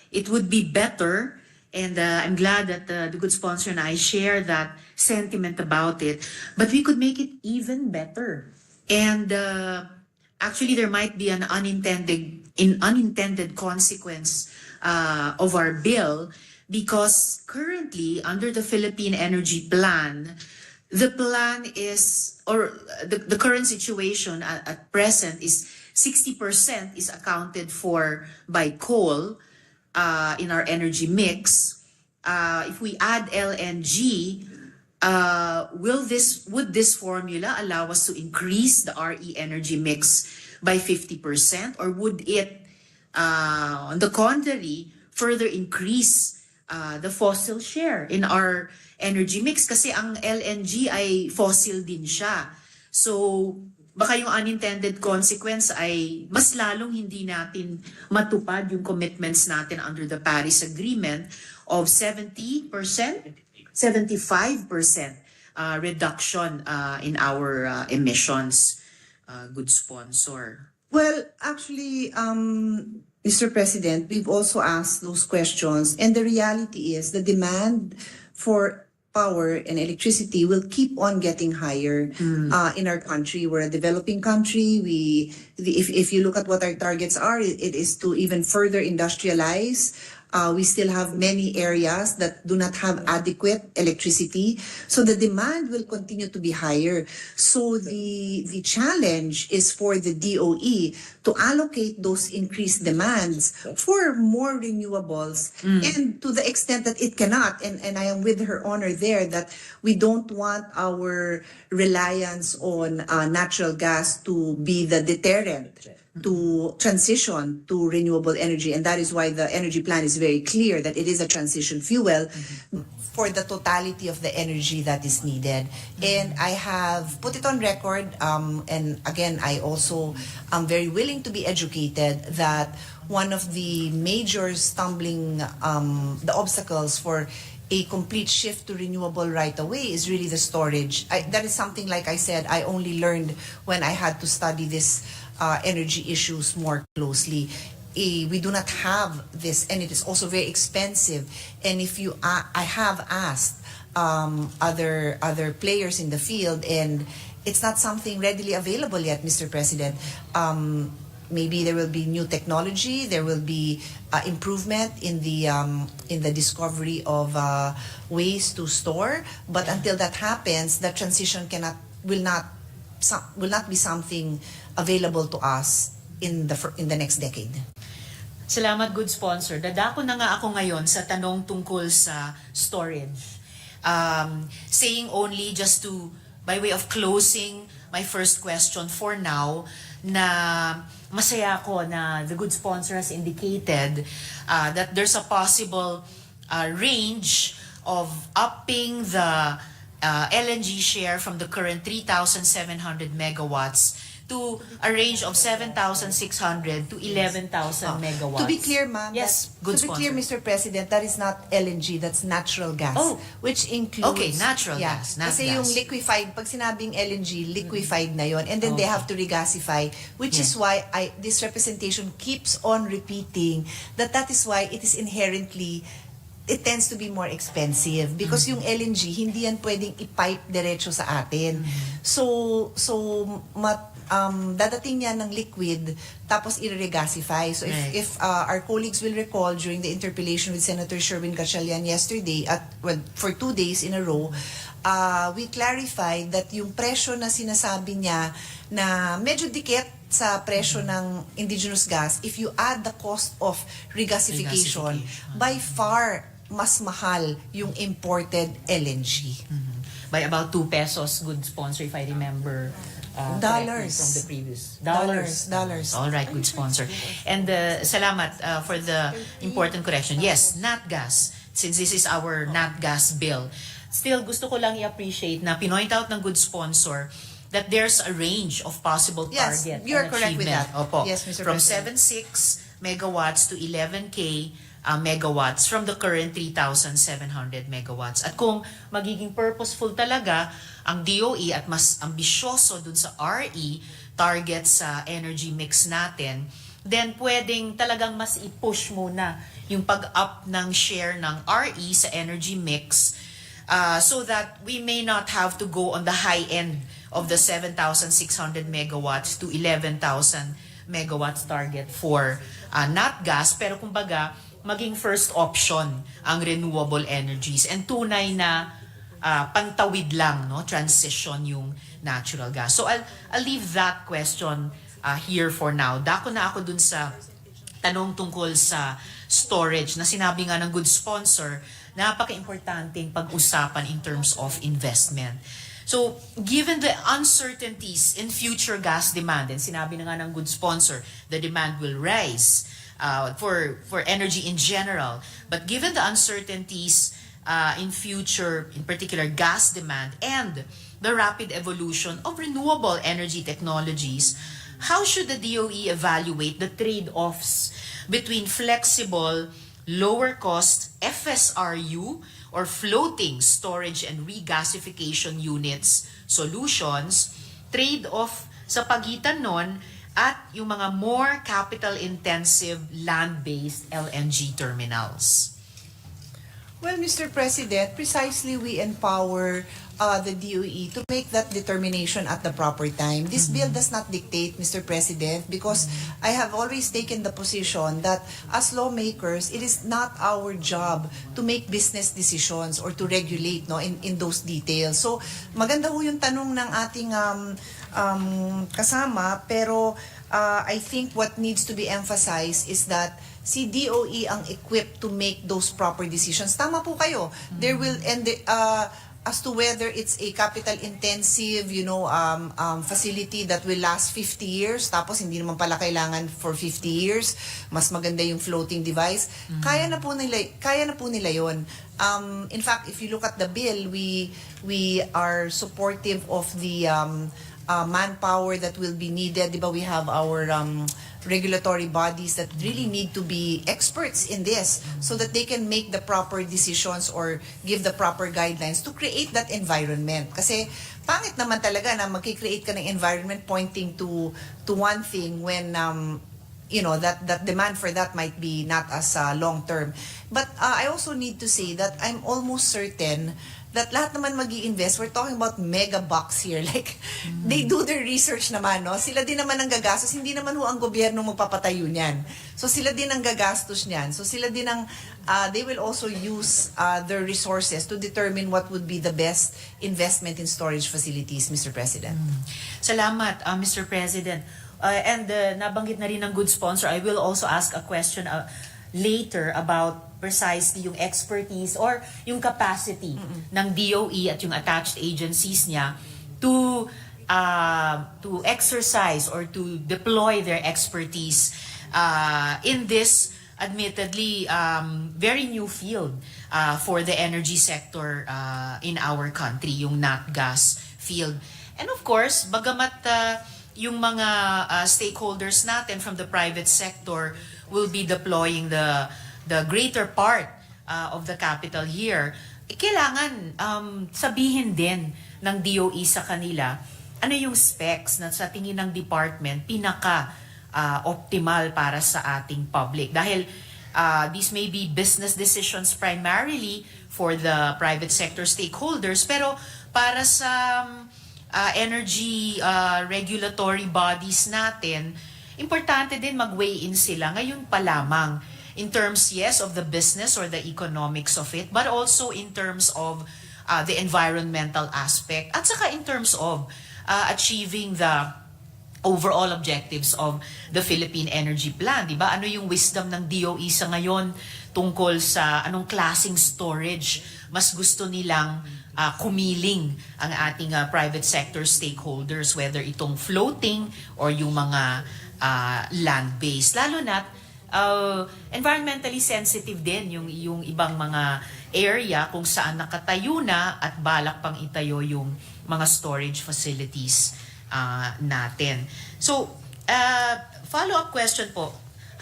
It would be better And I'm glad that the good sponsor and I share that sentiment about it. But we could make it even better. And actually, there might be an unintended consequence of our bill, because currently, under the Philippine Energy Plan, the plan is, or the current situation at present is 60% is accounted for by coal in our energy mix. If we add LNG, would this formula allow us to increase the RE energy mix by 50%, or would it, on the contrary, further increase the fossil share in our energy mix? Kasi ang LNG ay fossil din siya. So, baka yung unintended consequence ay mas lalong hindi natin matupad yung commitments natin under the Paris Agreement of 70%, 75% reduction in our emissions. Good sponsor. Well, actually, Mr. President, we've also asked those questions, and the reality is the demand for power and electricity will keep on getting higher in our country. We're a developing country. If you look at what our targets are, it is to even further industrialize. We still have many areas that do not have adequate electricity. So the demand will continue to be higher. So the challenge is for the DOE to allocate those increased demands for more renewables, and to the extent that it cannot, and I am with Her Honor there, that we don't want our reliance on natural gas to be the deterrent to transition to renewable energy. And that is why the energy plan is very clear that it is a transition fuel for the totality of the energy that is needed. And I have put it on record, and again, I also am very willing to be educated, that one of the major stumbling, the obstacles for a complete shift to renewable right away is really the storage. That is something, like I said, I only learned when I had to study this energy issues more closely. We do not have this, and it is also very expensive. And if you, I have asked other players in the field, and it's not something readily available yet, Mr. President. Maybe there will be new technology, there will be improvement in the discovery of ways to store, but until that happens, that transition will not be something available to us in the next decade. Salamat, good sponsor. Dadako na nga ako ngayon sa tanong tungkol sa storage. Saying only, just to, by way of closing my first question for now, na masaya ako na the good sponsor has indicated that there's a possible range of upping the LNG share from the current 3,700 megawatts to a range of 7,600 to 11,000 megawatts. To be clear, ma'am, yes, to good be sponsor. clear, Mr. President, that is not LNG, that's natural gas. Oh. Which includes... Okay, natural gas, nat Kasi gas. yung liquefied, pag sinabing LNG, liquefied na yon, and then they have to regasify, which is why this representation keeps on repeating that is why it is inherently, it tends to be more expensive because yung LNG, hindi yan pwedeng i-pipe diretso sa atin. So dadating yan ng liquid tapos i-regasify. So if our colleagues will recall during the interpellation with Senator Sherwin Gatchalian yesterday, for 2 days in a row, we clarified that yung presyo na sinasabi niya na medyo dikit sa presyo ng indigenous gas, if you add the cost of regasification, by far mas mahal yung imported LNG. By about 2 pesos, good sponsor, if I remember. Dollars. From the previous. Dollars. All right, good sponsor. And salamat for the important correction. Yes, nat gas. Since this is our nat gas bill. Still, gusto ko lang i-appreciate na pinoint out ng good sponsor that there's a range of possible target. Yes, you are correct with that. Opo. Yes, Mr. From President. 7.6 megawatts to 11K megawatts from the current 3,700 megawatts. At kung magiging purposeful talaga ang DOE at mas ambisyoso dun sa RE target sa energy mix natin, then pwedeng talagang mas i-push muna yung pag-up ng share ng RE sa energy mix so that we may not have to go on the high end of the 7,600 megawatts to 11,000 megawatts target for not gas, pero kumbaga maging first option ang renewable energies and tunay na pantawid lang, no, transition yung natural gas. So I'll leave that question here for now. Dako na ako dun sa tanong tungkol sa storage na sinabi nga ng good sponsor, napaka-importanteng pag-usapan in terms of investment. So, given the uncertainties in future gas demand, and sinabi na nga ng good sponsor, the demand will rise for energy in general. But given the uncertainties in future, in particular gas demand, and the rapid evolution of renewable energy technologies, how should the DOE evaluate the trade-offs between flexible, lower-cost FSRU or floating storage and regasification units solutions, trade-off sa pagitan nun at yung mga more capital-intensive land-based LNG terminals? Well, Mr. President, precisely we empower the DOE to make that determination at the proper time. This bill does not dictate, Mr. President, because I have always taken the position that as lawmakers, it is not our job to make business decisions or to regulate in those details. So, maganda ho yung tanong ng ating kasama, pero I think what needs to be emphasized is that si DOE ang equipped to make those proper decisions. Tama po kayo. There will as to whether it's a capital intensive, facility that will last 50 years, tapos hindi naman pala kailangan for 50 years, mas maganda yung floating device. Kaya na po nila 'yon. In fact, if you look at the bill, we are supportive of the manpower that will be needed. Diba, we have our regulatory bodies that really need to be experts in this so that they can make the proper decisions or give the proper guidelines to create that environment. Kasi pangit naman talaga na magki-create ka ng environment pointing to one thing when that demand for that might be not as long term. But I also need to say that I'm almost certain that lahat naman mag-i-invest, we're talking about mega bucks here. Like, they do their research naman, no? Sila din naman ang gagastos. Hindi naman ho ang gobyerno magpapatayo niyan. So, sila din ang gagastos niyan. So, sila din ang, they will also use their resources to determine what would be the best investment in storage facilities, Mr. President. Salamat, Mr. President. And nabanggit na rin ng good sponsor, I will also ask a question later about precisely yung expertise or yung capacity ng DOE at yung attached agencies niya to exercise or to deploy their expertise in this admittedly very new field for the energy sector in our country, yung nat gas field. And of course, bagamat yung mga stakeholders natin from the private sector will be deploying the greater part of the capital here, kailangan sabihin din ng DOE sa kanila ano yung specs na sa tingin ng department pinaka-optimal para sa ating public. Dahil these may be business decisions primarily for the private sector stakeholders, pero para sa energy regulatory bodies natin, importante din mag-weigh in sila ngayon pa lamang. In terms, yes, of the business or the economics of it, but also in terms of the environmental aspect at saka in terms of achieving the overall objectives of the Philippine Energy Plan. Diba? Ano yung wisdom ng DOE sa ngayon tungkol sa anong klaseng storage mas gusto nilang kumiling ang ating private sector stakeholders, whether itong floating or yung mga land-based. Lalo na environmentally sensitive din yung ibang mga area kung saan nakatayo na at balak pang itayo yung mga storage facilities natin. So, follow-up question po.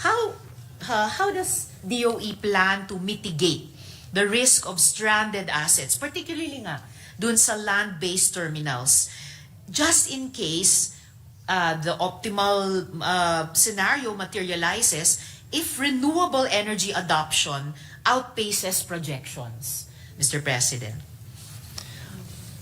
How does DOE plan to mitigate the risk of stranded assets, particularly nga dun sa land-based terminals, just in case the optimal scenario materializes if renewable energy adoption outpaces projections, Mr. President?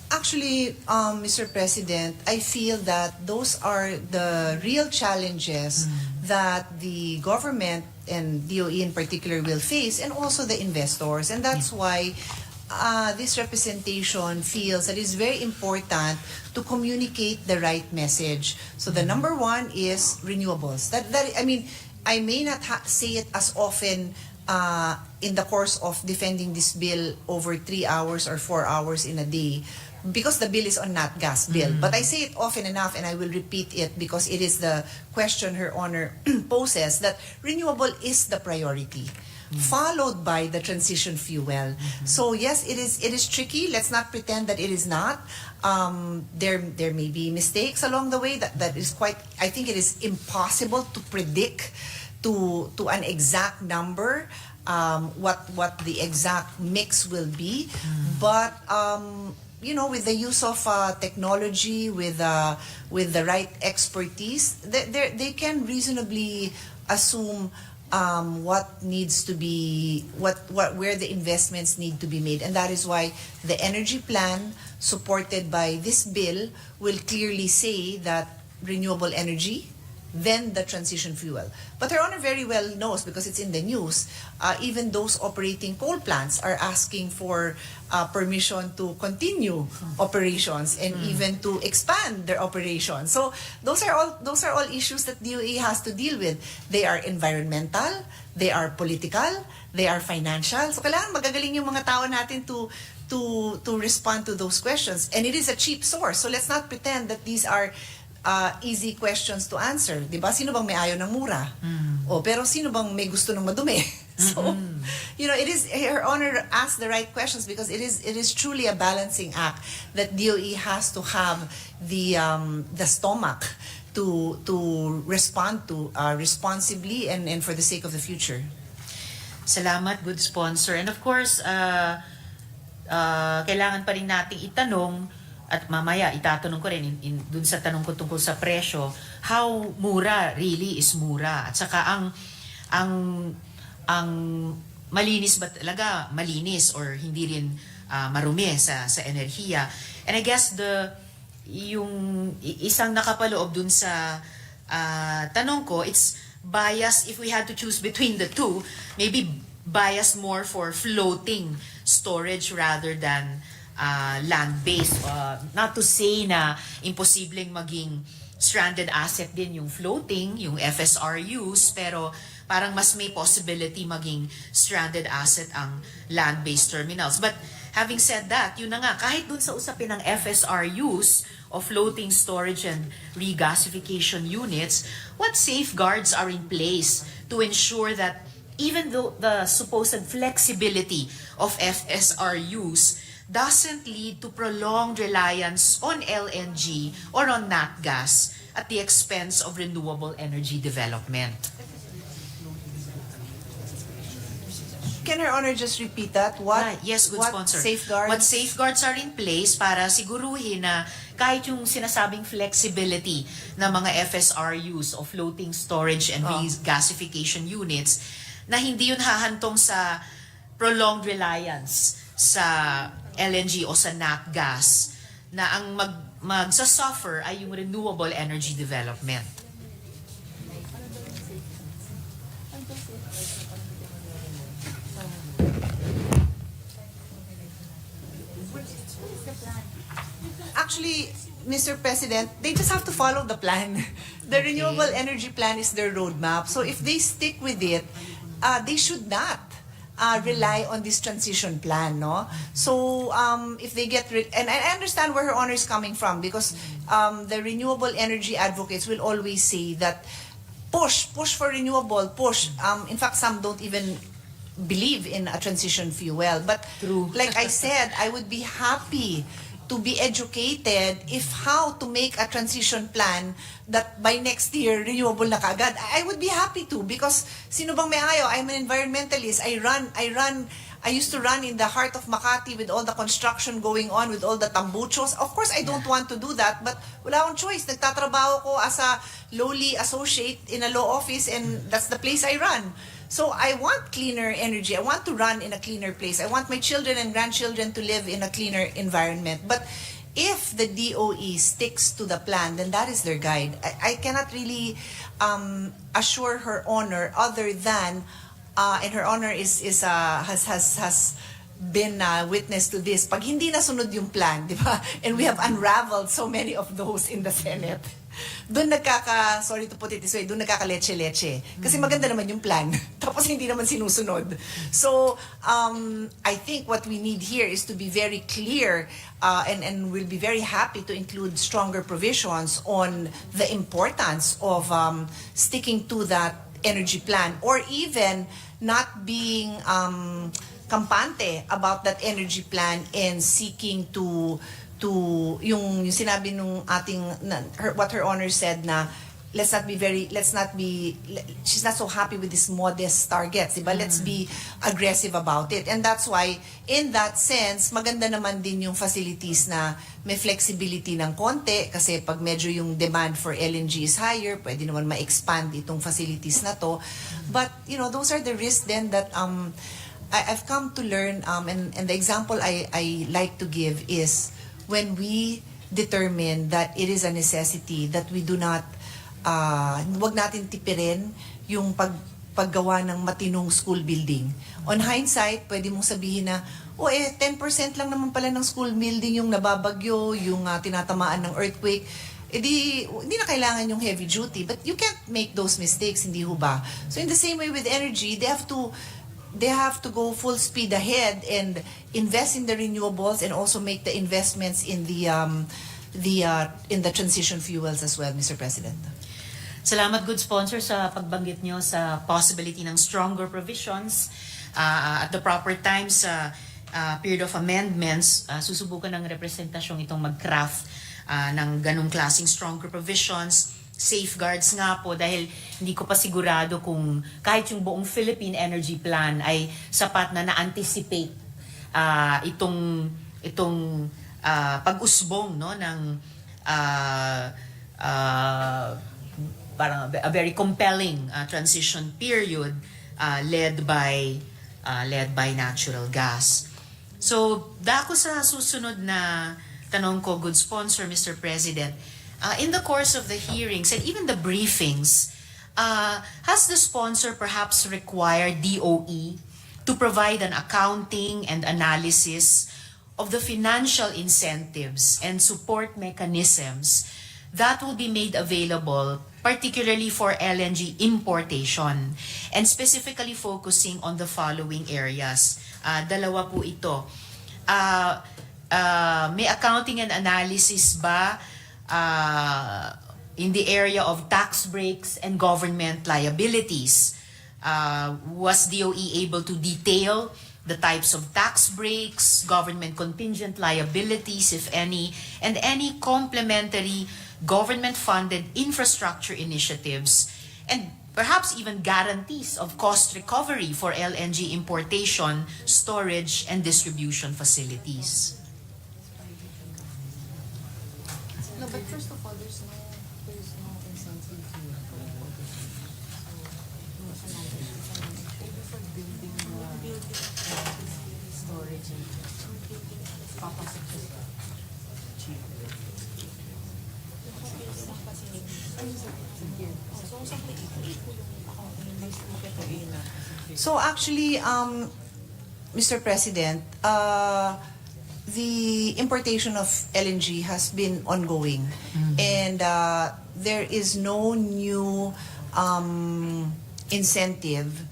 Actually, Mr. President, I feel that those are the real challenges that the government and DOE in particular will face, and also the investors. And that's why this representation feels that it's very important to communicate the right message. So the number one is renewables. I mean, I may not say it as often in the course of defending this bill over 3 hours or 4 hours in a day, because the bill is on nat gas bill. But I say it often enough, and I will repeat it because it is the question Her Honor poses, that renewable is the priority, followed by the transition fuel. So yes, it is tricky. Let's not pretend that it is not. There may be mistakes along the way. That is quite. I think it is impossible to predict to an exact number what the exact mix will be. But you know, with the use of technology, with the right expertise, they can reasonably assume what needs to be, where the investments need to be made. And that is why the energy plan supported by this bill will clearly say that renewable energy, then the transition fuel. But Her Honor very well knows, because it's in the news, even those operating coal plants are asking for permission to continue operations and even to expand their operations. So those are all issues that DOE has to deal with. They are environmental, they are political, they are financial. So kailangan magagaling yung mga tao natin to respond to those questions. And it is a cheap source. So let's not pretend that these are easy questions to answer. Diba? Sino bang may ayaw ng mura? O, pero sino bang may gusto ng madumi? So, you know, it is, Her Honor asked the right questions, because it is truly a balancing act that DOE has to have the stomach to respond to responsibly and for the sake of the future. Salamat, good sponsor. And of course, kailangan pa rin nating itanong, at mamaya itatanong ko rin dun sa tanong ko tungkol sa presyo, how mura really is mura? At saka ang malinis ba talaga malinis or hindi rin marumi sa enerhiya? And I guess yung isang nakapaloob dun sa tanong ko, it's bias. If we had to choose between the two, maybe bias more for floating storage rather than land-based. Not to say na imposibleng maging stranded asset din yung floating, yung FSRUs, pero parang mas may possibility maging stranded asset ang land-based terminals. But having said that, yun na nga, kahit dun sa usapin ng FSRUs o floating storage and regasification units, what safeguards are in place to ensure that even though the supposed flexibility of FSRUs doesn't lead to prolonged reliance on LNG or on nat gas at the expense of renewable energy development? Can Her Honor just repeat that? Yes, good what sponsor. Safeguards? What safeguards are in place para siguruhin na kahit yung sinasabing flexibility ng mga FSRUs o floating storage and regasification units, na hindi yun hahantong sa prolonged reliance sa LNG o sa nat gas, na ang magsasuffer ay yung renewable energy development. Actually, Mr. President, they just have to follow the plan. The renewable energy plan is their roadmap. So if they stick with it, they should not rely on this transition plan, no? So if they get and I understand where Her Honor is coming from, because the renewable energy advocates will always say that push for renewable, push. In fact, some don't even believe in a transition fuel. But like I said, I would be happy to be educated if how to make a transition plan that by next year, renewable na kaagad. I would be happy to, because sino bang may ayaw? I'm an environmentalist. I run I used to run in the heart of Makati with all the construction going on, with all the tambuchos. Of course, I don't want to do that, but wala akong choice. Nagtatrabaho ko as a lowly associate in a law office, and that's the place I run. So I want cleaner energy. I want to run in a cleaner place. I want my children and grandchildren to live in a cleaner environment. But if the DOE sticks to the plan, then that is their guide. I cannot really assure Her Honor other than, and Her Honor has been witness to this. Pag hindi nasunod yung plan, di ba? And we have unraveled so many of those in the Senate. Doon sorry to put it this way, doon nagkaka-leche-leche. Kasi maganda naman yung plan, tapos hindi naman sinusunod. So, I think what we need here is to be very clear, and we'll be very happy to include stronger provisions on the importance of sticking to that energy plan, or even not being kampante about that energy plan and seeking to yung sinabi nung what Her Honor said na she's not so happy with these modest targets, diba? Let's be aggressive about it. And that's why, in that sense, maganda naman din yung facilities na may flexibility ng konti, kasi pag medyo yung demand for LNG is higher, pwede naman ma-expand itong facilities na to. But, those are the risks then that I've come to learn, and the example I like to give is when we determine that it is a necessity, that we do not, wag natin tipirin yung paggawa ng matinong school building. On hindsight, pwede mong sabihin na, 10% lang naman pala ng school building yung nababagyo, yung tinatamaan ng earthquake, hindi na kailangan yung heavy duty. But you can't make those mistakes, hindi ho ba? So in the same way with energy, they have to go full speed ahead and invest in the renewables, and also make the investments in the transition fuels as well, Mr. President. Salamat, good sponsor, sa pagbanggit nyo sa possibility ng stronger provisions at the proper time sa period of amendments. Susubukan ng representasyong itong mag-craft ng ganong klaseng stronger provisions, safeguards nga po, dahil hindi ko pa sigurado kung kahit yung buong Philippine Energy Plan ay sapat na na-anticipate itong pag-usbong, no, ng parang a very compelling transition period led by natural gas. So, dako sa susunod na tanong ko, good sponsor, Mr. President, in the course of the hearings and even the briefings, has the sponsor perhaps required DOE to provide an accounting and analysis of the financial incentives and support mechanisms that will be made available, particularly for LNG importation, and specifically focusing on the following areas? Dalawa po ito. May accounting and analysis ba in the area of tax breaks and government liabilities? Was DOE able to detail the types of tax breaks, government contingent liabilities, if any, and any complementary government-funded infrastructure initiatives, and perhaps even guarantees of cost recovery for LNG importation, storage, and distribution facilities? No, but first of all, there's no incentive here for importation. For building storage and papasok sa cheap. So actually, Mr. President, the importation of LNG has been ongoing, and there is no new incentive.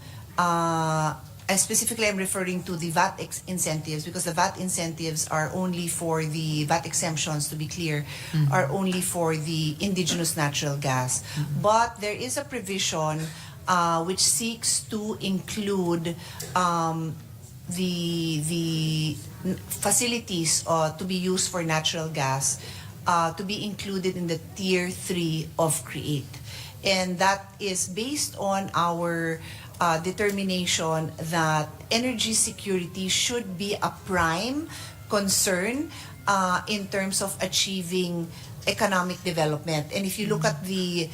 Specifically, I'm referring to the VAT incentives, because the VAT incentives are only for the VAT exemptions, to be clear, are only for the indigenous natural gas. But there is a provision which seeks to include the facilities to be used for natural gas to be included in the Tier 3 of CREATE. And that is based on our determination that energy security should be a prime concern in terms of achieving economic development. And if you look at the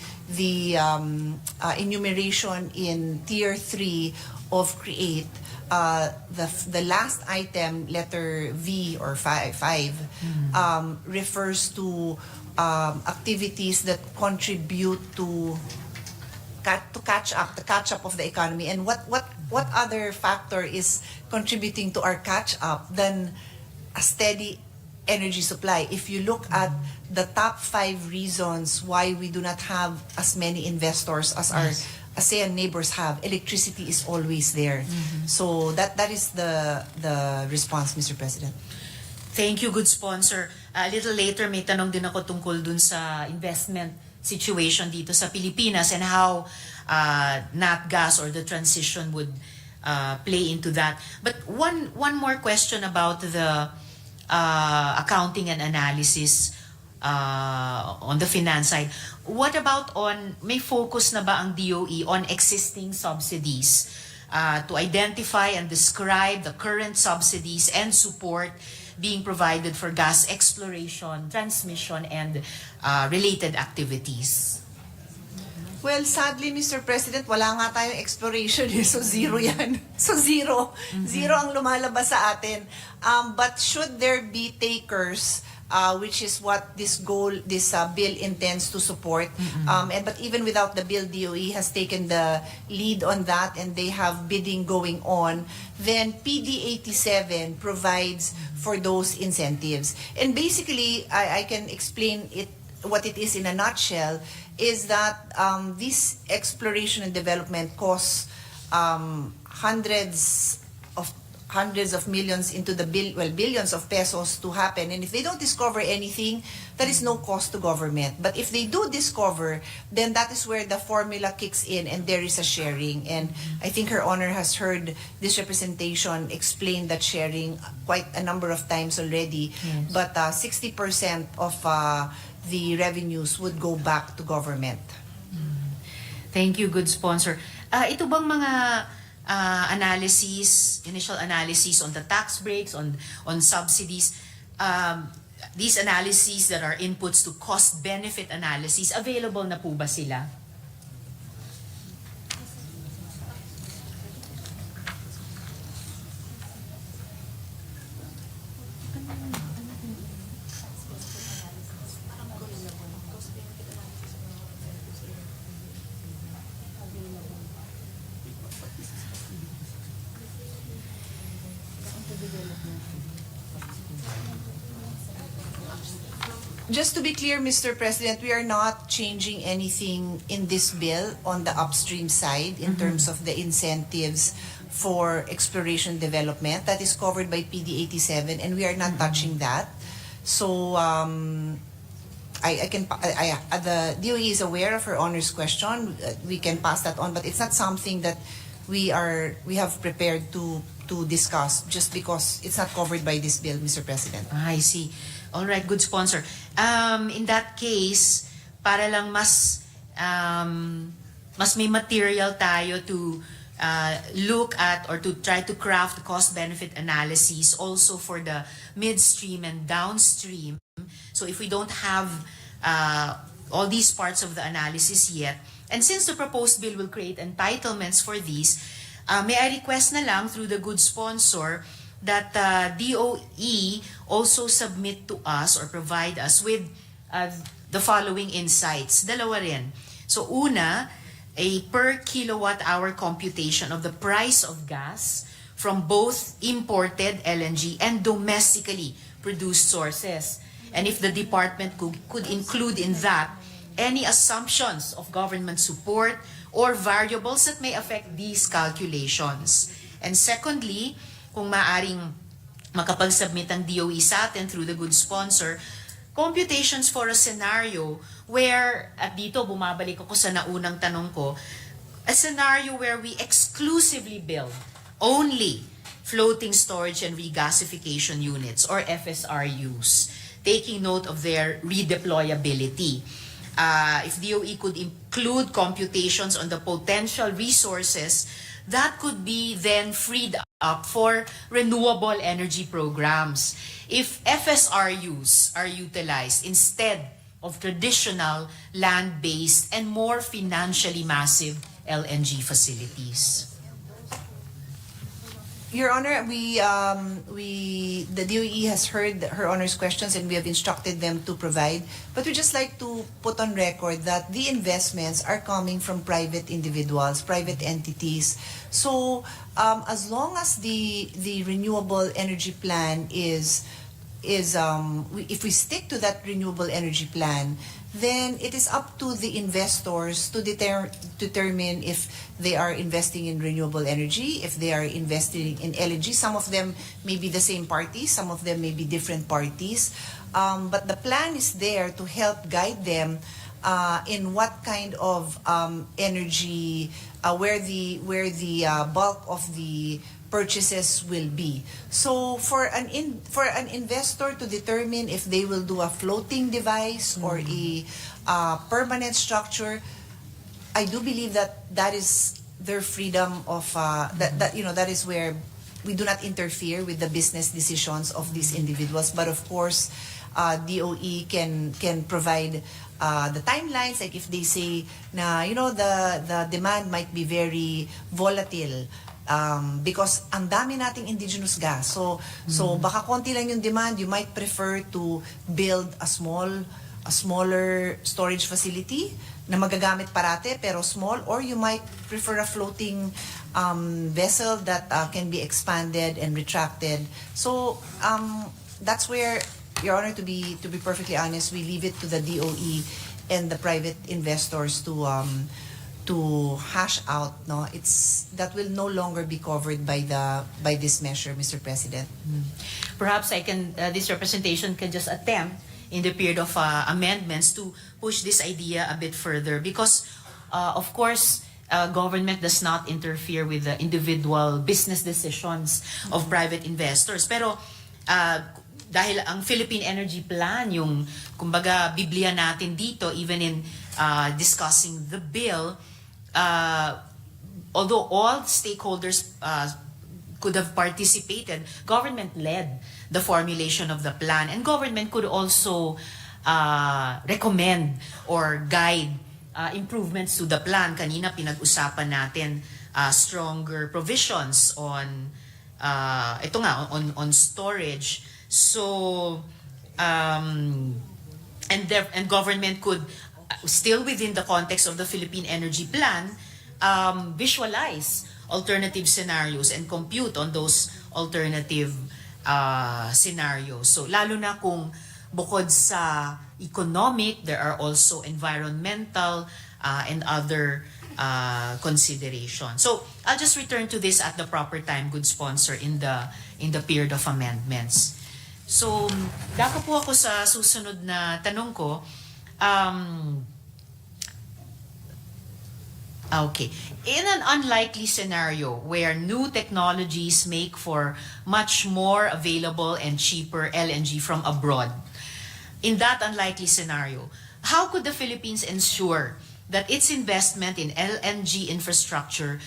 enumeration in Tier 3 of CREATE, the last item, letter V or 5, refers to activities that contribute to catch up of the economy. And what other factor is contributing to our catch up than a steady energy supply? If you look at the top 5 reasons why we do not have as many investors as our ASEAN neighbors have, electricity is always there. So that is the response, Mr. President. Thank you, good sponsor. A little later, may tanong din ako tungkol dun sa investment situation dito sa Pilipinas and how nat gas or the transition would play into that. But one more question about the accounting and analysis on the finance side. What about may focus na ba ang DOE on existing subsidies to identify and describe the current subsidies and support being provided for gas exploration, transmission, and related activities? Well, sadly, Mr. President, wala nga tayong exploration eh. So, zero yan. So, zero. Zero ang lumalabas sa atin. But should there be takers, which is what this bill intends to support, but even without the bill, DOE has taken the lead on that and they have bidding going on, then PD 87 provides for those incentives. And basically, I can explain what it is in a nutshell, is that this exploration and development costs hundreds of millions into the billions of pesos to happen. And if they don't discover anything, that is no cost to government. But if they do discover, then that is where the formula kicks in and there is a sharing. And I think Her Honor has heard this representation explain that sharing quite a number of times already. Yes. But 60% of the revenues would go back to government. Thank you, good sponsor. Ito bang mga initial analysis on the tax breaks, on subsidies, these analyses that are inputs to cost-benefit analysis, available na po ba sila? Just to be clear, Mr. President, we are not changing anything in this bill on the upstream side in terms of the incentives for exploration development. That is covered by PD 87 and we are not touching that. So the DOE is aware of Her Honor's question. We can pass that on, but it's not something that we have prepared to discuss just because it's not covered by this bill, Mr. President. I see. All right, good sponsor. In that case, para lang mas may material tayo to look at or to try to craft cost-benefit analyses also for the midstream and downstream. So if we don't have all these parts of the analysis yet, and since the proposed bill will create entitlements for these, may I request na lang through the good sponsor that DOE also submit to us or provide us with the following insights. Dalawa rin. So una, a per kilowatt hour computation of the price of gas from both imported LNG and domestically produced sources. And if the department could include in that any assumptions of government support or variables that may affect these calculations. And secondly, kung maaring makapag-submit ang DOE sa atin through the good sponsor, computations for a scenario where, at dito bumabalik ako sa naunang tanong ko, a scenario where we exclusively build only floating storage and regasification units or FSRUs, taking note of their redeployability. If DOE could include computations on the potential resources that could be then freed up for renewable energy programs. If FSRUs are utilized instead of traditional land-based and more financially massive LNG facilities. Your Honor, the DOE has heard Her Honor's questions and we have instructed them to provide. But we just like to put on record that the investments are coming from private individuals, private entities. So as long as the renewable energy plan if we stick to that renewable energy plan, then it is up to the investors to determine if they are investing in renewable energy, if they are investing in LNG. Some of them may be the same parties, some of them may be different parties. But the plan is there to help guide them in what kind of energy, where the bulk of the purchases will be. So for an investor to determine if they will do a floating device or a permanent structure, I do believe that is their freedom of that is where we do not interfere with the business decisions of these individuals. But of course, DOE can provide the timelines, like if they say na the demand might be very volatile. Because ang dami nating indigenous gas. So baka konti lang yung demand, you might prefer to build a smaller storage facility na magagamit parate pero small, or you might prefer a floating vessel that can be expanded and retracted. So that's where, Your Honor, to be perfectly honest, we leave it to the DOE and the private investors to hash out, no, that will no longer be covered by this measure, Mr. President. Perhaps this representation can just attempt in the period of amendments to push this idea a bit further, because of course government does not interfere with the individual business decisions of private investors. Pero dahil ang Philippine Energy Plan, yung kumbaga Biblia natin dito, even in discussing the bill, although all stakeholders could have participated, government led the formulation of the plan, and government could also recommend or guide improvements to the plan. Kanina pinag-usapan natin stronger provisions on on storage. So and government could still within the context of the Philippine Energy Plan, visualize alternative scenarios and compute on those alternative scenarios. So lalo na kung bukod sa economic, there are also environmental and other considerations. So I'll just return to this at the proper time, good sponsor, in the period of amendments. So dako po ako sa susunod na tanong ko. Okay. In an unlikely scenario where new technologies make for much more available and cheaper LNG from abroad, in that unlikely scenario, how could the Philippines ensure that its investment in LNG infrastructure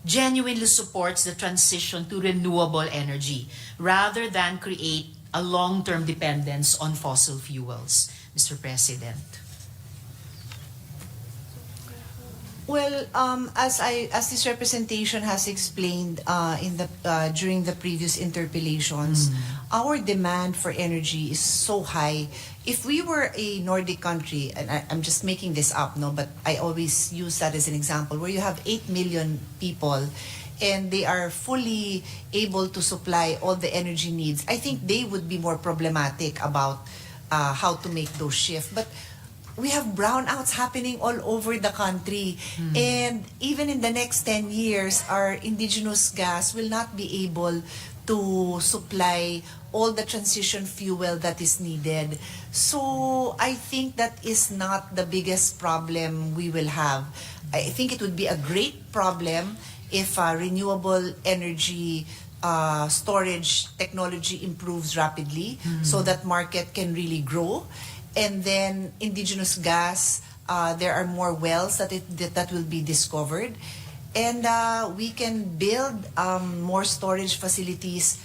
genuinely supports the transition to renewable energy rather than create a long-term dependence on fossil fuels, Mr. President? Well, as this representation has explained during the previous interpellations, our demand for energy is so high. If we were a Nordic country, and I'm just making this up, no, but I always use that as an example, where you have 8 million people and they are fully able to supply all the energy needs, I think they would be more problematic about how to make those shifts. But we have brownouts happening all over the country. And even in the next 10 years, our indigenous gas will not be able to supply all the transition fuel that is needed. So I think that is not the biggest problem we will have. I think it would be a great problem if renewable energy storage technology improves rapidly so that market can really grow. And then indigenous gas, there are more wells that will be discovered. And we can build more storage facilities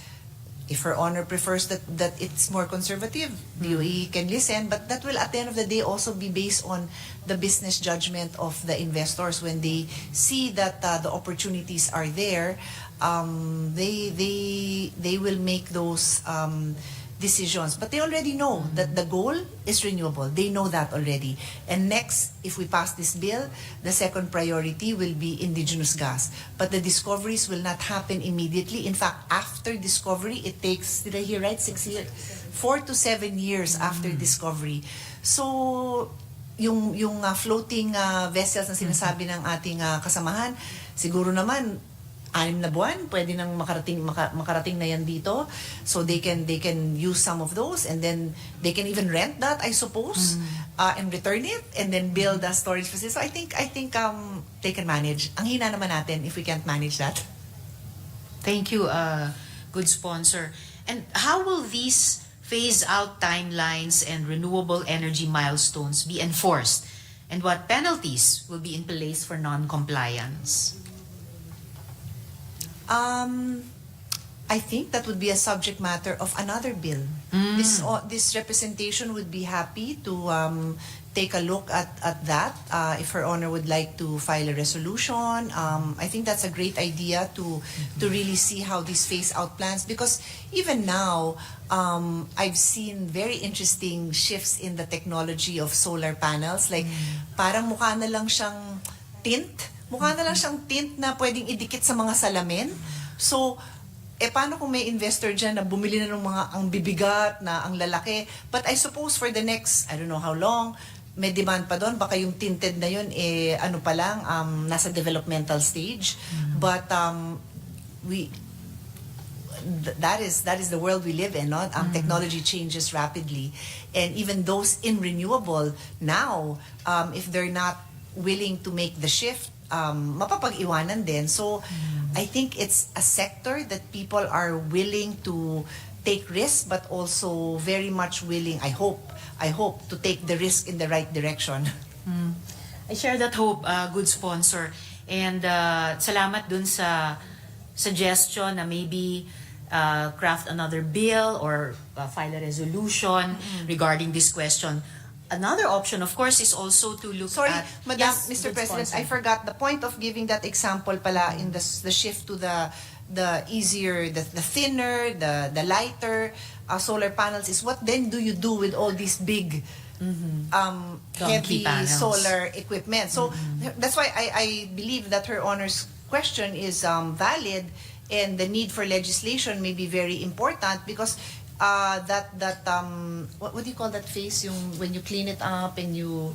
if Her Honor prefers that it's more conservative. DOE can listen, but that will at the end of the day also be based on the business judgment of the investors. When they see that the opportunities are there, they will make those decisions. But they already know that the goal is renewable. They know that already. And next, if we pass this bill, the second priority will be indigenous gas. But the discoveries will not happen immediately. In fact, after discovery, it takes, did I hear right, 6 years? 4 to 7 years after discovery. So, yung floating vessels na sinasabi ng ating kasamahan, siguro naman 6 na buwan, pwede nang makarating na yan dito. So they can use some of those, and then they can even rent that, I suppose, and return it, and then build a storage facility. So I think they can manage. Ang hina naman natin if we can't manage that. Thank you, good sponsor. And how will these phase-out timelines and renewable energy milestones be enforced? And what penalties will be in place for non-compliance? I think that would be a subject matter of another bill. This representation would be happy to take a look at that. If Her Honor would like to file a resolution, I think that's a great idea to really see how these phase-out plans, because even now, I've seen very interesting shifts in the technology of solar panels. Like, parang mukha na lang siyang tint. Mukha na lang siyang tint na pwedeng idikit sa mga salamin. So, paano kung may investor dyan na bumili na ng mga ang bibigat, na ang lalaki? But I suppose for the next, I don't know how long, may demand pa doon. Baka yung tinted na yun, ano pa lang, nasa developmental stage. But that is the world we live in, no? Technology changes rapidly. And even those in renewable, now, if they're not willing to make the shift, mapapag-iwanan din. So, I think it's a sector that people are willing to take risks, but also very much willing, I hope, to take the risk in the right direction. I share that hope, good sponsor. And salamat dun sa suggestion na maybe craft another bill or file a resolution regarding this question. Another option, of course, is also to look at... Madam, Yes, Mr. good President, sponsor. I forgot the point of giving that example pala in the shift to the easier, the thinner, the lighter solar panels is what then do you do with all these big heavy panels. solar equipment? So that's why I believe that Her Honor's question is valid, and the need for legislation may be very important, because what do you call that phase, yung when you clean it up and you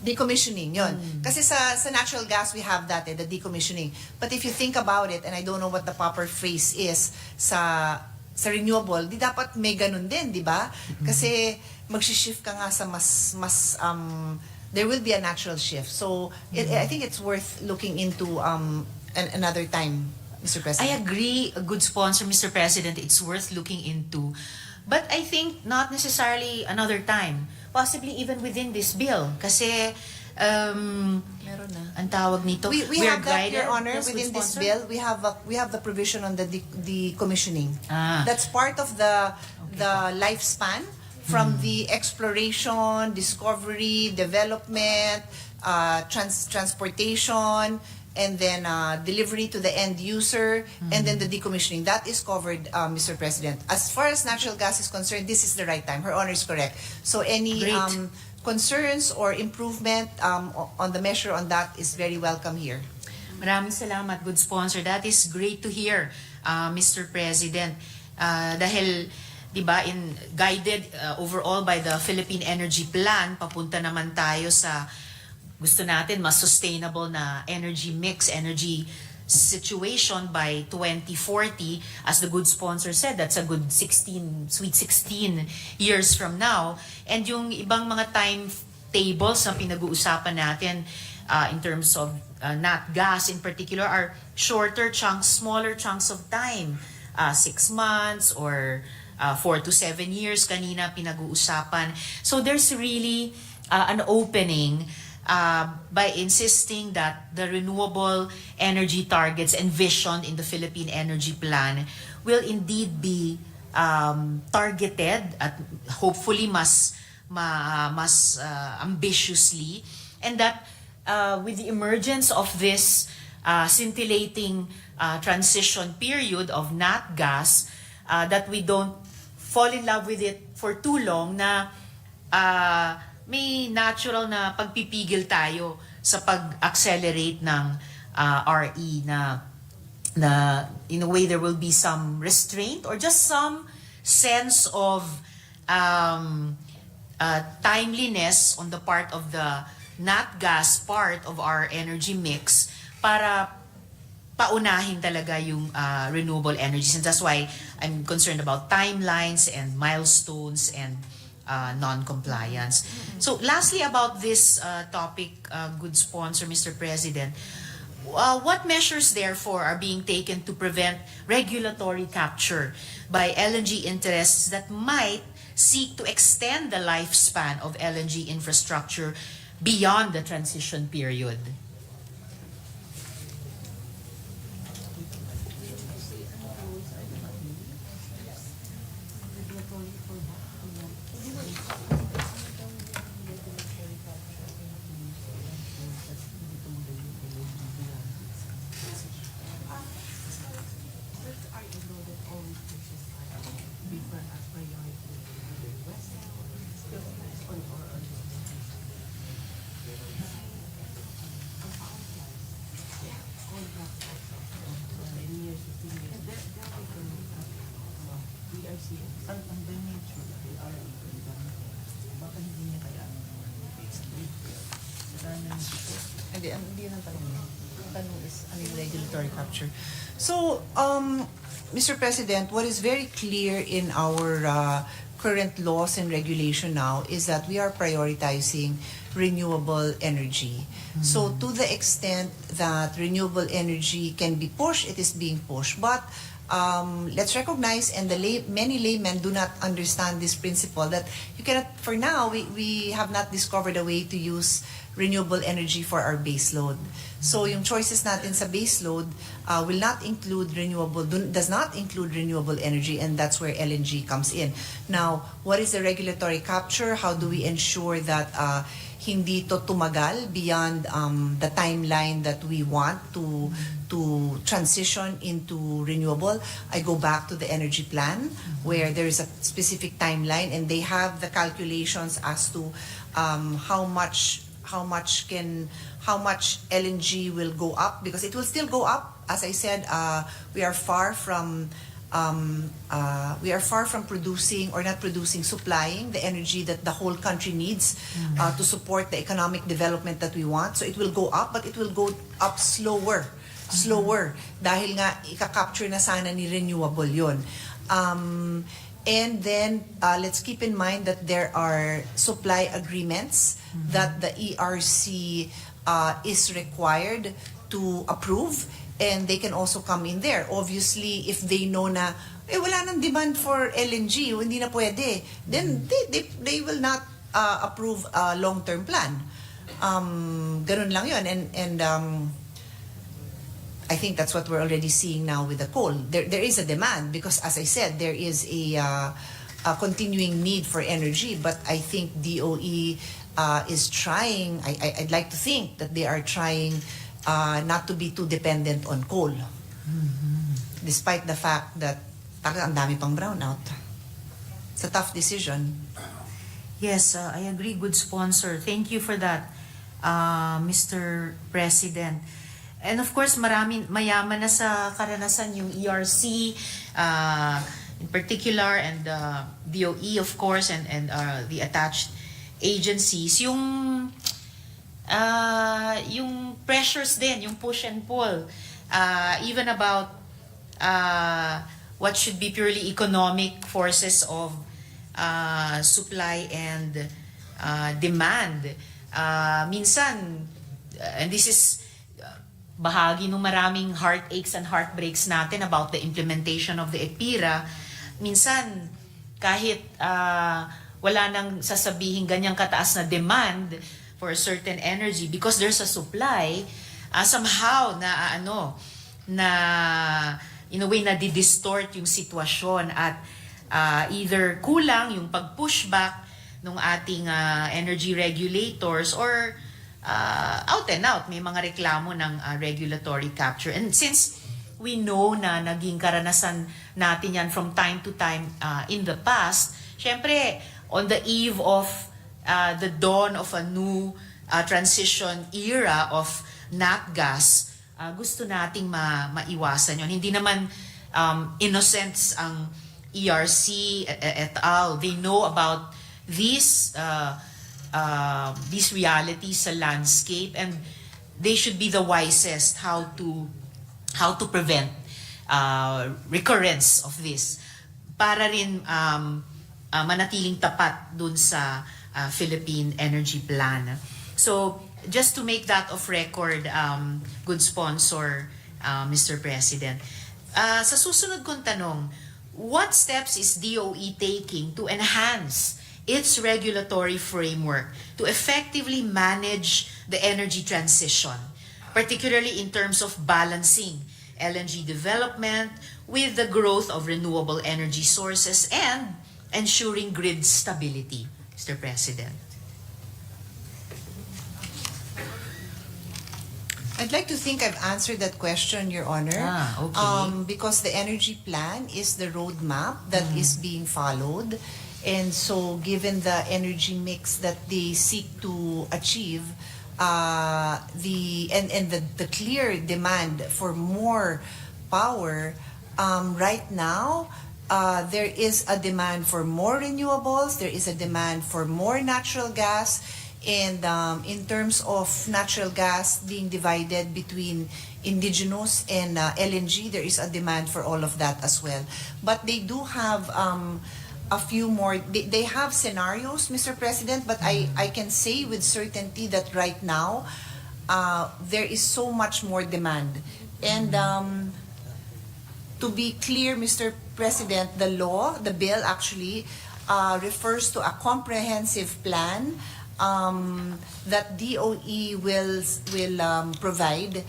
decommissioning, yun. Kasi sa natural gas we have that, the decommissioning. But if you think about it, and I don't know what the proper phrase is sa renewable, di dapat may ganun din, di ba? Kasi mag-shift ka nga sa mas there will be a natural shift. So I think it's worth looking into another time, Mr. President. I agree, a good sponsor, Mr. President, it's worth looking into. But I think not necessarily another time. Possibly even within this bill. Kasi, Meron na. ang tawag nito, We are have that, guided. Your Honor, Yes, good within this sponsor? bill. We have the provision on the decommissioning. Ah. That's part of the lifespan from the exploration, discovery, development, transportation, and then delivery to the end user, and then the decommissioning. That is covered, Mr. President. As far as natural gas is concerned, this is the right time. Her Honor is correct. So any Great. concerns or improvement on the measure on that is very welcome here. Maraming salamat, good sponsor. That is great to hear, Mr. President. Dahil, di ba, guided overall by the Philippine Energy Plan, papunta naman tayo sa gusto natin mas sustainable na energy mix, energy situation by 2040. As the good sponsor said, that's a good sweet 16 years from now. And yung ibang mga timetables na pinag-uusapan natin in terms of nat gas in particular are shorter chunks, smaller chunks of time. 6 months or 4 to 7 years kanina pinag-uusapan. So there's really an opening by insisting that the renewable energy targets envisioned in the Philippine Energy Plan will indeed be targeted at hopefully mas ambitiously, and that with the emergence of this scintillating transition period of nat gas, that we don't fall in love with it for too long, na may natural na pagpipigil tayo sa pag-accelerate ng RE, na in a way there will be some restraint or just some sense of timeliness on the part of the nat gas part of our energy mix para paunahin talaga yung renewable energies. And that's why I'm concerned about timelines and milestones and non-compliance. So lastly, about this topic, good sponsor, Mr. President, what measures therefore are being taken to prevent regulatory capture by LNG interests that might seek to extend the lifespan of LNG infrastructure beyond the transition period? Hindi yung tanong niya. Ang tanong is, ano yung regulatory capture? So, Mr. President, what is very clear in our current laws and regulation now is that we are prioritizing renewable energy. So, to the extent that renewable energy can be pushed, it is being pushed. But let's recognize, and many laymen do not understand this principle, that you cannot, for now, we have not discovered a way to use renewable energy for our base load. So yung choices natin sa base load will not include does not include renewable energy, and that's where LNG comes in. Now, what is the regulatory capture? How do we ensure that hindi to tumagal beyond the timeline that we want to transition into renewable? I go back to the energy plan where there is a specific timeline, and they have the calculations as to how much LNG will go up, because it will still go up. As I said, we are far from producing, or not producing, supplying the energy that the whole country needs to support the economic development that we want. So it will go up, but it will go up slower dahil nga ika-capture na sana ni renewable yon. And then let's keep in mind that there are supply agreements that the ERC is required to approve, and they can also come in there. Obviously, if they know na wala nang demand for LNG, hindi na pwede, then they will not approve a long-term plan. Ganun lang yun. And I think that's what we're already seeing now with the coal. There is a demand because, as I said, there is a continuing need for energy. But I think DOE is trying, I'd like to think that they are trying not to be too dependent on coal. Despite the fact that ang dami pang brownout. It's a tough decision. Yes, I agree. Good sponsor. Thank you for that, Mr. President. And of course, mayaman na sa karanasan yung ERC in particular, and DOE of course, and the attached agencies. Yung pressures din, yung push and pull, even about what should be purely economic forces of supply and demand. Minsan, and this is bahagi ng maraming heartaches and heartbreaks natin about the implementation of the EPIRA, minsan kahit wala nang sasabihin ganyang kataas na demand for a certain energy because there's a supply, somehow na in a way na distort yung sitwasyon at either kulang yung pag-pushback ng ating energy regulators or out and out may mga reklamo ng regulatory capture. And since we know na naging karanasan natin yan from time to time in the past, syempre on the eve of the dawn of a new transition era of nat gas, gusto nating maiwasan yon. Hindi naman innocents ang ERC et al. They know about these realities sa landscape and they should be the wisest how to prevent recurrence of this para rin manatiling tapat dun sa Philippine Energy Plan. So, just to make that of record, good sponsor, Mr. President, sa susunod kong tanong, what steps is DOE taking to enhance its regulatory framework to effectively manage the energy transition, particularly in terms of balancing LNG development with the growth of renewable energy sources and ensuring grid stability, Mr. President? I'd like to think I've answered that question, Your Honor. Okay. Because the energy plan is the roadmap that is being followed. And so given the energy mix that they seek to achieve, the clear demand for more power, right now, there is a demand for more renewables, there is a demand for more natural gas, and in terms of natural gas being divided between indigenous and LNG, there is a demand for all of that as well. But they do have a few more, they have scenarios, Mr. President, but I can say with certainty that right now, there is so much more demand. And to be clear, Mr. President, the bill actually refers to a comprehensive plan that DOE will provide.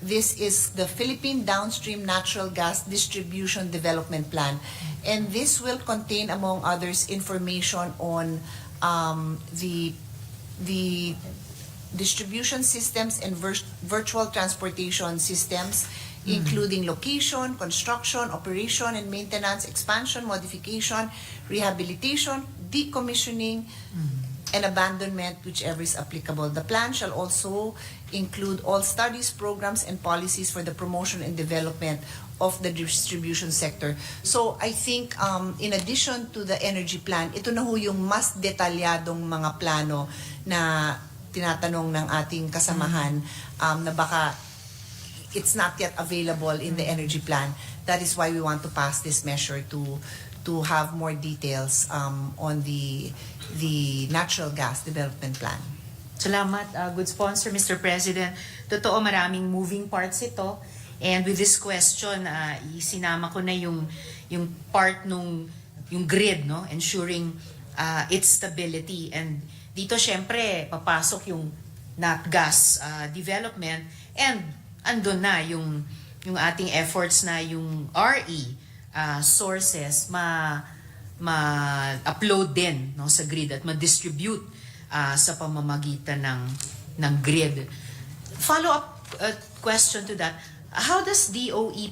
This is the Philippine Downstream Natural Gas Distribution Development Plan. And this will contain, among others, information on the distribution systems and virtual transportation systems, including location, construction, operation and maintenance, expansion, modification, rehabilitation, decommissioning, and abandonment, whichever is applicable. The plan shall also include all studies, programs, and policies for the promotion and development of the distribution sector. So I think in addition to the energy plan, ito na ho yung mas detalyadong mga plano na tinatanong ng ating kasamahan na baka it's not yet available in the energy plan. That is why we want to pass this measure to have more details on the natural gas development plan. Salamat, good sponsor, Mr. President. Totoo, maraming moving parts ito. And with this question, isinama ko na yung part yung grid, no? Ensuring its stability. And dito, syempre, papasok yung nat gas development and andun na yung ating efforts na yung RE sources ma-upload din, no, sa grid at ma-distribute sa pamamagitan ng grid. Follow-up question to that, how does DOE plan